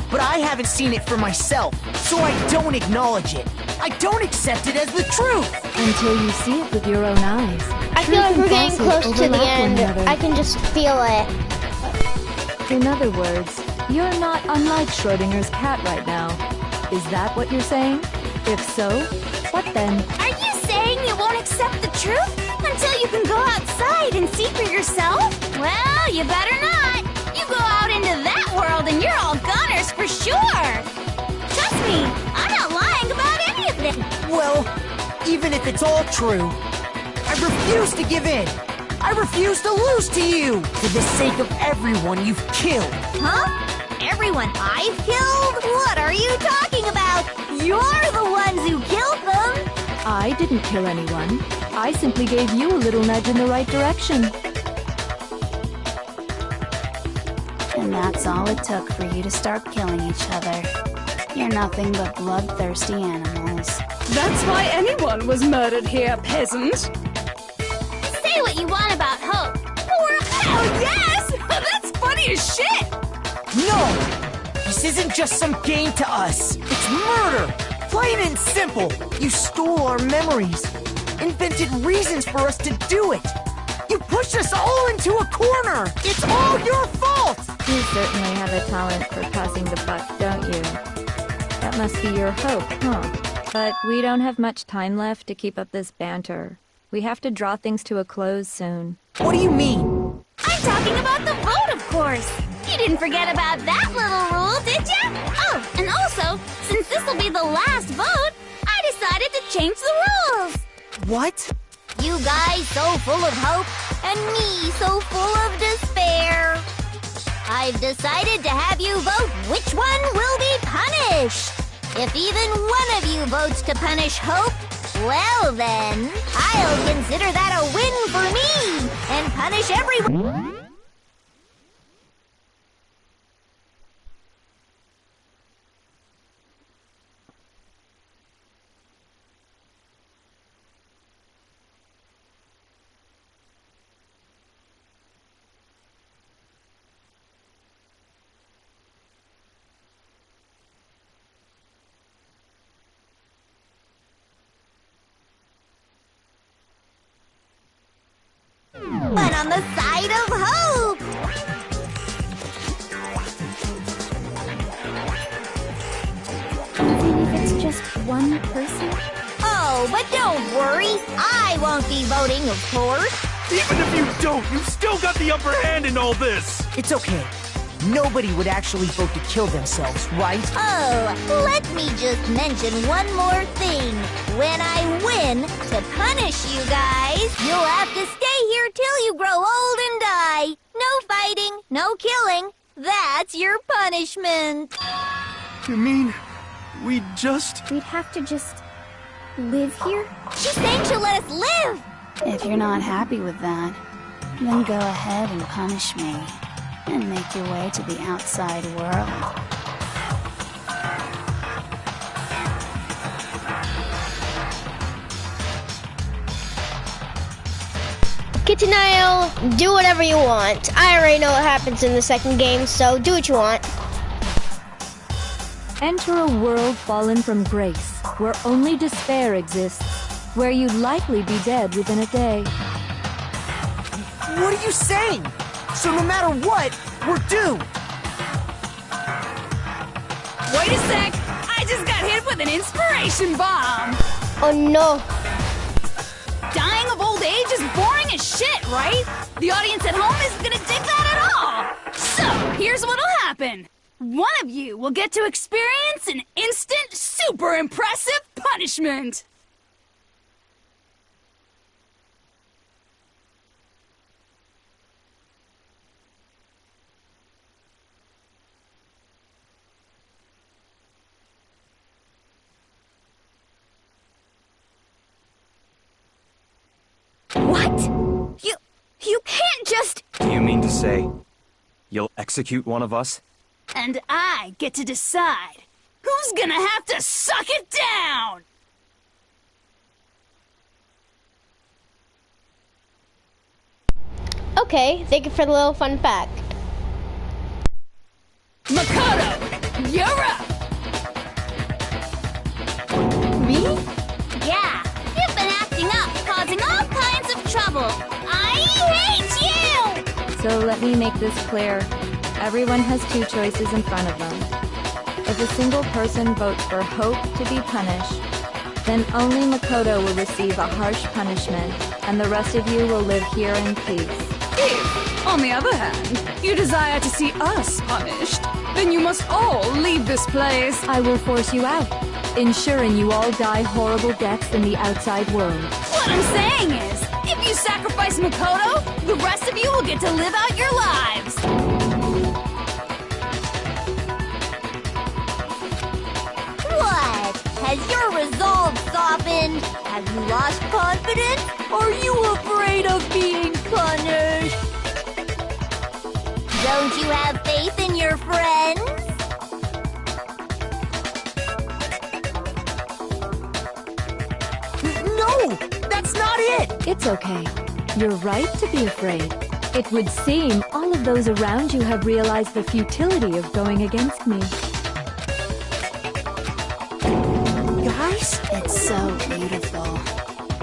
but I haven't seen it for myself, so I don't acknowledge it. I don't accept it as the truth. Until you see it with your own eyes. I feel like we're getting close to the end. I can just feel it. In other words, you're not unlike Schrodinger's cat right now. Is that what you're saying? If so, what then? Are you saying you won't accept the truth until you can go outside and see for yourself? Well, you better not. You go out into that world and you're all goners for sure. Trust me, I'm not lying about any of this. Well, even if it's all true, I refuse to give in. I refuse to lose to you for the sake of everyone you've killed. Huh? Everyone I've killed? What are you talking about? You're the ones who killed them! I didn't kill anyone. I simply gave you a little nudge in the right direction. And that's all it took for you to start killing each other. You're nothing but bloodthirsty animals. That's why anyone was murdered here, peasant. Say what you want about Hope. Hell yes! That's funny as shit! No! This isn't just some game to us. It's murder! Plain and simple. You stole our memories. Invented reasons for us to do it. You pushed us all into a corner. It's all your fault! You certainly have a talent for passing the buck, don't you? That must be your hope, huh? But we don't have much time left to keep up this banter. We have to draw things to a close soon. What do you mean? I'm talking about the vote, of course. You didn't forget about that little rule, did you? Oh, and also, since this will be the last vote, I decided to change the rules. What? You guys so full of hope, and me so full of despair. I've decided to have you vote which one will be punished. If even one of you votes to punish Hope, well then, I'll consider that a win for me, and punish everyone. But on the side of hope! Even if it's just one person? Oh, but don't worry. I won't be voting, of course. Even if you don't, you've still got the upper hand in all this! It's okay. Nobody would actually vote to kill themselves, right? Oh, let me just mention one more thing. When I win, to punish you guys, you'll have to stay here till you grow old and die. No fighting, no killing. That's your punishment. You mean, we'd have to just live here? She's saying she'll let us live. If you're not happy with that, then go ahead and punish me. And make your way to the outside world. Kitten Isle, do whatever you want. I already know what happens in the second game, so do what you want. Enter a world fallen from grace, where only despair exists, where you'd likely be dead within a day. What are you saying? So no matter what, we're doomed! Wait a sec! I just got hit with an inspiration bomb! Oh no. Dying of old age is boring as shit, right? The audience at home isn't gonna dig that at all! So, here's what'll happen. One of you will get to experience an instant, super impressive punishment! What? You can't just... Do you mean to say you'll execute one of us? And I get to decide who's gonna have to suck it down! Okay, thank you for the little fun fact. Makoto, you're up! Me? Yeah, you've been acting up, causing all kinds of trouble. I hate you! So let me make this clear. Everyone has two choices in front of them. If a single person votes for Hope to be punished, then only Makoto will receive a harsh punishment, and the rest of you will live here in peace. If, on the other hand, you desire to see us punished, then you must all leave this place. I will force you out, ensuring you all die horrible deaths in the outside world. What I'm saying is, if you sacrifice Makoto, the rest of you will get to live out your lives. What? Has your resolve softened? Have you lost confidence? Are you afraid of being punished? Don't you have faith in your friends? No! That's not it! It's okay. You're right to be afraid. It would seem all of those around you have realized the futility of going against me. Guys? It's so beautiful.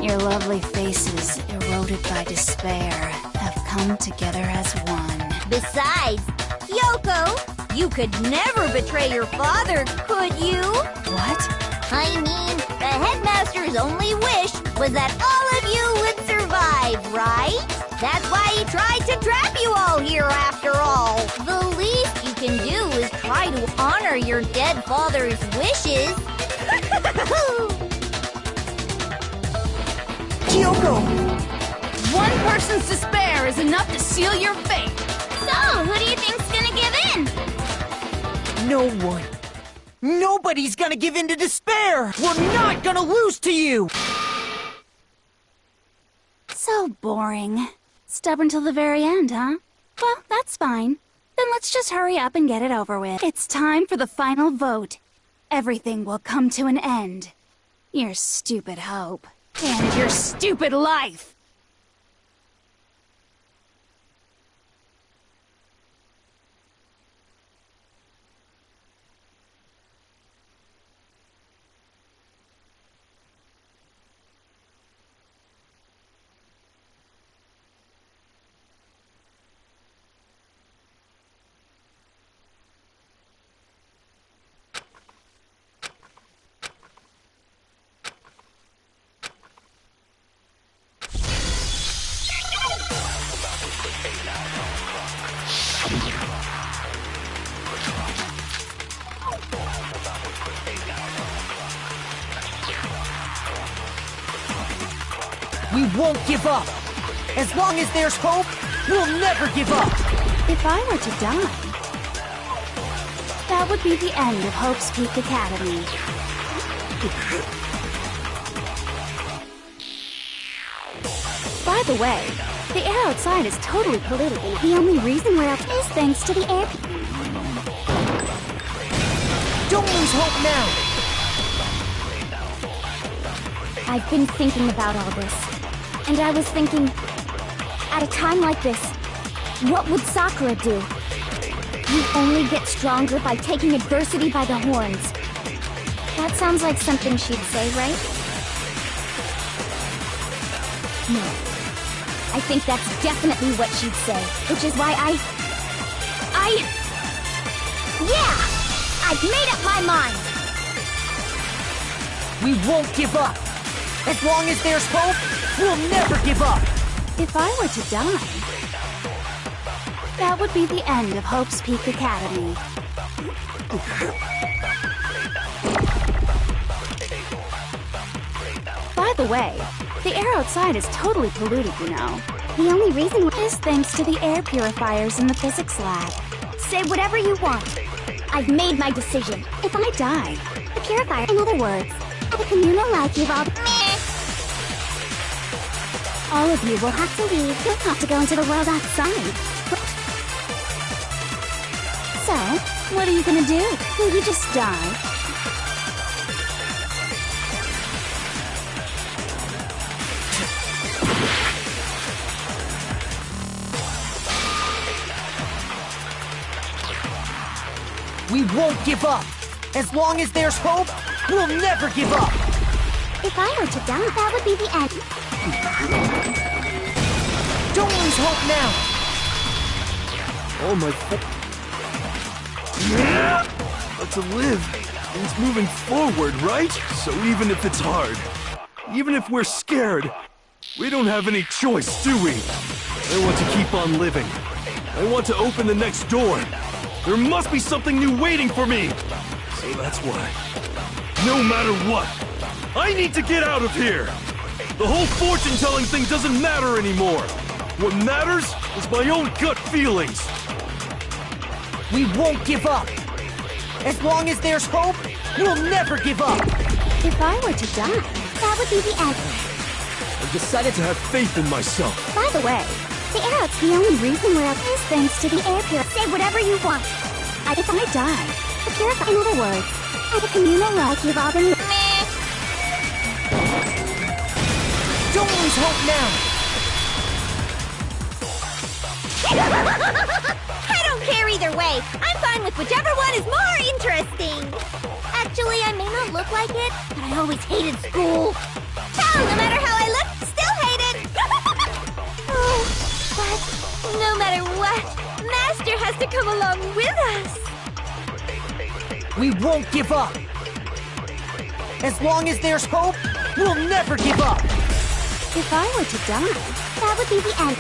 Your lovely faces, eroded by despair, have come together as one. Besides, Yoko, you could never betray your father, could you? What? I mean, the headmaster's only wish was that all of you would survive, right? That's why he tried to trap you all here after all. The least you can do is try to honor your dead father's wishes. Kyoko! One person's despair is enough to seal your fate. So, who do you think's gonna give in? No one. Nobody's gonna give in to despair! We're not gonna lose to you! So boring. Stubborn till the very end, huh? Well, that's fine. Then let's just hurry up and get it over with. It's time for the final vote. Everything will come to an end. Your stupid hope. And your stupid life. We won't give up! As long as there's hope, we'll never give up! If I were to die, that would be the end of Hope's Peak Academy. By the way, the air outside is totally polluted. The only reason we're up is thanks to the air. Don't lose hope now! I've been thinking about all this. And I was thinking, at a time like this, what would Sakura do? You only get stronger by taking adversity by the horns. That sounds like something she'd say, right? No. I think that's definitely what she'd say, which is why Yeah! I've made up my mind! We won't give up! As long as there's hope, we'll never give up! If I were to die, that would be the end of Hope's Peak Academy. By the way, the air outside is totally polluted, you know. The only reason is thanks to the air purifiers in the physics lab. Say whatever you want. I've made my decision. If I die, The purifier, in other words, the communal life you've all... all of you will have to leave. You'll have to go into the world outside. So, what are you gonna do? Will you just die? We won't give up! As long as there's hope, we'll never give up! If I were to die, that would be the end. Don't lose hope now! Oh my... But to live means moving forward, right? So even if it's hard, even if we're scared, we don't have any choice, do we? I want to keep on living. I want to open the next door. There must be something new waiting for me! So that's why, no matter what, I need to get out of here! The whole fortune-telling thing doesn't matter anymore! What matters is my own gut feelings! We won't give up! As long as there's hope, we'll never give up! If I were to die, that would be the end. I decided to have faith in myself. By the way, the arrow's the only reason we're up is thanks to the air pure. Say whatever you want. If I die, the purify. In other words, at a communal like you've all been. Don't lose hope now! I don't care either way. I'm fine with whichever one is more interesting. Actually, I may not look like it, but I always hated school. Hell, no matter how I look, still hate it. Oh, but no matter what, Master has to come along with us. We won't give up! As long as there's hope, we'll never give up! If I were to die, That would be the end.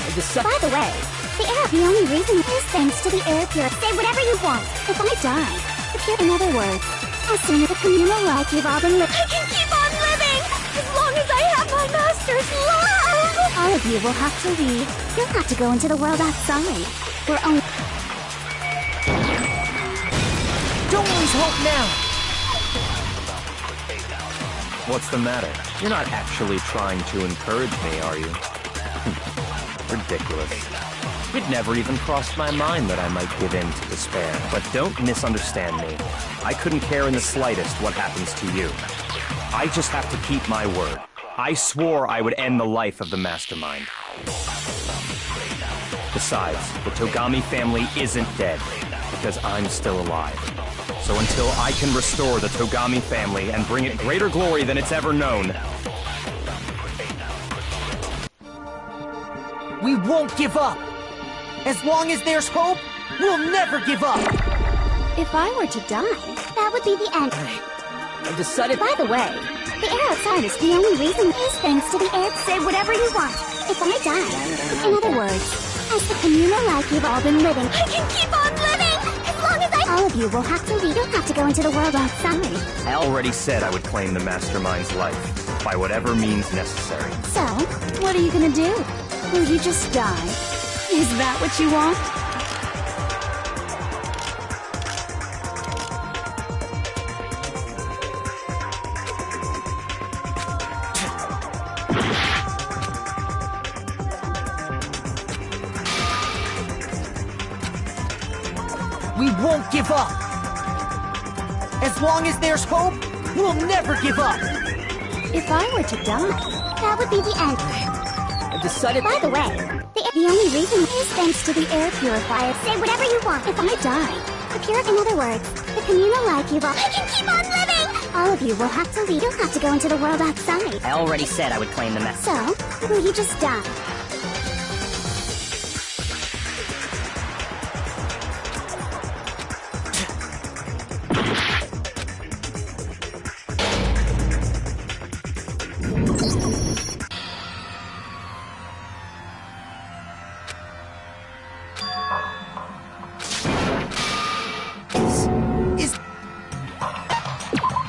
By By the way, the air, the only reason is thanks to the air pure. Say whatever you want. if I die, the pure. In other words, As soon as the communal like you've all been living. I can keep on living as long as I have my Master's love. All of you will have to leave. You'll have to go into the world outside. We're only. Don't lose hope now! What's the matter? You're not actually trying to encourage me, are you? Ridiculous. It never even crossed my mind that I might give in to despair. But don't misunderstand me. I couldn't care in the slightest what happens to you. I just have to keep my word. I swore I would end the life of the Mastermind. Besides, the Togami family isn't dead, because I'm still alive. So until I can restore the Togami family and bring it greater glory than it's ever known, We won't give up! As long as there's hope, we'll never give up! if I were to die, That would be the end. I decided... By the way, the air outside is the only reason is thanks to the air. Say whatever you want. If I die. In other words, as the communal life you've all been living. I can keep on living as long as I... All of you will have to leave. You'll have to go into the world outside. I already said I would claim the Mastermind's life, by whatever means necessary. So, what are you gonna do? Will you just die? Is that what you want? We won't give up! As long as there's hope, we'll never give up! If I were to die, that would be the end. I decided... By the way, the only reason is thanks to the air purifier. Say whatever you want. if I die, The pure, in other words, the communal life you've all. I can keep on living. All of you will have to leave. You'll have to go into the world outside. I already said I would claim the mess. So, will you just die?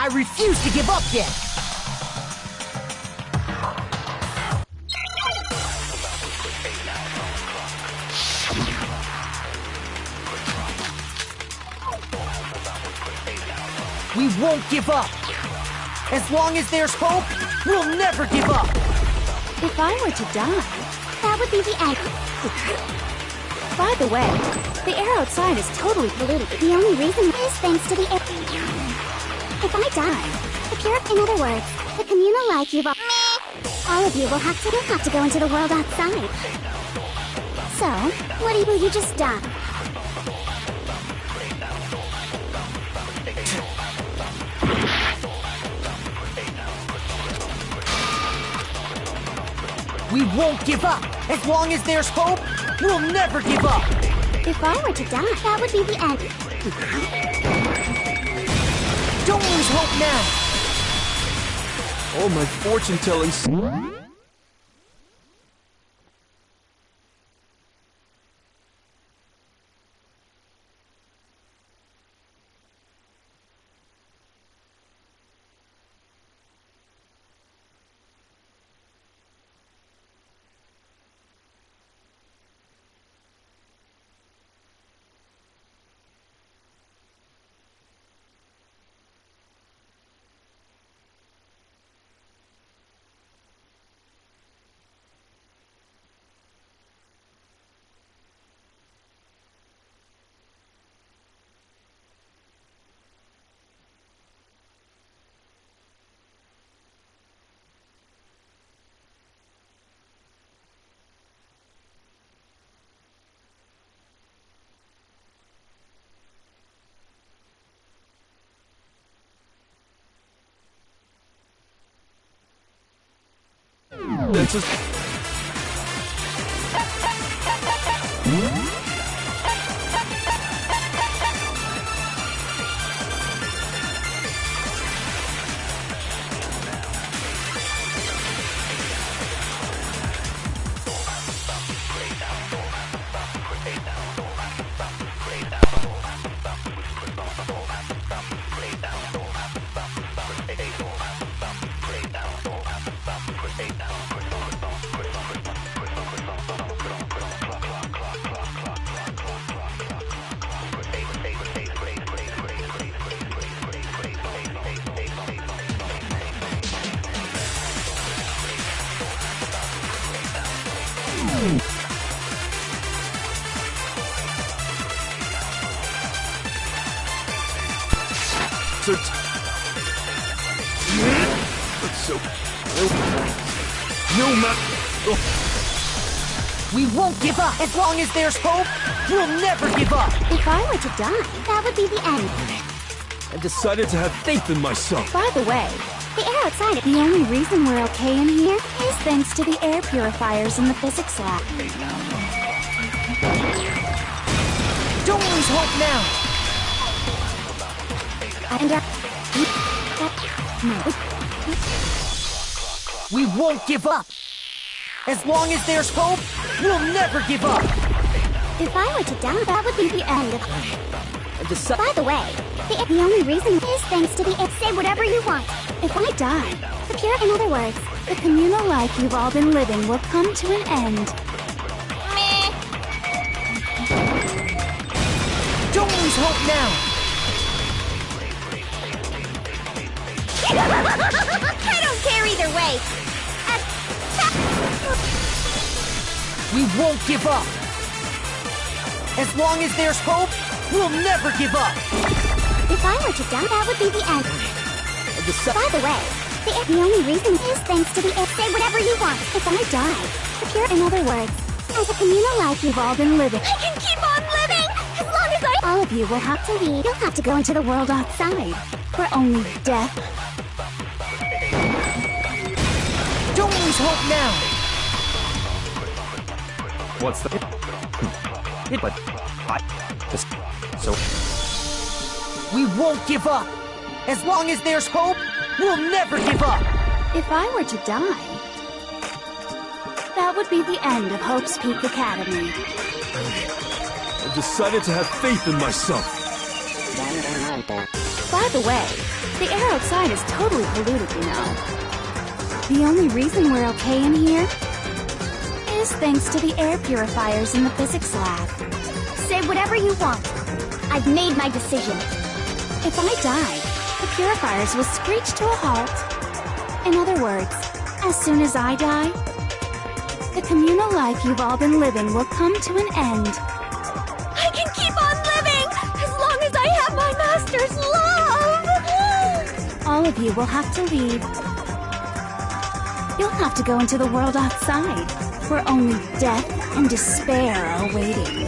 I refuse to give up yet! We won't give up! As long as there's hope, we'll never give up! if I were to die, That would be the end. by the way, the air outside is totally polluted. The only reason is thanks to the air. If I die, the pure, in other words, the communal life you've all. All of you will have to go into the world outside. So, will you just die? We won't give up! As long as there's hope, we'll never give up! If I were to die, that would be the end. Don't lose hope now! All my fortune-telling... It's just... We won't give up. As long as there's hope, we'll never give up. If I were to die, that would be the end. I decided to have faith in myself. By the way, The air outside, the only reason we're okay in here is thanks to the air purifiers in the physics lab. Don't lose hope now. and We won't give up. As long as there's hope, we'll never give up. if I were to die, that would be the end. By the way, the only reason is thanks to the air. Say whatever you want. If I die, The pure, in other words, the communal life you've all been living will come to an end. Don't lose hope now. I don't care either way. We won't give up. As long as there's hope, we'll never give up. if I were to die, that would be the end. By the way, the only reason is thanks to the air. Say whatever you want. If I die, The pure, in other words, as a communal life you've all been living. I can keep on living as long as I... All of you will have to leave. You'll have to go into the world outside, where only death. Don't lose hope now. What's the... But... So... We won't give up. As long as there's hope, we'll never give up. If I were to die, that would be the end of Hope's Peak Academy. I decided to have faith in myself. By the way, the air outside is totally polluted, you know. The only reason we're okay in here is thanks to the air purifiers in the physics lab. Say whatever you want. I've made my decision. If I die, the purifiers will screech to a halt. In other words, as soon as I die, the communal life you've all been living will come to an end. I can keep on living as long as I have my master's love. All of you will have to leave. You'll have to go into the world outside, where only death and despair are waiting.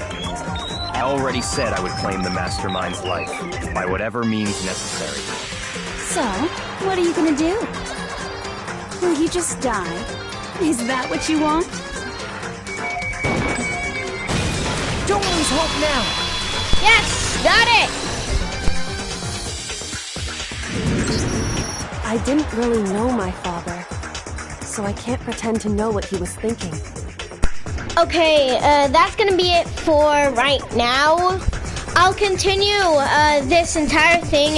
I already said I would claim the Mastermind's life, by whatever means necessary. So, what are you gonna do? Will you just die? Is that what you want? Don't lose hope now. Yes, got it! I didn't really know my father, so I can't pretend to know what he was thinking. Okay, that's gonna be it for right now. I'll continue this entire thing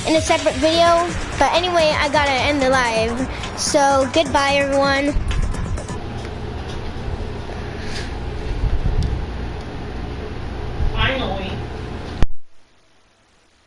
in a separate video. But anyway, I gotta end the live. So goodbye, everyone.